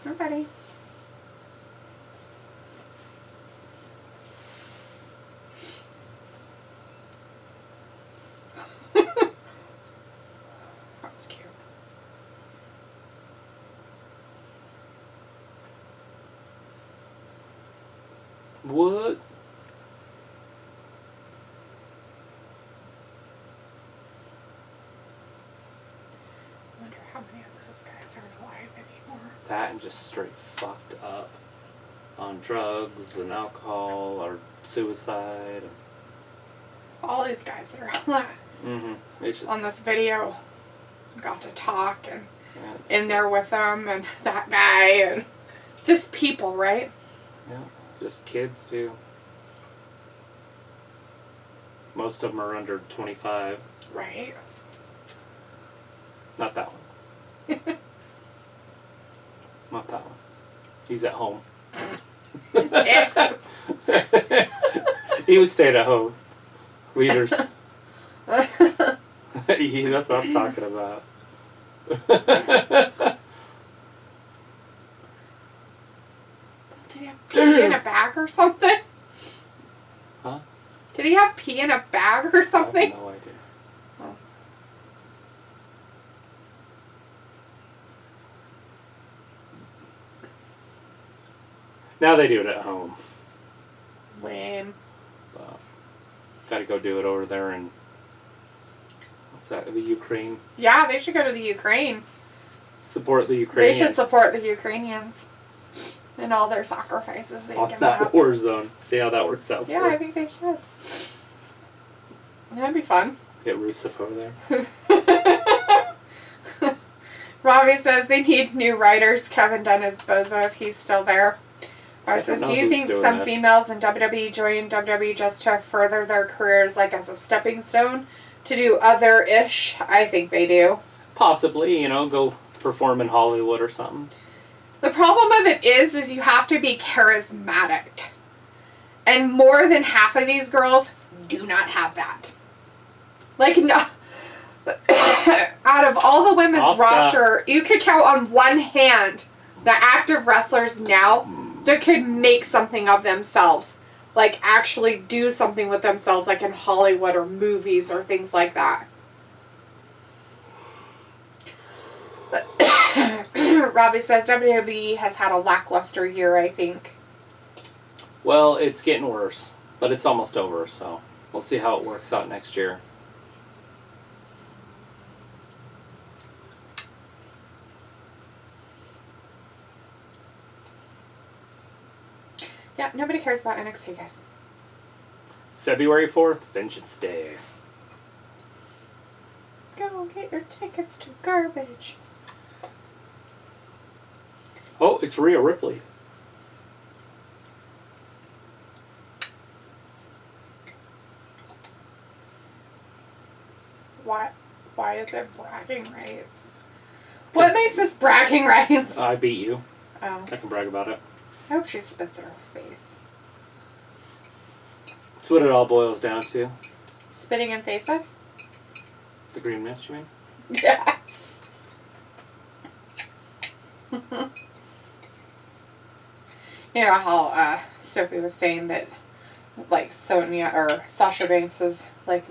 Everybody. That's cute. What? I wonder how many of those guys are alive anymore. That and just straight fucked up on drugs and alcohol or suicide. All these guys that are on that It's just, on this video got to talk and yeah, in there with them and that guy and just people, right? Yeah, just kids too. Most of them are under 25. Right. Not that one. Not that one. He's at home. Texas. He would stay at home. Leaders. Yeah, that's what I'm talking about. Did he have pee in a bag or something? Huh? Did he have pee in a bag or I something? have no idea. Oh. Now they do it at home. Lame. Got to go do it over there in, what's that, the Ukraine? Yeah, they should go to the Ukraine. Support the Ukrainians. They should support the Ukrainians and all their sacrifices they on give that up. war zone. See how that works out. Yeah, for I think they should. That'd be fun. Get Rusev over there. Robbie says they need new writers. Kevin Dunn is bozo if he's still there. Robbie says, know do you who's think doing some this. females in WWE join WWE just to further their careers, like as a stepping stone to do other-ish? I think they do. Possibly, go perform in Hollywood or something. The problem of it is you have to be charismatic. And more than half of these girls do not have that. Like, no. Out of all the women's Asuka. roster, you could count on one hand the active wrestlers now that could make something of themselves. Like, actually do something with themselves, like in Hollywood or movies or things like that. Robbie says WWE has had a lackluster year, I think. Well, it's getting worse, but it's almost over, so we'll see how it works out next year. Yeah, nobody cares about NXT, guys. February 4th, Vengeance Day. Go get your tickets to garbage. Oh, it's Rhea Ripley. Why is it bragging rights? What makes this bragging rights? I beat you. Oh. I can brag about it. I hope she spits in her face. That's what it all boils down to. Spitting in faces? The green mist, you mean? Yeah. You know how Sophie was saying that, like, Sonya or Sasha Banks is like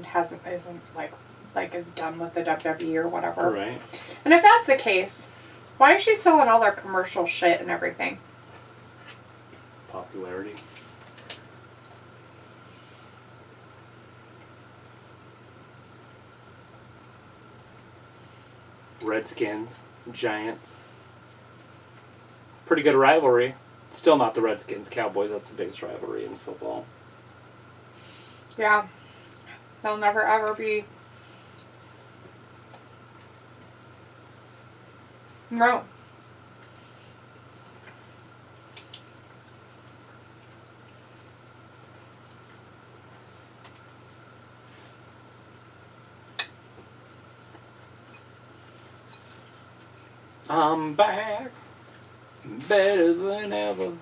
is done with the WWE or whatever. Right. And if that's the case, Why is she still in all their commercial shit and everything? Popularity. Redskins, Giants. Pretty good rivalry. Still not the Redskins, Cowboys. That's the biggest rivalry in football. Yeah. They'll never ever be. No. I'm back. Better than ever.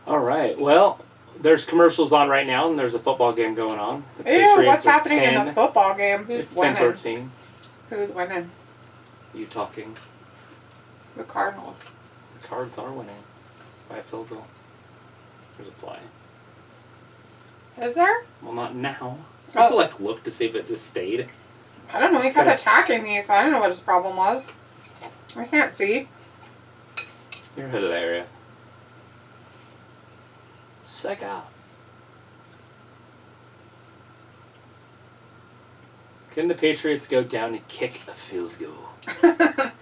Alright, well, there's commercials on right now, and there's a football game going on. Ew, what's happening in the football game? Who's it's winning? 10-13. Who's winning? You talking? The Cardinals. The Cards are winning by a field goal. There's a fly. Is there? Well, not now. Oh. People like look to see if it just stayed. I don't know. He It's kept gotta- attacking me, so I don't know what his problem was. I can't see. You're hilarious. Suck out. Can the Patriots go down and kick a field goal?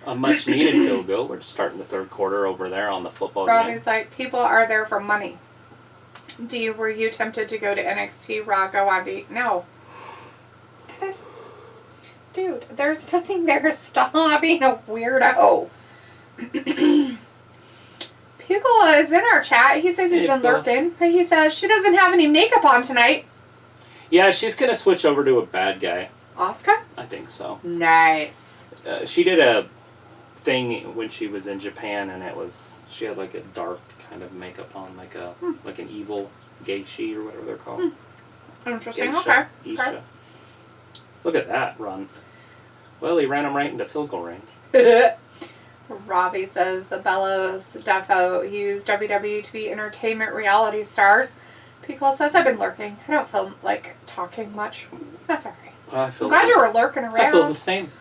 A much needed field goal. We're just starting the third quarter over there on the football game. Robbie's like, people are there for money. Were you tempted to go to NXT Raw? Go on to no. That is, dude, there's nothing there. Stop being a weirdo. Pickle is in our chat. He says he's been Pickle. lurking. But he says she doesn't have any makeup on tonight. Yeah, she's going to switch over to a bad guy. Oscar? I think so. Nice. She did a thing when she was in Japan, and she had like a dark kind of makeup on, like an evil geisha or whatever they're called. Interesting. Geisha. Okay. Geisha. Look at that run. Well, he ran him right into field goal range. Robbie says the Bellows defo used WWE to be entertainment reality stars. Pickle says I've been lurking. I don't feel like talking much. That's alright. I I'm glad you were lurking around. I feel the same.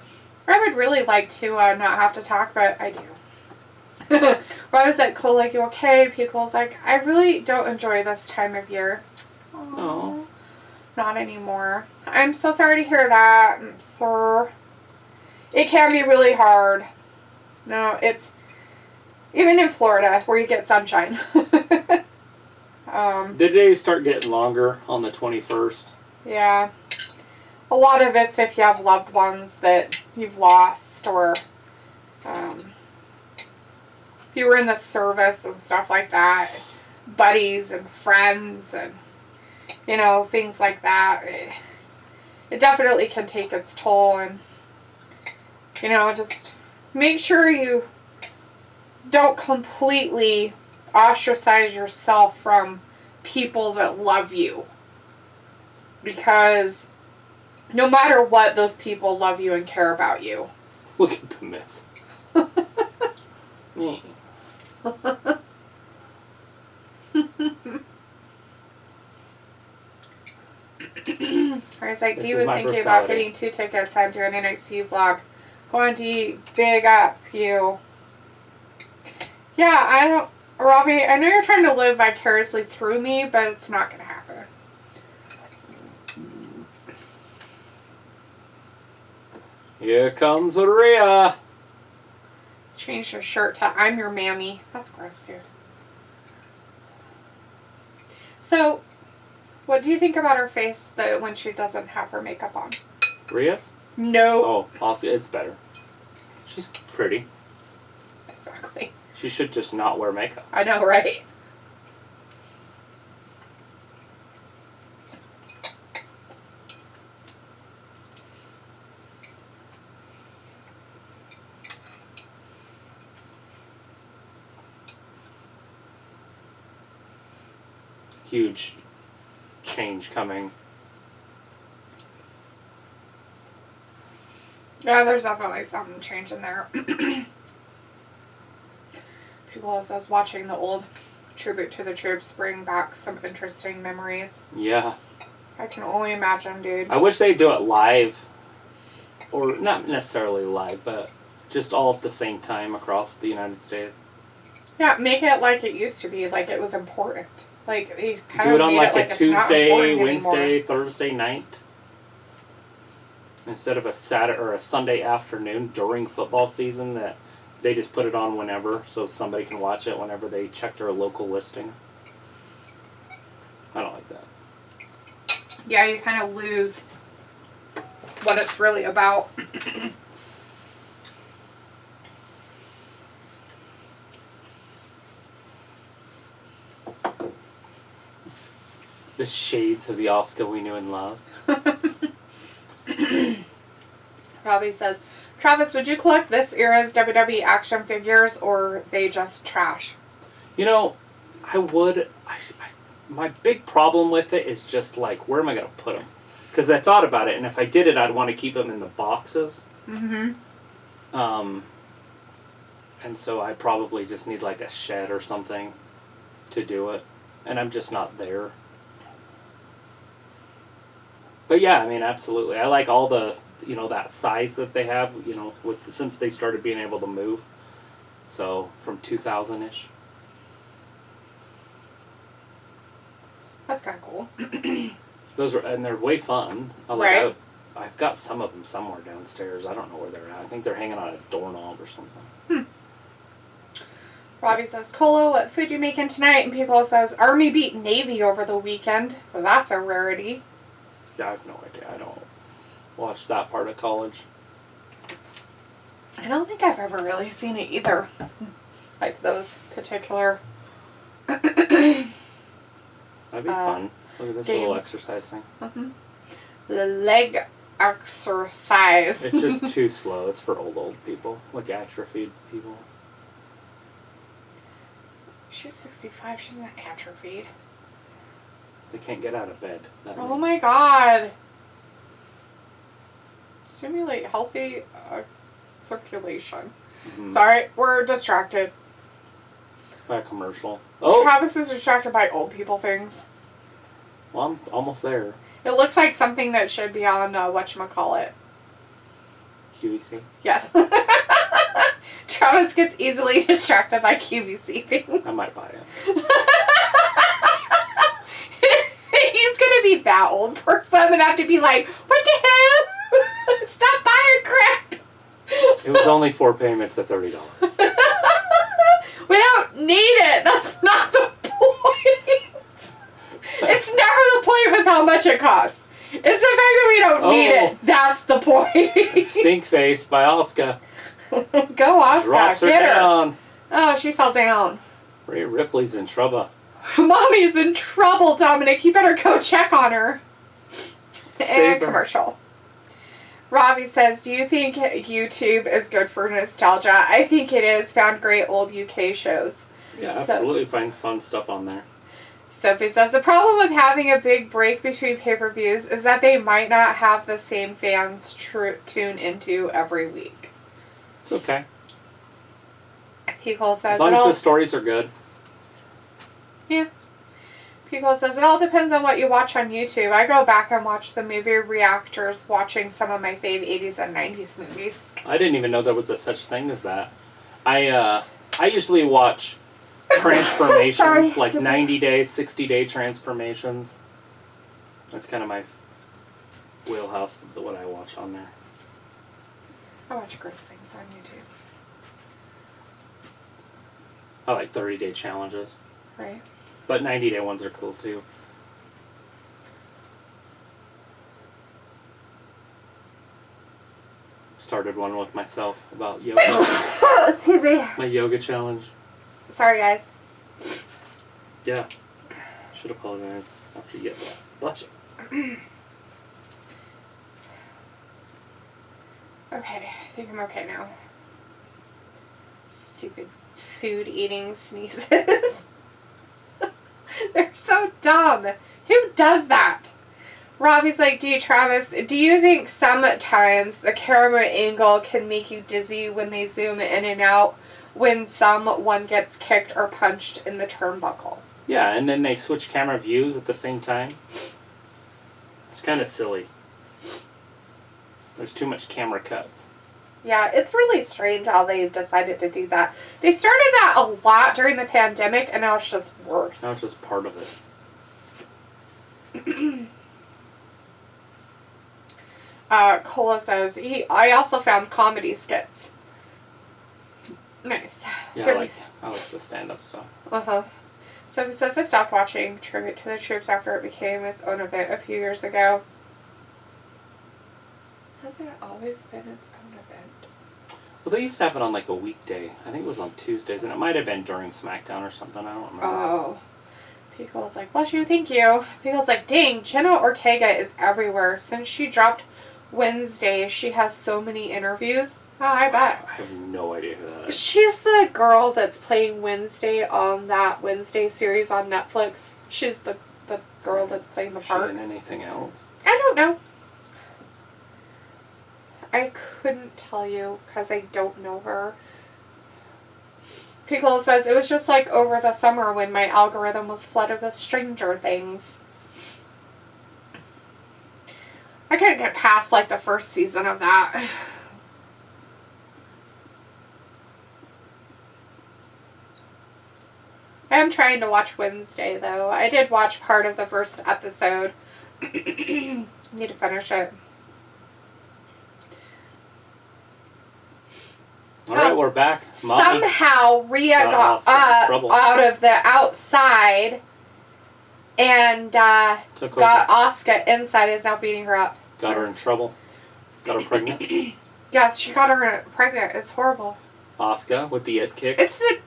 I would really like to not have to talk, but I do. Robbie's like, cool, like, you okay? Pickle's like, I really don't enjoy this time of year. Oh. Not anymore. I'm so sorry to hear that, sir. It can be really hard. No, it's even in Florida where you get sunshine. The days start getting longer on the 21st. Yeah. A lot of it's if you have loved ones that you've lost, or if you were in the service and stuff like that, buddies and friends and, things like that. It definitely can take its toll, and, just make sure you don't completely ostracize yourself from people that love you. Because no matter what, those people love you and care about you. Look at the mess. I was like, This D is was my thinking about brutality. getting 2 tickets and doing an NXT vlog. Go on, D. Big up, you. Yeah, Robbie, I know you're trying to live vicariously through me, but it's not going to happen. Here comes Rhea. Change your shirt to I'm your mammy. That's gross, dude. So, what do you think about her face when she doesn't have her makeup on? Rhea's? No. Oh, also, it's better. She's pretty. Exactly. She should just not wear makeup. I know, right? Huge change coming. Yeah, there's definitely something changing there. People says watching the old Tribute to the Troops bring back some interesting memories. Yeah. I can only imagine, dude. I wish they'd do it live. or not necessarily live, but just all at the same time across the United States. Yeah, make it like it used to be, like it was important. Like you kind Do of it on made like it like a it's not Tuesday, important Wednesday, anymore. Thursday night. Instead of a Saturday or a Sunday afternoon during football season, that they just put it on whenever, so somebody can watch it whenever they check their local listing. I don't like that. Yeah, you kind of lose what it's really about. The shades of the Oscar we knew and loved. Robbie says, Travis, would you collect this era's WWE action figures, or they just trash? You know, I would. My big problem with it is just like, where am I going to put them? Because I thought about it, and if I did it, I'd want to keep them in the boxes. Mm-hmm. And so I probably just need like a shed or something to do it. And I'm just not there. But yeah, I mean, absolutely. I like all the, that size that they have, since they started being able to move. So, from 2000-ish. That's kind of cool. And they're way fun. Right. I've got some of them somewhere downstairs. I don't know where they're at. I think they're hanging on a doorknob or something. Robbie says, Colo, what food you making tonight? And Piccolo says, Army beat Navy over the weekend. Well, that's a rarity. Yeah, I have no idea. I don't watch that part of college. I don't think I've ever really seen it either. Like those particular That'd be fun. Look at this little games. exercise thing. Mm-hmm. The leg exercise. It's just too slow. It's for old people. Like atrophied people. She's 65. She's not atrophied. They can't get out of bed. Oh my god. Stimulate healthy circulation. Mm-hmm. Sorry, we're distracted. By a commercial. Oh! Travis is distracted by old people things. Well, I'm almost there. It looks like something that should be on whatchamacallit. QVC? Yes. Travis gets easily distracted by QVC things. I might buy it. He's gonna be that old person and have to be like, what the hell? Stop buying crap. It was only 4 payments at $30. We don't need it. That's not the point. It's never the point with how much it costs. It's the fact that we don't need it. That's the point. Stink Face by Asuka. Go, Asuka. Drops her Get her. down. Oh, she fell down. Rhea Ripley's in trouble. Mommy's in trouble, Dominic. You better go check on her. And her. commercial. Robbie says, do you think YouTube is good for nostalgia? I think it is. Found great old UK shows. Yeah, absolutely. Find fun stuff on there. Sophie says, the problem with having a big break between pay-per-views is that they might not have the same fans tune into every week. It's okay. Pico says, as long as the stories are good. Yeah. Pico says, it all depends on what you watch on YouTube. I go back and watch the movie reactors, watching some of my fave 80s and 90s movies. I didn't even know there was a such thing as that. I usually watch transformations, Sorry, like 90-day, 60-day transformations. That's kind of my wheelhouse, what I watch on there. I watch gross things on YouTube. I like 30-day challenges. Right. But 90-day ones are cool too. Started one with myself about yoga. Excuse me. My yoga challenge. Sorry, guys. Yeah. Should apologize after you get blessed. Bless you. Okay, I think I'm okay now. Stupid food eating sneezes. They're so dumb. Who does that? Robbie's like, do you think sometimes the camera angle can make you dizzy when they zoom in and out when someone gets kicked or punched in the turnbuckle? Yeah, and then they switch camera views at the same time. It's kind of silly. There's too much camera cuts. Yeah, it's really strange how they decided to do that. They started that a lot during the pandemic, and now it's just worse. Now it's just part of it. Cola says, I also found comedy skits. Nice. Yeah, So I like the stand-up stuff. Uh-huh. So he says, I stopped watching Tribute to the Troops after it became its own event a few years ago. Hasn't it always been its own event? Well, they used to have it on like a weekday. I think it was on Tuesdays, and it might have been during SmackDown or something. I don't remember. Oh. Pico's like, bless you, thank you. Pico's like, dang, Jenna Ortega is everywhere. Since she dropped Wednesday, she has so many interviews. Oh, I bet. I have no idea who that is. She's the girl that's playing Wednesday on that Wednesday series on Netflix. She's the girl that's playing the part. Is she in anything else? I don't know. I couldn't tell you because I don't know her. Pickle says, it was just like over the summer when my algorithm was flooded with Stranger Things. I couldn't get past like the first season of that. I am trying to watch Wednesday though. I did watch part of the first episode. Need to finish it. Alright, we're back. Mommy. Somehow Rhea got up out of the outside and got Asuka inside, is now beating her up. Got her in trouble. Got her pregnant. Yes, she got her pregnant. It's horrible. Asuka with the it kick. It's the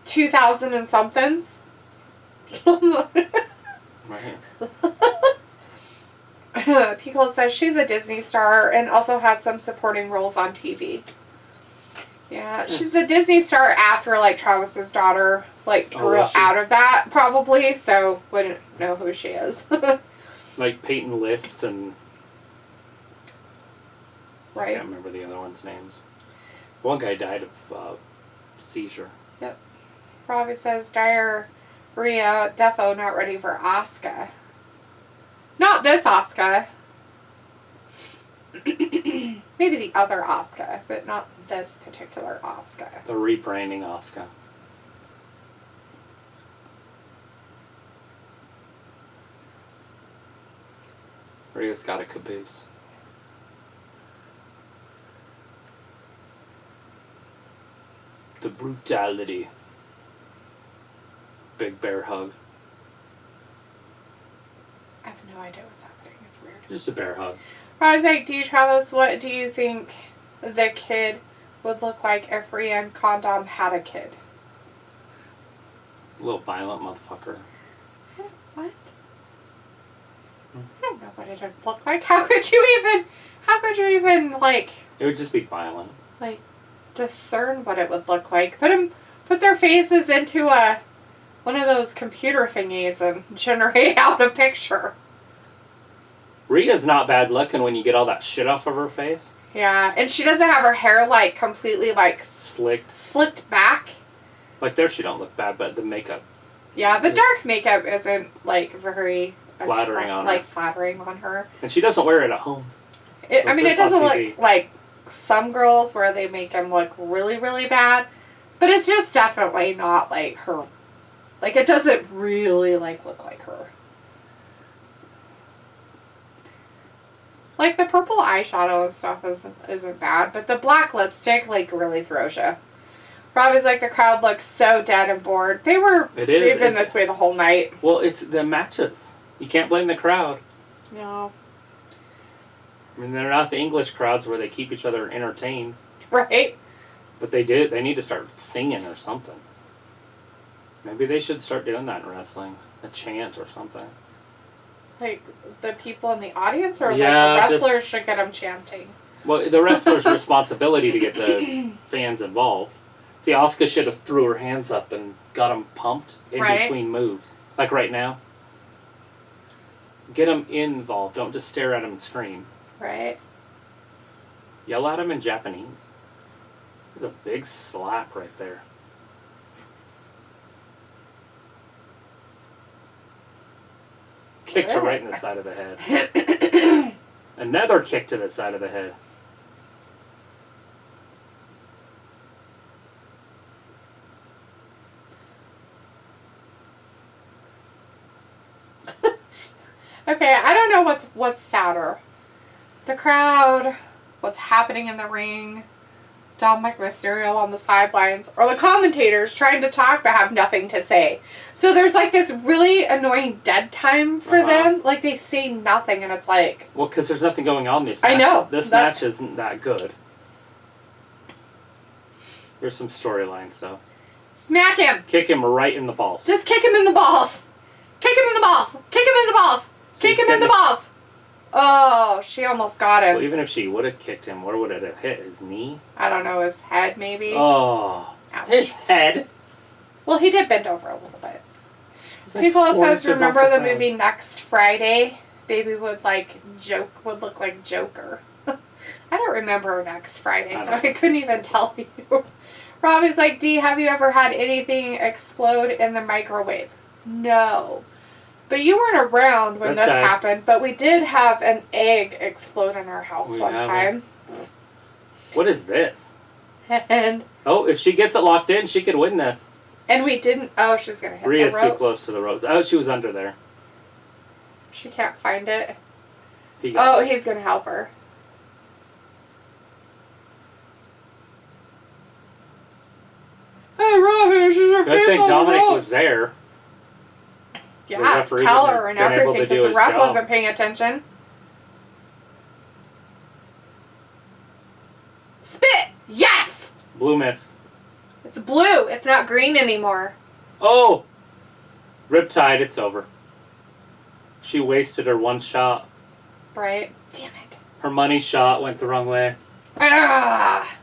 2000 and somethings. Right. Pico says she's a Disney star and also had some supporting roles on TV. Yeah, she's a Disney star after, like, Travis's daughter, like, grew out of that, probably, so wouldn't know who she is. Like Peyton List and... Right. I can't remember the other one's names. One guy died of seizure. Yep. Robbie says, Dire, Rhea, defo not ready for Asuka. Not this Asuka. Maybe the other Asuka, but not this particular Asuka. The rebranding Asuka. Rhea's got a caboose. The brutality. Big bear hug. I have no idea what's happening. It's weird. Just a bear hug. I was like, Travis, what do you think the kid would look like if Rhea and Condom had a kid? A little violent motherfucker. What? I don't know what it would look like. How could you even, like... It would just be violent. Like, discern what it would look like. Put their faces into one of those computer thingies and generate out a picture. Rhea's not bad looking when you get all that shit off of her face. Yeah, and she doesn't have her hair, like, completely, like... Slicked back. Like, there she don't look bad, but the makeup... Yeah, the dark makeup isn't, like, very... flattering on her. And she doesn't wear it at home. It doesn't look like some girls where they make them look really, really bad. But it's just definitely not, like, her... Like, it doesn't really, like, look like her. Like, the purple eyeshadow and stuff isn't bad, but the black lipstick, like, really throws you. Robbie's like, the crowd looks so dead and bored. They've been this way the whole night. Well, it's the matches. You can't blame the crowd. No. I mean, they're not the English crowds where they keep each other entertained. Right? But they need to start singing or something. Maybe they should start doing that in wrestling. A chant or something. Like, the people in the audience, or yeah, like the wrestlers should get them chanting? Well, the wrestler's responsibility to get the fans involved. See, Asuka should have threw her hands up and got them pumped in between moves. Like right now. Get them involved. Don't just stare at them and scream. Right. Yell at them in Japanese. There's a big slap right there. Kicked her right in the side of the head. Another kick to the side of the head. Okay, I don't know what's sadder. The crowd, what's happening in the ring, Dominic Mysterio on the sidelines, or the commentators trying to talk but have nothing to say. So there's like this really annoying dead time for them. Like they say nothing and it's like... Well, because there's nothing going on this match. I know. This match isn't that good. There's some storyline stuff. Smack him! Kick him right in the balls. Just kick him in the balls! Kick him in the balls! Kick him in the balls! Kick him in the balls! Oh, she almost got him. Well, even if she would have kicked him, where would it have hit? His knee? I don't know, his head maybe. Oh. Ouch. His head? Well, he did bend over a little bit. Like People 4 says, inches remember off the ground. movie Next Friday? Baby would look like Joker. I don't remember Next Friday, so I couldn't even tell you. Robbie's like, Dee, have you ever had anything explode in the microwave? No. But you weren't around when this happened, but we did have an egg explode in our house one time. What is this? And oh, if she gets it locked in, she could win this. And we didn't... Oh, she's going to hit Rhea's the rope. too close to the ropes. Oh, she was under there. She can't find it. He's going to help her. Hey, Robbie, she's your Good thing Dominic was there. Yeah, tell her and everything, because the ref wasn't paying attention. Spit! Yes! Blue mist. It's blue. It's not green anymore. Oh! Riptide, it's over. She wasted her one shot. Right. Damn it. Her money shot went the wrong way. Ah!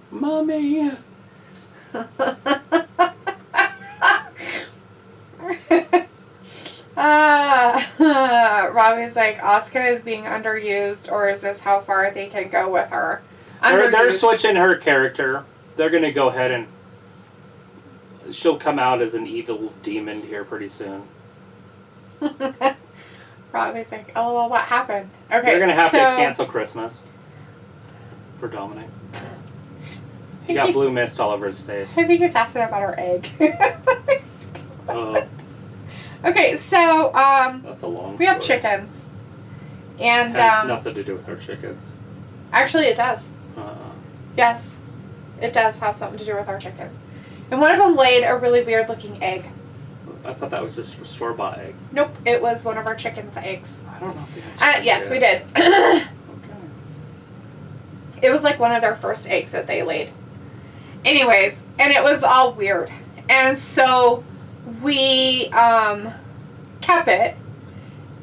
Mommy! Robbie's like, Asuka is being underused, or is this how far they can go with her? They're switching her character. They're going to go ahead and... she'll come out as an evil demon here pretty soon. Robbie's like, oh, well, what happened? Okay, they're going to have to cancel Christmas for Dominic. He got blue mist all over his face. I think he's asking about her egg. Oh. Okay, so That's a long we have story. chickens. And has nothing to do with our chickens. Actually it does. Yes. It does have something to do with our chickens. And one of them laid a really weird looking egg. I thought that was just a store-bought egg. Nope, it was one of our chickens' eggs. I don't know if we had chickens yes, yet. we did. Okay. It was like one of their first eggs that they laid. Anyways, and it was all weird. And so we kept it.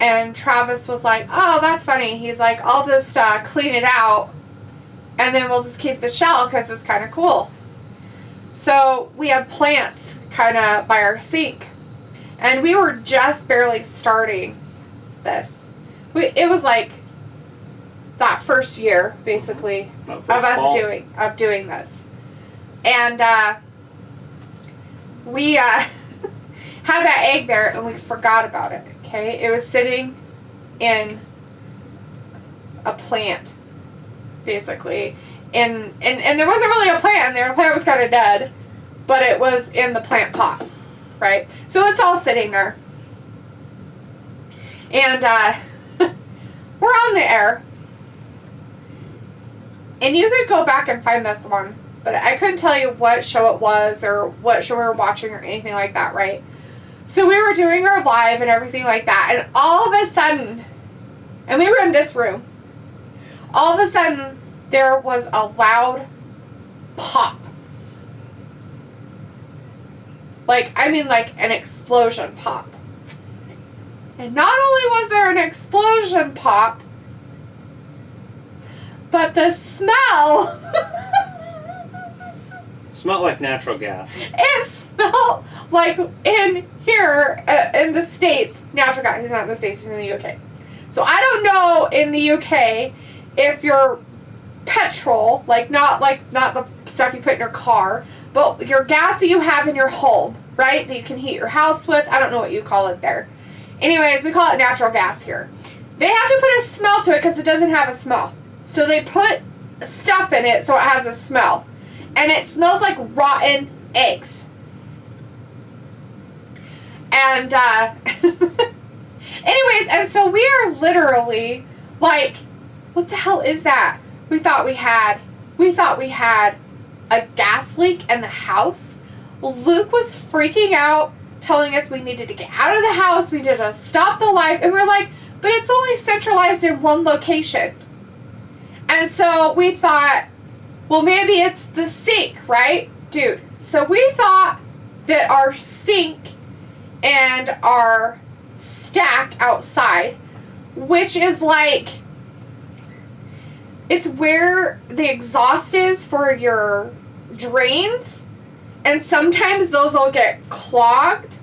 And Travis was like, oh, that's funny. He's like, I'll just clean it out. And then we'll just keep the shell because it's kind of cool. So we had plants kind of by our sink. And we were just barely starting this. It was like that first year, basically, of us doing this. And we had that egg there and we forgot about it. Okay, it was sitting in a plant, basically, and there wasn't really a plant in there. The plant was kind of dead, but it was in the plant pot, right? So it's all sitting there, and we're on the air, and you could go back and find this one, but I couldn't tell you what show it was or what show we were watching or anything like that, right? So we were doing our live and everything like that, and all of a sudden, and we were in this room, all of a sudden there was a loud pop. Like an explosion pop. And not only was there an explosion pop, but the smell... Smelled like natural gas. It smelled like in here, in the States, natural gas. He's not in the States, he's in the UK. So I don't know in the UK if your petrol, not the stuff you put in your car, but your gas that you have in your home right? That you can heat your house with. I don't know what you call it there. Anyways, we call it natural gas here. They have to put a smell to it because it doesn't have a smell. So they put stuff in it so it has a smell. And it smells like rotten eggs. And, anyways, and so we are literally like, what the hell is that? We thought we had a gas leak in the house. Luke was freaking out, telling us we needed to get out of the house, we needed to stop the light, and we're like, but it's only centralized in one location. And so we thought, well, maybe it's the sink, right? Dude, so we thought that our sink and our stack outside, which is like, it's where the exhaust is for your drains, and sometimes those will get clogged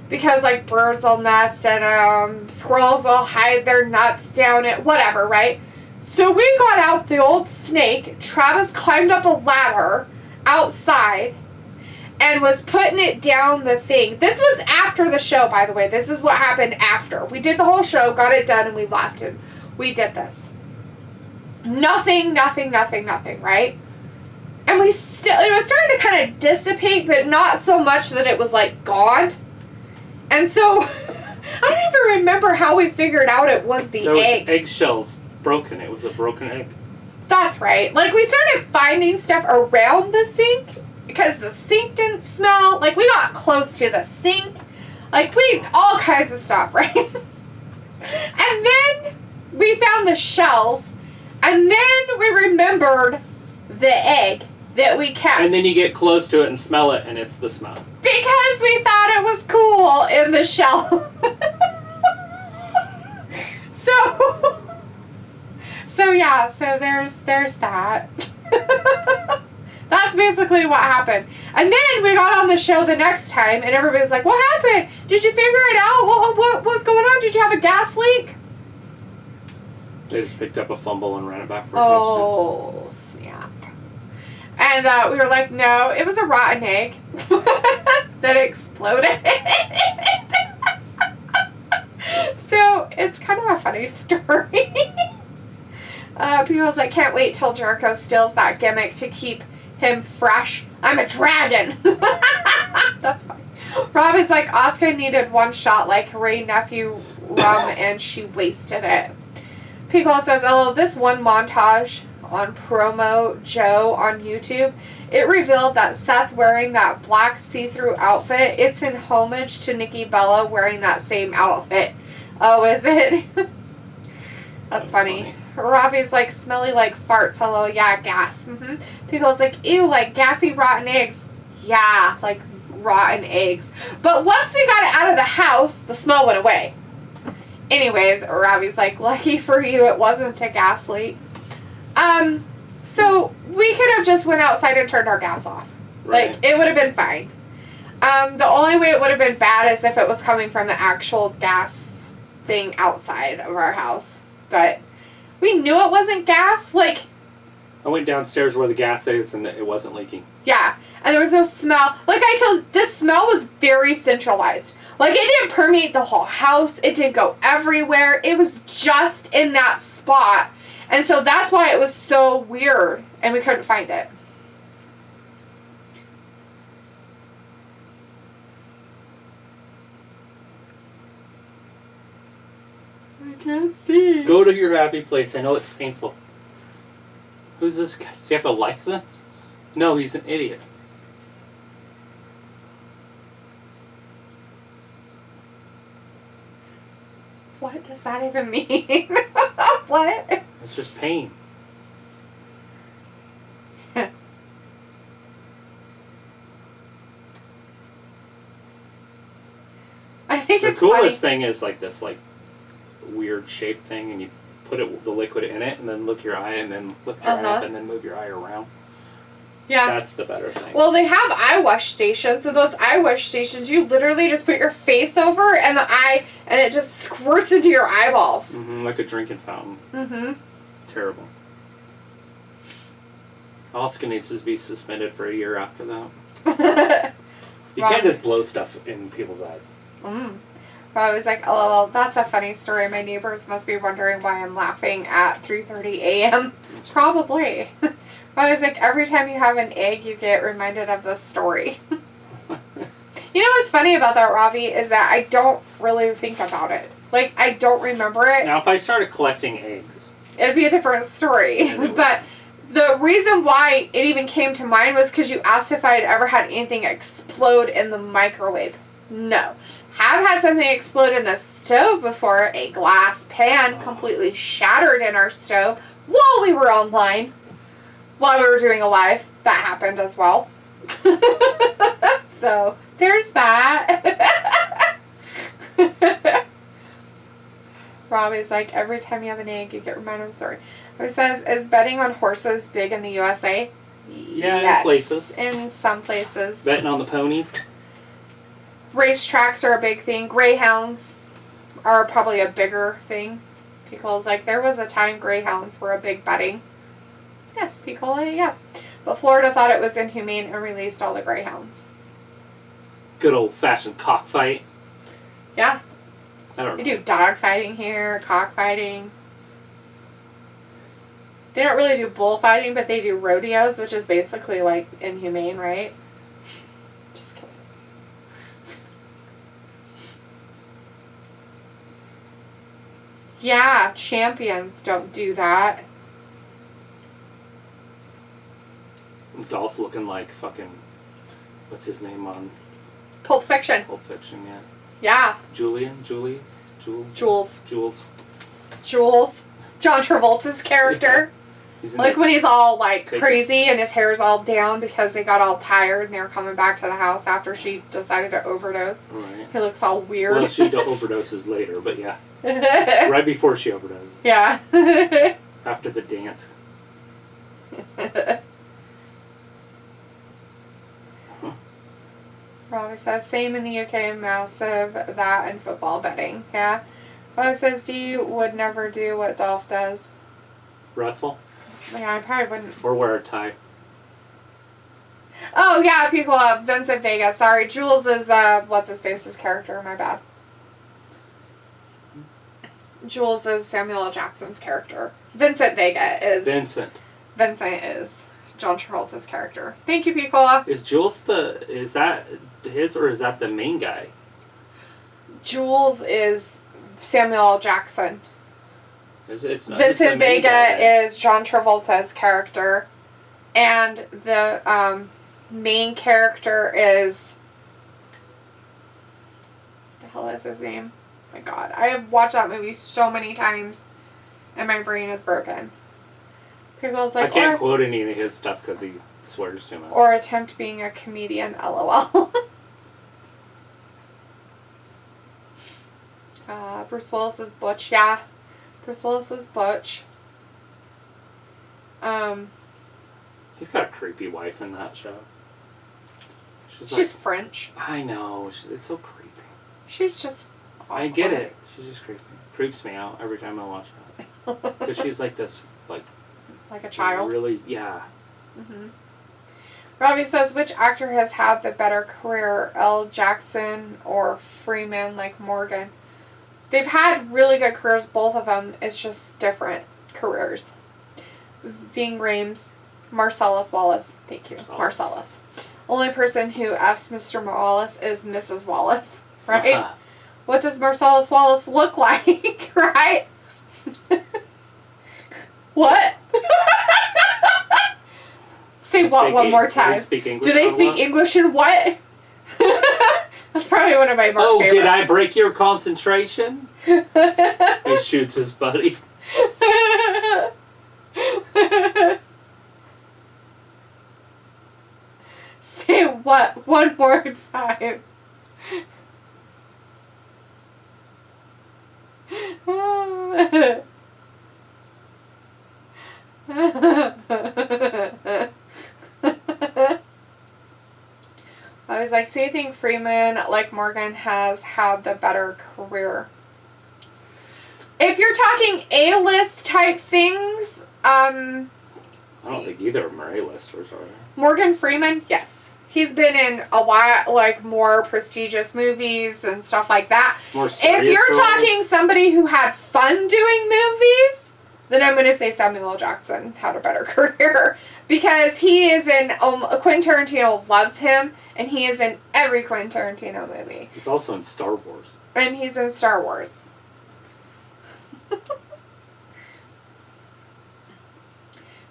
because like birds will nest and squirrels will hide their nuts down it, whatever, right? So we got out the old snake. Travis climbed up a ladder outside and was putting it down the thing. This was after the show, by the way. This is what happened after. We did the whole show, got it done, and we left, and we did this. Nothing, right? And we still, it was starting to kind of dissipate, but not so much that it was like gone. And so, I don't even remember how we figured out it was the egg. There was eggshells broken. It was a broken egg. That's right. Like, we started finding stuff around the sink because the sink didn't smell. Like, we got close to the sink. Like, all kinds of stuff, right? And then we found the shells. And then we remembered the egg that we kept. And then you get close to it and smell it, and it's the smell. Because we thought it was cool in the shell. So yeah, so there's that. That's basically what happened. And then we got on the show the next time, and everybody's like, what happened? Did you figure it out? What's going on? Did you have a gas leak? They just picked up a fumble and ran it back for a touchdown. Snap. And we were like, no, it was a rotten egg that exploded. So it's kind of a funny story. People's like, can't wait till Jericho steals that gimmick to keep him fresh. I'm a dragon. That's funny. Rob is like, Asuka needed one shot like Ray nephew rum and she wasted it. Pico says, oh, this one montage on Promo Joe on YouTube, it revealed that Seth wearing that black see-through outfit, it's in homage to Nikki Bella wearing that same outfit. Oh, is it? That's funny. Ravi's like, smelly like farts. Hello, yeah, gas. Pico's like, ew, like gassy rotten eggs. Yeah, like rotten eggs. But once we got it out of the house, the smell went away. Anyways, Ravi's like, lucky for you, it wasn't a gas leak. So we could have just went outside and turned our gas off. Right. Like, it would have been fine. The only way it would have been bad is if it was coming from the actual gas thing outside of our house. But we knew it wasn't gas. Like, I went downstairs where the gas is and it wasn't leaking. Yeah, and there was no smell. Like I told, this smell was very centralized. Like, it didn't permeate the whole house. It didn't go everywhere. It was just in that spot. And so that's why it was so weird, and we couldn't find it. I can't see. Go to your happy place. I know it's painful. Who's this guy? Does he have a license? No, he's an idiot. What does that even mean? What? It's just pain. I think the it's coolest funny. thing is like this like weird shape thing, and you put the liquid in it, and then look your eye, and then lift your eye up, and then move your eye around. Yeah. That's the better thing. Well, they have eye wash stations, and those eye wash stations, you literally just put your face over and the eye, and it just squirts into your eyeballs. Like a drinking fountain. Terrible. Asuka needs to be suspended for a year after that. You can't just blow stuff in people's eyes. But I was like, oh, that's a funny story. My neighbors must be wondering why I'm laughing at 3:30 a.m. Probably. But I was like, every time you have an egg, you get reminded of this story. You know what's funny about that, Ravi, is that I don't really think about it. Like, I don't remember it. Now, if I started collecting eggs... It'd be a different story. But the reason why it even came to mind was because you asked if I had ever had anything explode in the microwave. No. Have had something explode in the stove before. A glass pan completely shattered in our stove while we were online. While we were doing a live. That happened as well. So, there's that. Robbie's like, every time you have an egg, you get reminded of the story. It says, is betting on horses big in the USA? Yeah, yes, in places. In some places. Betting on the ponies? Racetracks are a big thing. Greyhounds are probably a bigger thing. Because, like, there was a time greyhounds were a big betting. Yes, Picola, yeah. But Florida thought it was inhumane and released all the greyhounds. Good old-fashioned cockfight. Yeah. I don't know. They do dog fighting here, cockfighting. They don't really do bullfighting, but they do rodeos, which is basically, like, inhumane, right? Just kidding. Yeah, champions don't do that. Dolph looking like fucking... What's his name on... Pulp Fiction. Pulp Fiction, yeah. Yeah. Jules. John Travolta's character. Yeah. Like when he's all like crazy and his hair's all down because they got all tired and they were coming back to the house after she decided to overdose. Right. He looks all weird. Well, she overdoses later, but yeah. Right before she overdoses. Yeah. After the dance. Robbie says, same in the UK, massive that and football betting. Yeah. Well, it says, would never do what Dolph does. Wrestle? Yeah, I probably wouldn't. Or wear a tie. Oh, yeah, people, Vincent Vega. Sorry, Jules is, what's-his-face's character. My bad. Jules is Samuel L. Jackson's character. Vincent Vega is... Vincent is John Travolta's character. Thank you, people. Is Jules is that his or is that the main guy? Jules is Samuel L. Jackson. It's not Vincent Vega is John Travolta's character. And the main character is... What the hell is his name? Oh my God. I have watched that movie so many times and my brain is broken. People's like, I can't quote any of his stuff because he swears too much. Or attempt being a comedian, LOL. Bruce Willis is Butch. Yeah. Bruce Willis is Butch. He's got a creepy wife in that show. She's like, French. I know. It's so creepy. She's just... awkward. I get it. She's just creepy. Creeps me out every time I watch her. Because she's like this, like a child? Really, yeah. Mm-hmm. Robbie says, which actor has had the better career, L. Jackson or Freeman like Morgan? They've had really good careers, both of them. It's just different careers. Ving Rhames, Marcellus Wallace. Thank you. Marcellus. Only person who asks Mr. Wallace is Mrs. Wallace, right? Uh-huh. What does Marcellus Wallace look like, right? What? Say what one more time. Do they speak English in what? That's probably one of my more favorite. Did I break your concentration? He shoots his buddy. Say what one more time. I was like, so you think Freeman, like Morgan, has had the better career? If you're talking A-list type things, I don't think either of them are A-listers, are they? Morgan Freeman, yes. He's been in a lot, like, more prestigious movies and stuff like that. More serious If you're roles? talking somebody who had fun doing movies, then I'm going to say Samuel L. Jackson had a better career. Because he is in, Quentin Tarantino loves him, and he is in every Quentin Tarantino movie. He's also in Star Wars. And he's in Star Wars.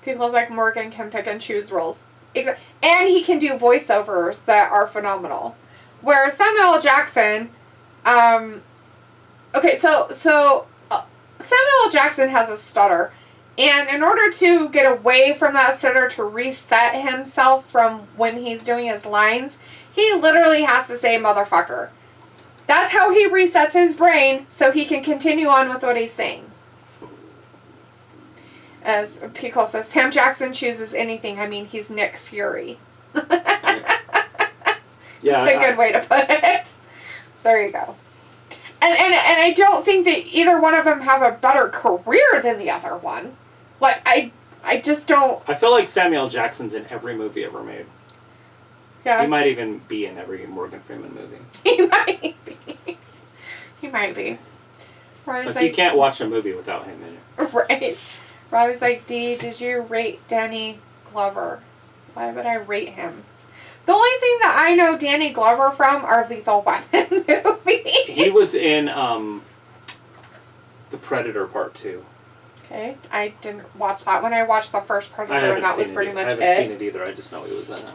People's like Morgan can pick and choose roles. And he can do voiceovers that are phenomenal. Where Samuel L. Jackson, okay, so Samuel L. Jackson has a stutter. And in order to get away from that stutter, to reset himself from when he's doing his lines, he literally has to say motherfucker. That's how he resets his brain so he can continue on with what he's saying. As Pico says, Sam Jackson chooses anything. I mean, he's Nick Fury. Yeah, That's a good way to put it. There you go. And I don't think that either one of them have a better career than the other one. Like, I just don't... I feel like Samuel L. Jackson's in every movie ever made. Yeah. He might even be in every Morgan Freeman movie. He might be. He might be. Like, you can't watch a movie without him in it. Right. Robbie's like, Dee, did you rate Danny Glover? Why would I rate him? The only thing that I know Danny Glover from are Lethal Weapon movies. He was in The Predator Part 2. Okay, I didn't watch that one. I watched the first Predator, and that was pretty much it. I haven't seen it either. I just know he was in it.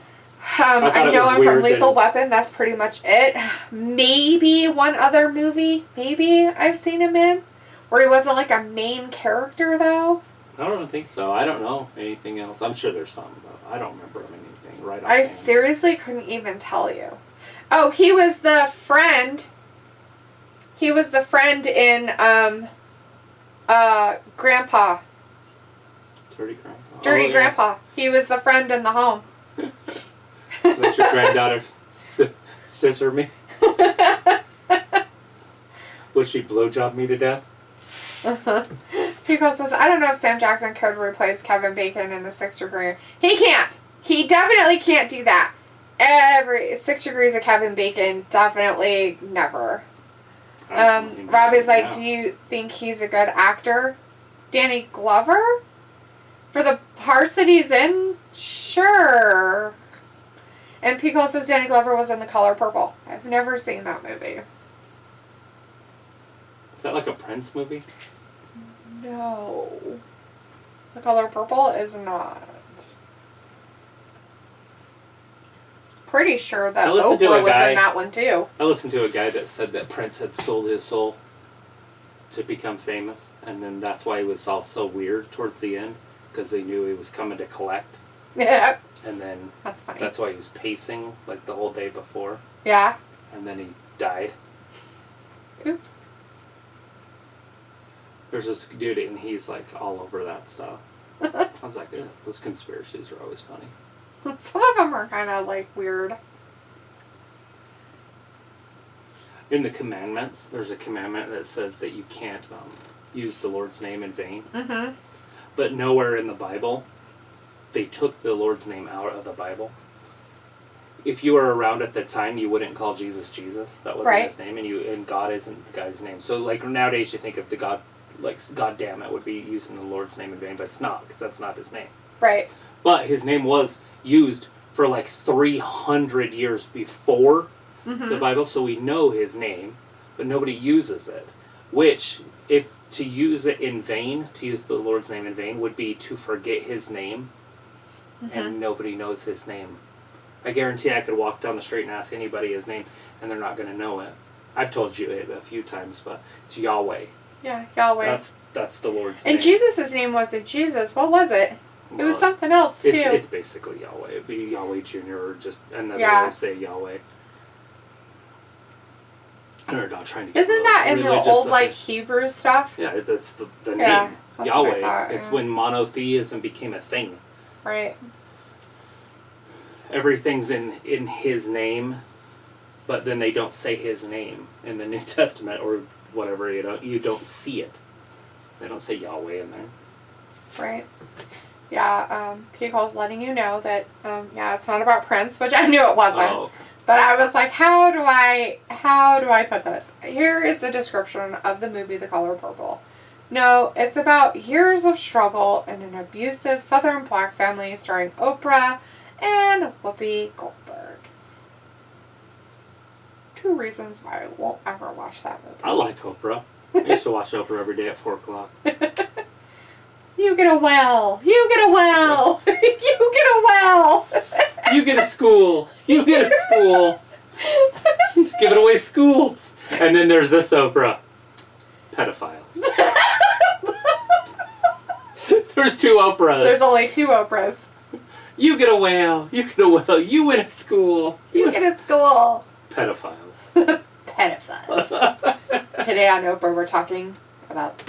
I know him from Lethal Weapon. That's pretty much it. Maybe one other movie. Maybe I've seen him in. Where he wasn't like a main character, though. I don't think so. I don't know anything else. I'm sure there's some, but I don't remember him in anything right off. I seriously couldn't even tell you. Oh, he was the friend. He was the friend in Grandpa. Dirty Grandpa. Dirty Grandpa. He was the friend in the home. Let your granddaughter scissor me. Would she blowjob me to death? Pico says, I don't know if Sam Jackson could replace Kevin Bacon in the 6 Degree. He can't. He definitely can't do that. 6 Degrees of Kevin Bacon, definitely never. Robbie's like, do you think he's a good actor? Danny Glover? For the parts that he's in? Sure. And Pico says Danny Glover was in The Color Purple. I've never seen that movie. Is that like a Prince movie? No. The Color Purple is not. Pretty sure that Oprah was in that one too. I listened to a guy that said that Prince had sold his soul to become famous, and then that's why he was all so weird towards the end, because they knew he was coming to collect. Yeah. And then that's funny. That's why he was pacing like the whole day before. Yeah. And then he died. Oops. There's this dude, and he's like all over that stuff. I was like, those conspiracies are always funny. Some of them are kind of like weird. In the commandments, there's a commandment that says that you can't use the Lord's name in vain. Mm-hmm. But nowhere in the Bible, they took the Lord's name out of the Bible. If you were around at the time, you wouldn't call Jesus Jesus. That wasn't his name, and God isn't the guy's name. So like nowadays, you think of the God, like God damn it, would be using the Lord's name in vain, but it's not, because that's not his name. Right. But his name was used for like 300 years before the Bible, so we know his name, but nobody uses it. Which, if to use it in vain, to use the Lord's name in vain, would be to forget his name, and nobody knows his name. I guarantee I could walk down the street and ask anybody his name, and they're not going to know it. I've told you it a few times, but it's Yahweh. Yeah, Yahweh. That's the Lord's name. And Jesus' name wasn't Jesus. What was it? It was something else, too. It's basically Yahweh. It'd be Yahweh Jr. or just another way to say Yahweh. They're not trying to get Isn't that in the old, like, Hebrew stuff? Yeah, that's the name. That's Yahweh. what I thought, It's when monotheism became a thing. Right. Everything's in his name, but then they don't say his name in the New Testament or whatever. You don't see it. They don't say Yahweh in there. Right. Yeah, Picole's letting you know that, yeah, it's not about Prince, which I knew it wasn't. Oh, okay. But I was like, how do I put this? Here is the description of the movie The Color Purple. No, it's about years of struggle in an abusive Southern black family starring Oprah and Whoopi Goldberg. 2 reasons why I won't ever watch that movie. I like Oprah. I used to watch Oprah every day at 4 o'clock. You get a well. You get a well. You get a well. You get a school. You get a school. He's giving away schools. And then there's this Oprah. Pedophiles. There's 2 Oprahs. There's only 2 Oprahs. You get a whale. You get a whale. You win a school. You get a school. Pedophiles. Pedophiles. Today on Oprah, we're talking about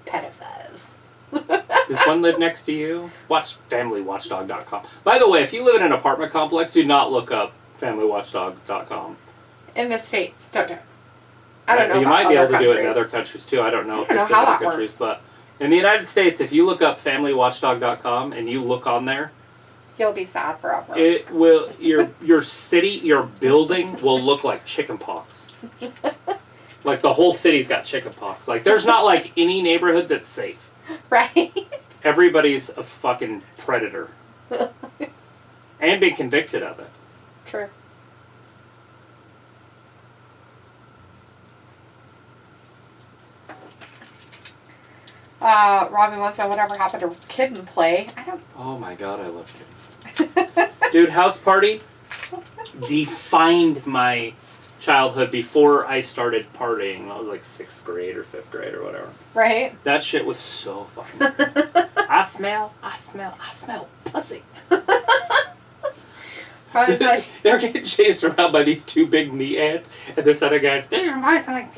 pedophiles. Does one live next to you? Watch FamilyWatchdog.com. By the way, if you live in an apartment complex, do not look up FamilyWatchdog.com. In the States, don't do it. I don't know. You about might be able to countries. do it in other countries too. I don't know if it's in how other that countries, works. but in the United States, if you look up FamilyWatchdog.com and you look on there, You'll be sad forever. it will your city, your building will look like chicken pox. Like the whole city's got chicken pox. Like there's not like any neighborhood that's safe. Right? Everybody's a fucking predator. And been convicted of it. True. Robin wants to know whatever happened to Kid and Play. I don't. Oh my god, I love it. Dude, House Party defined my childhood before I started partying. I was like 6th grade or 5th grade or whatever. Right? That shit was so fucking I smell pussy. I was like, They're getting chased around by these 2 big meatheads, and this other guy's, your voice like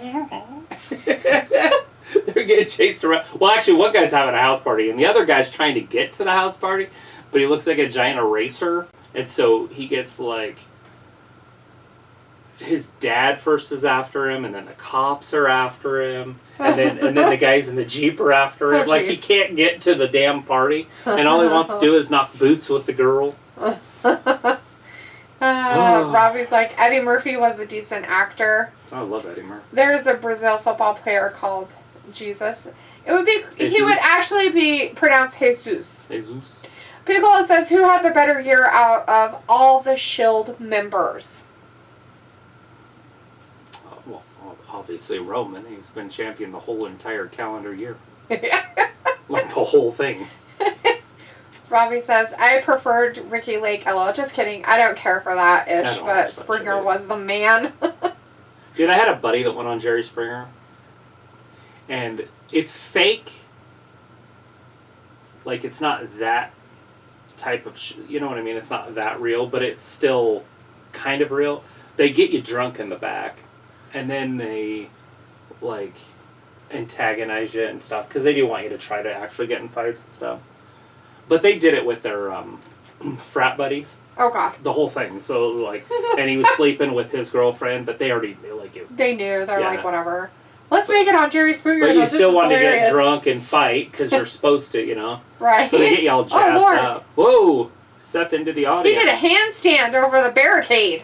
they're getting chased around. Well, actually, one guy's having a house party, and the other guy's trying to get to the house party, but he looks like a giant eraser, and so he gets like his dad first is after him, and then the cops are after him, and then the guys in the Jeep are after him. Oh, Like he can't get to the damn party, and all he wants to do is knock boots with the girl. Robbie's like, Eddie Murphy was a decent actor. I love Eddie Murphy. There's a Brazil football player called Jesus. He Jesus. would actually be pronounced Jesus. Jesus. Piccolo says, who had the better year out of all the Shield members? Well, obviously Roman. He's been champion the whole entire calendar year. Like the whole thing. Robbie says, I preferred Ricky Lake. LOL. Just kidding. I don't care for that I ish, don't but watch that Springer shit. was the man. Dude, I had a buddy that went on Jerry Springer. And it's fake. Like, it's not that type of... you know what I mean? It's not that real, but it's still kind of real. They get you drunk in the back. And then they, like, antagonize you and stuff. Because they do want you to try to actually get in fights and stuff. But they did it with their frat buddies. Oh, God. The whole thing. So, like, and he was sleeping with his girlfriend, but they already knew, like, it. They knew. They're Yeah. like, whatever. Let's make it on Jerry Springer. But you This still is want to hilarious. get drunk and fight because you're supposed to, you know? Right. So they get you all jazzed Lord. up. Whoa! Seth into the He audience. did a handstand over the barricade.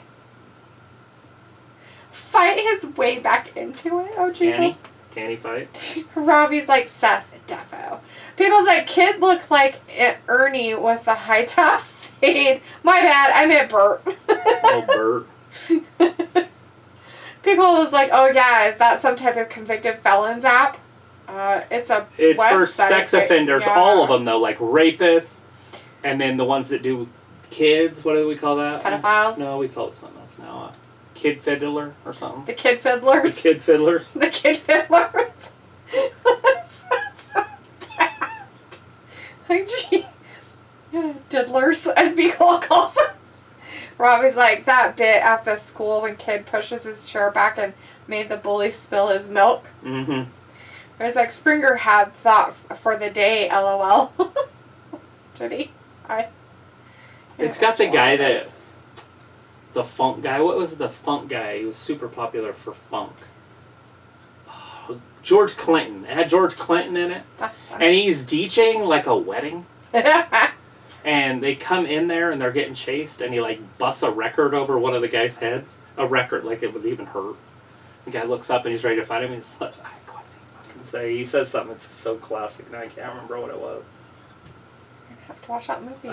Fight his way back into it. Oh, Jesus. Can he fight? Robbie's like, Seth, defo. People's like, kid looked like Ernie with the high top fade. My bad, I meant Bert. Oh, Bert. People was like, oh yeah, is that some type of convicted felons app? It's a It's for website, sex but- offenders, yeah. all of them though, like rapists, and then the ones that do kids. What do we call that? Pedophiles? No, we call it something else now. Kid fiddler or something. The kid fiddlers. The kid fiddlers. The kid fiddlers. That's so bad. Like, gee. Diddlers, as Beagle calls them. Robbie's like, that bit at the school when kid pushes his chair back and made the bully spill his milk. Mm-hmm. It was like, Springer had thought for the day, LOL. Did he? It's got the guy that... The funk guy. What was the funk guy? He was super popular for funk. George Clinton. It had George Clinton in it. That's funny. And he's DJing like a wedding. And they come in there and they're getting chased, and he like busts a record over one of the guy's heads. A record, like it would even hurt. The guy looks up and he's ready to fight him. He's like, what's he fucking say? He says something that's so classic, and I can't remember what it was. I have to watch that movie.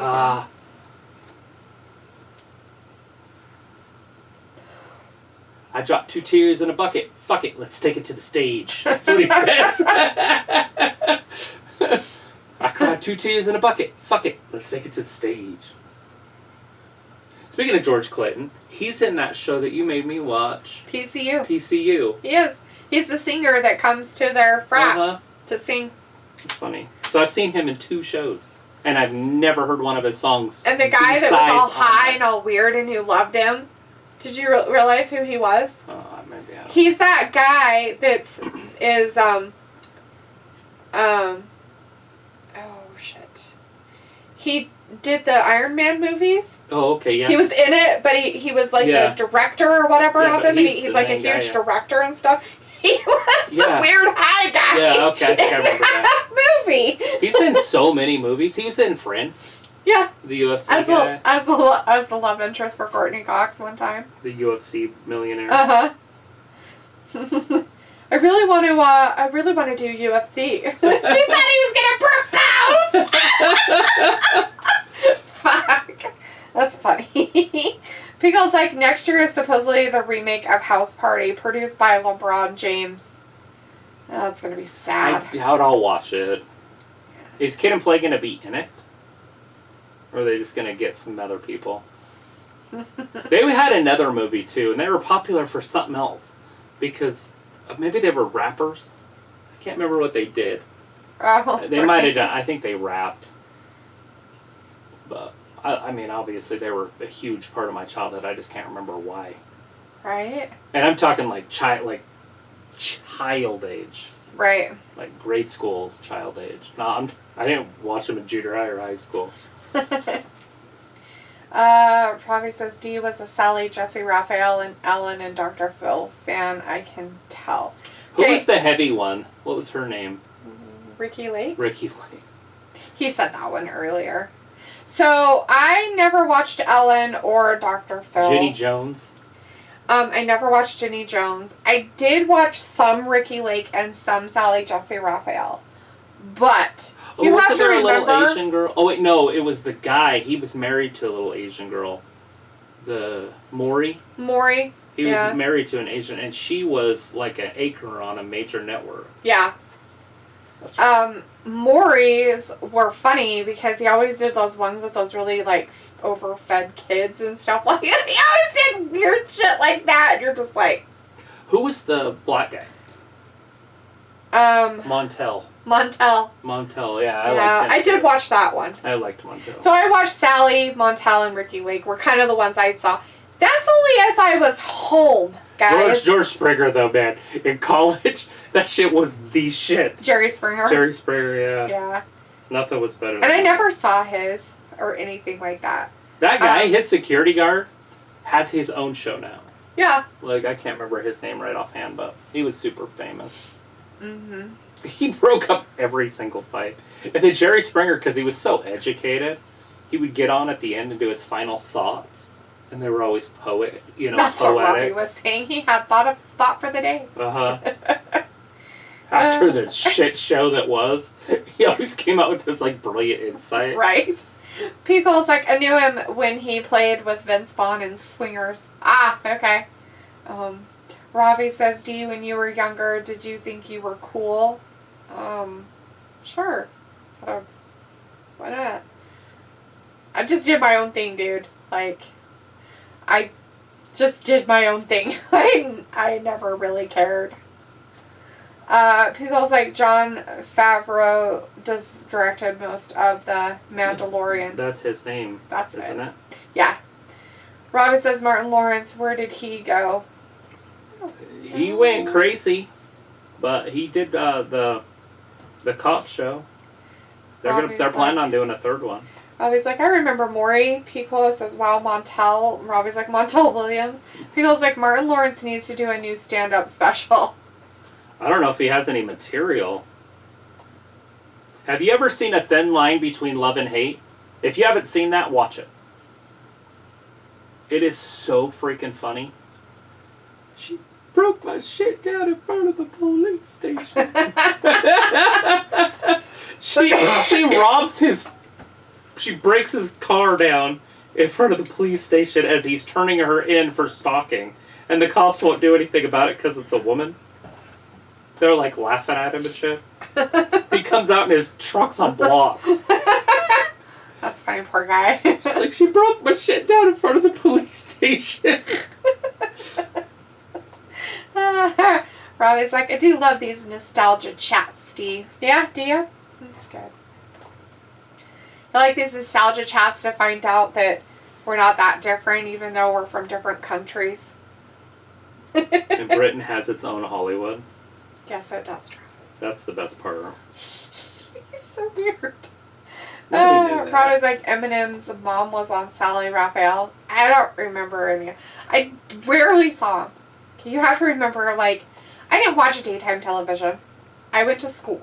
I dropped 2 tears in a bucket. Fuck it, let's take it to the stage. That's what he says. I cried 2 tears in a bucket. Fuck it, let's take it to the stage. Speaking of George Clinton, he's in that show that you made me watch. PCU. PCU. He is. He's the singer that comes to their frat to sing. It's funny. So I've seen him in 2 shows, and I've never heard one of his songs. And the guy that was all high and all weird and who loved him, did you realize who he was? Maybe I don't. He's that guy that is, oh shit. He did the Iron Man movies. Oh, okay, yeah. He was in it, but he was like the director or whatever of them, and he's like a huge director and stuff. He was the weird high guy. Yeah, okay, I think I remember that movie. He's in so many movies. He was in Friends. Yeah. The UFC guy. As the love interest for Courtney Cox one time. The UFC millionaire. I really want to do UFC. She thought he was gonna propose. Fuck. That's funny. Pickle's like, next year is supposedly the remake of House Party, produced by LeBron James. Oh, that's gonna be sad. I doubt I'll watch it. Is Kid and Play gonna be in it? Or are they just gonna get some other people? They had another movie too, and they were popular for something else. Because maybe they were rappers. I can't remember what they did. Oh, they might have done, I think they rapped. But, I mean, obviously they were a huge part of my childhood. I just can't remember why. Right. And I'm talking like child age. Right. Like grade school child age. No, I didn't watch them in junior high or high school. Probably says D was a Sally, Jesse Raphael, and Ellen and Dr. Phil fan. I can tell. Who was the heavy one? What was her name? Ricky Lake. Ricky Lake. He said that one earlier. So I never watched Ellen or Dr. Phil. Ginny Jones. I never watched Ginny Jones. I did watch some Ricky Lake and some Sally, Jesse Raphael, but. You have to remember. A little Asian girl? Oh wait, no, it was the guy. He was married to a little Asian girl. The Maury. Maury. He was married to an Asian, and she was like an anchor on a major network. Yeah. That's right. Maury's were funny because he always did those ones with those really like overfed kids and stuff like that. He always did weird shit like that, and you're just like. Who was the black guy? Montel, yeah, I liked him. I did watch that one. I liked Montel. So I watched Sally, Montel, and Ricky Lake were kind of the ones I saw. That's only if I was home, guys. George Springer, though, man. In college, that shit was the shit. Jerry Springer, yeah. Yeah. Nothing was better than And I that. never saw his or anything like that. That guy, his security guard, has his own show now. Yeah. Like, I can't remember his name right offhand, but he was super famous. Mm-hmm. He broke up every single fight. And then Jerry Springer, because he was so educated, he would get on at the end and do his final thoughts. And they were always That's poetic. what Robbie was saying. He had thought for the day. After the shit show that was, he always came out with this, like, brilliant insight. Right. Pickle's like, I knew him when he played with Vince Vaughn in Swingers. Ah, okay. Ravi says, D, when you were younger, did you think you were cool? Sure. Why not? I just did my own thing, dude. Like, I just did my own thing. I never really cared. Pickle's like, Jon Favreau directed most of the Mandalorian. That's his name. That's isn't it? Yeah. Robbie says, Martin Lawrence, where did he go? He went crazy, but he did the cop show. They're planning on doing a third one. Robbie's like, I remember Maury. Pickle says, wow, Montel. Robbie's like, Montel Williams. Pickle's like, Martin Lawrence needs to do a new stand-up special. I don't know if he has any material. Have you ever seen A Thin Line Between Love and Hate? If you haven't seen that, watch it. It is so freaking funny. She broke my shit down in front of the police station. she robs his... She breaks his car down in front of the police station as he's turning her in for stalking. And the cops won't do anything about it because it's a woman. They're like laughing at him and shit. He comes out and his truck's on blocks. That's funny, poor guy. She's like, she broke my shit down in front of the police station. Robbie's like, I do love these nostalgia chats, Steve. Yeah, do you? That's good. I like these nostalgia chats to find out that we're not that different, even though we're from different countries. And Britain has its own Hollywood. Yes, it does, Travis. That's the best part. He's so weird. Nobody knew that. Probably like Eminem's mom was on Sally Raphael. I don't remember any. I rarely saw him. You have to remember, like, I didn't watch daytime television. I went to school.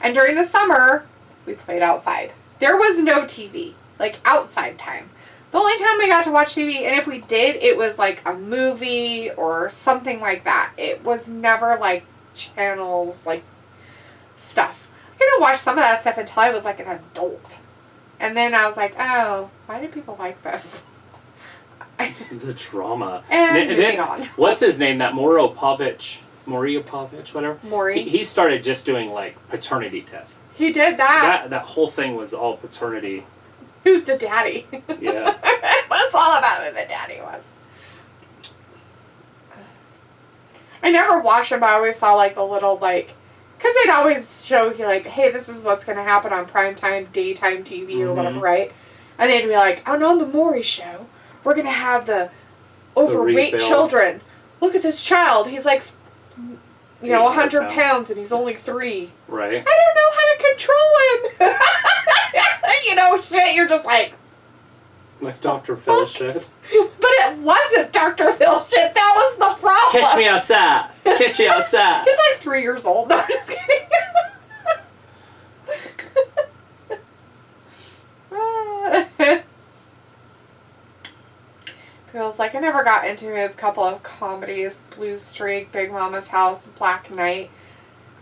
And during the summer, we played outside. There was no TV. Like, outside time. The only time we got to watch TV, and if we did, it was like a movie or something like that. It was never like channels, like stuff. I didn't watch some of that stuff until I was like an adult. And then I was like, oh, why do people like this? The drama. And moving on. What's his name? That Mario Povich, whatever. Maury. He started just doing like paternity tests. He did that. That whole thing was all paternity. Who's the daddy? Yeah. That's all about who the daddy was. I never watched them, but I always saw like the little like, because they'd always show you like, hey, this is what's going to happen on primetime, daytime TV or whatever, right? And they'd be like, oh, on the Maury show, we're going to have the overweight children. Look at this child. He's like, 100 pounds and he's only 3. Right. I don't know how to control him. Shit, you're just like Dr. Phil shit. But it wasn't Dr. Phil shit. That was the problem. Catch me outside. Catch you outside. He's like 3 years old. No, I'm just kidding. Feels like I never got into his couple of comedies: Blue Streak, Big Mama's House, Black Knight.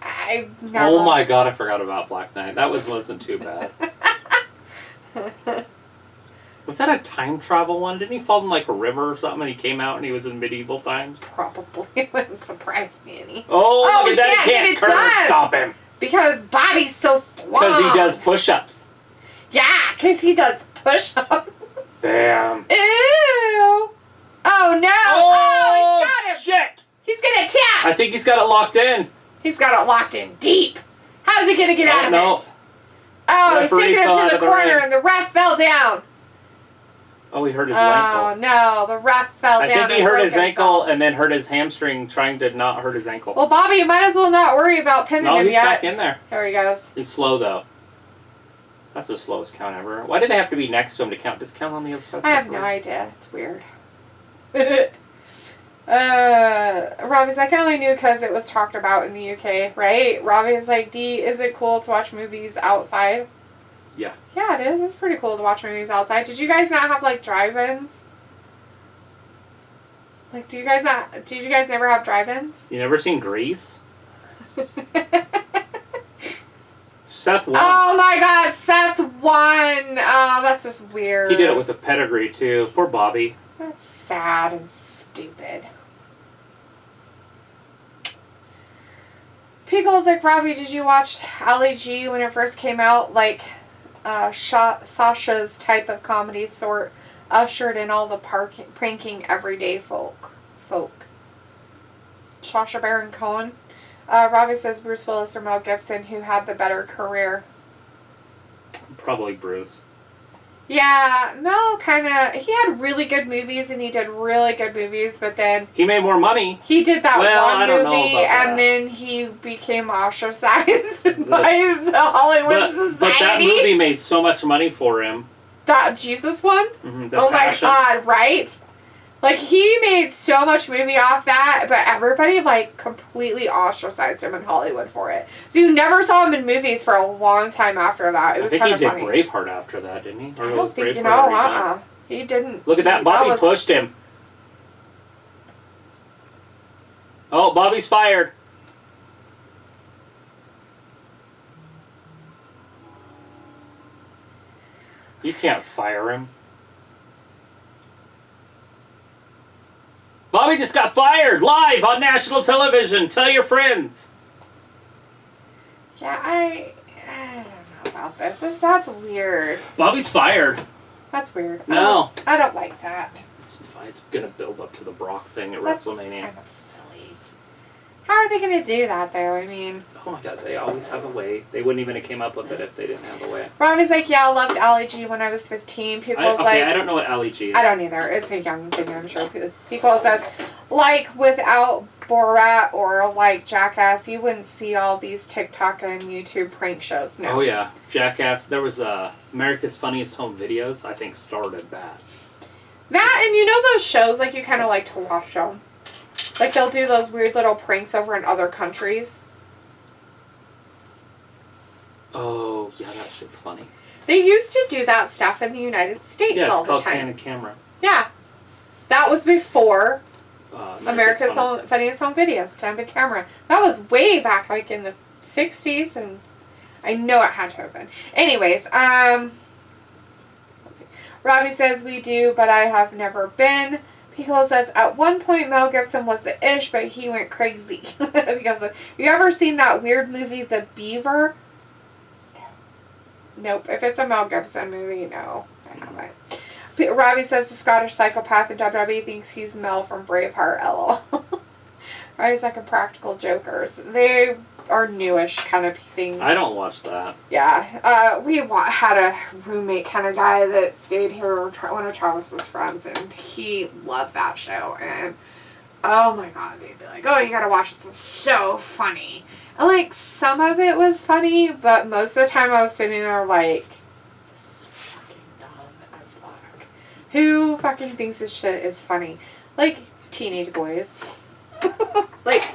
I never. Oh my god, I forgot about Black Knight. That wasn't too bad. Was that a time travel one? Didn't he fall in like a river or something and he came out and he was in medieval times? Probably. It wouldn't surprise me any. Oh, look at that. He can't curve stop him. Because Bobby's so strong. Because he does push-ups. Yeah, because he does push-ups. Damn. Ew. Oh, no. Oh, he's got him. shit. He's going to tap. I think he's got it locked in. He's got it locked in deep. How's he going to get out of it? Oh, he's Referee taking fell him out to of the the corner ring. and the ref fell down. Oh, he hurt his ankle. Oh, no. The ref fell down. I think he and hurt broke his ankle himself. and then hurt his hamstring trying to not hurt his ankle. Well, Bobby, you might as well not worry about pinning No, him he's yet. back in there. There he goes. He's slow, though. That's the slowest count ever. Why do they have to be next to him to count? Just count on the other side. I have no idea. It's weird. Robbie's like, I only knew because it was talked about in the UK, right? Robbie's like, Dee, is it cool to watch movies outside? Yeah. Yeah, it is. It's pretty cool to watch movies outside. Did you guys not have, like, drive-ins? Like, did you guys never have drive-ins? You never seen Grease? Seth won. Oh my god, Seth won! Oh, that's just weird. He did it with a pedigree, too. Poor Bobby. That's sad and stupid. Pickle's like, Robbie, did you watch Ali G when it first came out? Like, Sasha's type of comedy sort ushered in all the pranking everyday folk. Sacha Baron Cohen. Robbie says Bruce Willis or Mel Gibson, who had the better career. Probably Bruce. Yeah, Mel kind of, he had really good movies and he did really good movies, but then He made more money. he did that I don't know movie about that. and then he became ostracized by the Hollywood Society. But that movie made so much money for him. That Jesus one? Mm-hmm, Oh my god, right? Like, he made so much movie off that, but everybody, like, completely ostracized him in Hollywood for it. So you never saw him in movies for a long time after that. It was kind of funny. I think he did Braveheart after that, didn't he? Or I don't think, he didn't. Look at that. Bobby pushed him. Oh, Bobby's fired. You can't fire him. Bobby just got fired live on national television. Tell your friends. Yeah, I don't know about this. That's weird. Bobby's fired. That's weird. No. I don't like that. It's going to build up to the Brock thing at WrestleMania. Kind of silly. How are they going to do that, though? I mean... Oh my god, they always have a way. They wouldn't even have came up with it if they didn't have a way. Robbie's like, yeah, I loved Ali G when I was 15. I don't know what Ali G is. I don't either. It's a young thing, I'm sure. People says, like, without Borat or, like, Jackass, you wouldn't see all these TikTok and YouTube prank shows now. Oh, yeah. Jackass. There was America's Funniest Home Videos, I think, started that. That, and you know those shows, like, you kind of like to watch them? Like, they'll do those weird little pranks over in other countries. Oh, yeah, that shit's funny. They used to do that stuff in the United States all the time. Yeah, it's called Candid Camera. Yeah. That was before America's Funniest Home Videos, Candid Camera. That was way back, like, in the 60s, and I know it had to have been. Anyways, let's see. Robbie says, we do, but I have never been. Pico says, at one point Mel Gibson was the ish, but he went crazy. Because you ever seen that weird movie, The Beaver? Nope. If it's a Mel Gibson movie, no. I haven't. Robbie says the Scottish psychopath in WWE thinks he's Mel from Braveheart, LOL. Robbie's like a practical jokers. They are newish kind of things. I don't watch that. Yeah. We had a roommate kind of guy that stayed here, one of Travis's friends, and he loved that show. And, oh my god, they'd be like, oh, you gotta watch this. It's so funny. And, like, some of it was funny, but most of the time I was sitting there like, this is fucking dumb as fuck. Who fucking thinks this shit is funny? Like, teenage boys. Like,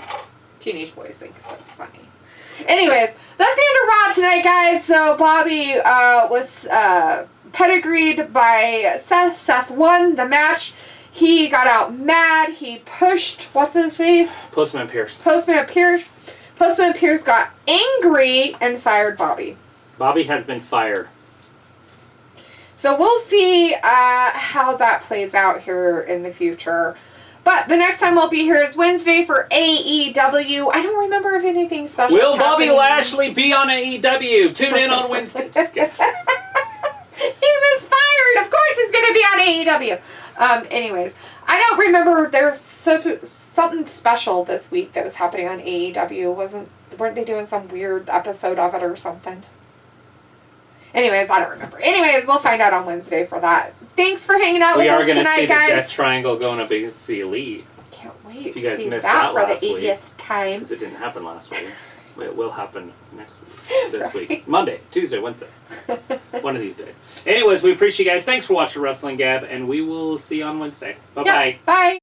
teenage boys think it's funny. Anyways, that's the end of Raw tonight, guys. So, Bobby was pedigreed by Seth. Seth won the match. He got out mad. He pushed, what's his face? Postman Pierce. Postman Pierce got angry and fired Bobby. Bobby has been fired. So we'll see how that plays out here in the future. But the next time we'll be here is Wednesday for AEW. I don't remember if anything special Will Bobby Lashley be on AEW? Tune in on Wednesday. Just kidding. He was fired. Of course he's going to be on AEW. Anyways, I don't remember. There's something special this week that was happening on AEW. Weren't they doing some weird episode of it or something? Anyways, I don't remember. Anyways, we'll find out on Wednesday for that. Thanks for hanging out with us tonight, guys. We are going to see the Death Triangle going up against the Elite. Can't wait if you guys missed that for the 80th time. Because it didn't happen last week. It will happen next week. This week. Monday, Tuesday, Wednesday. One of these days. Anyways, we appreciate you guys. Thanks for watching Wrestling Gab, and we will see you on Wednesday. Bye-bye. Yep, bye.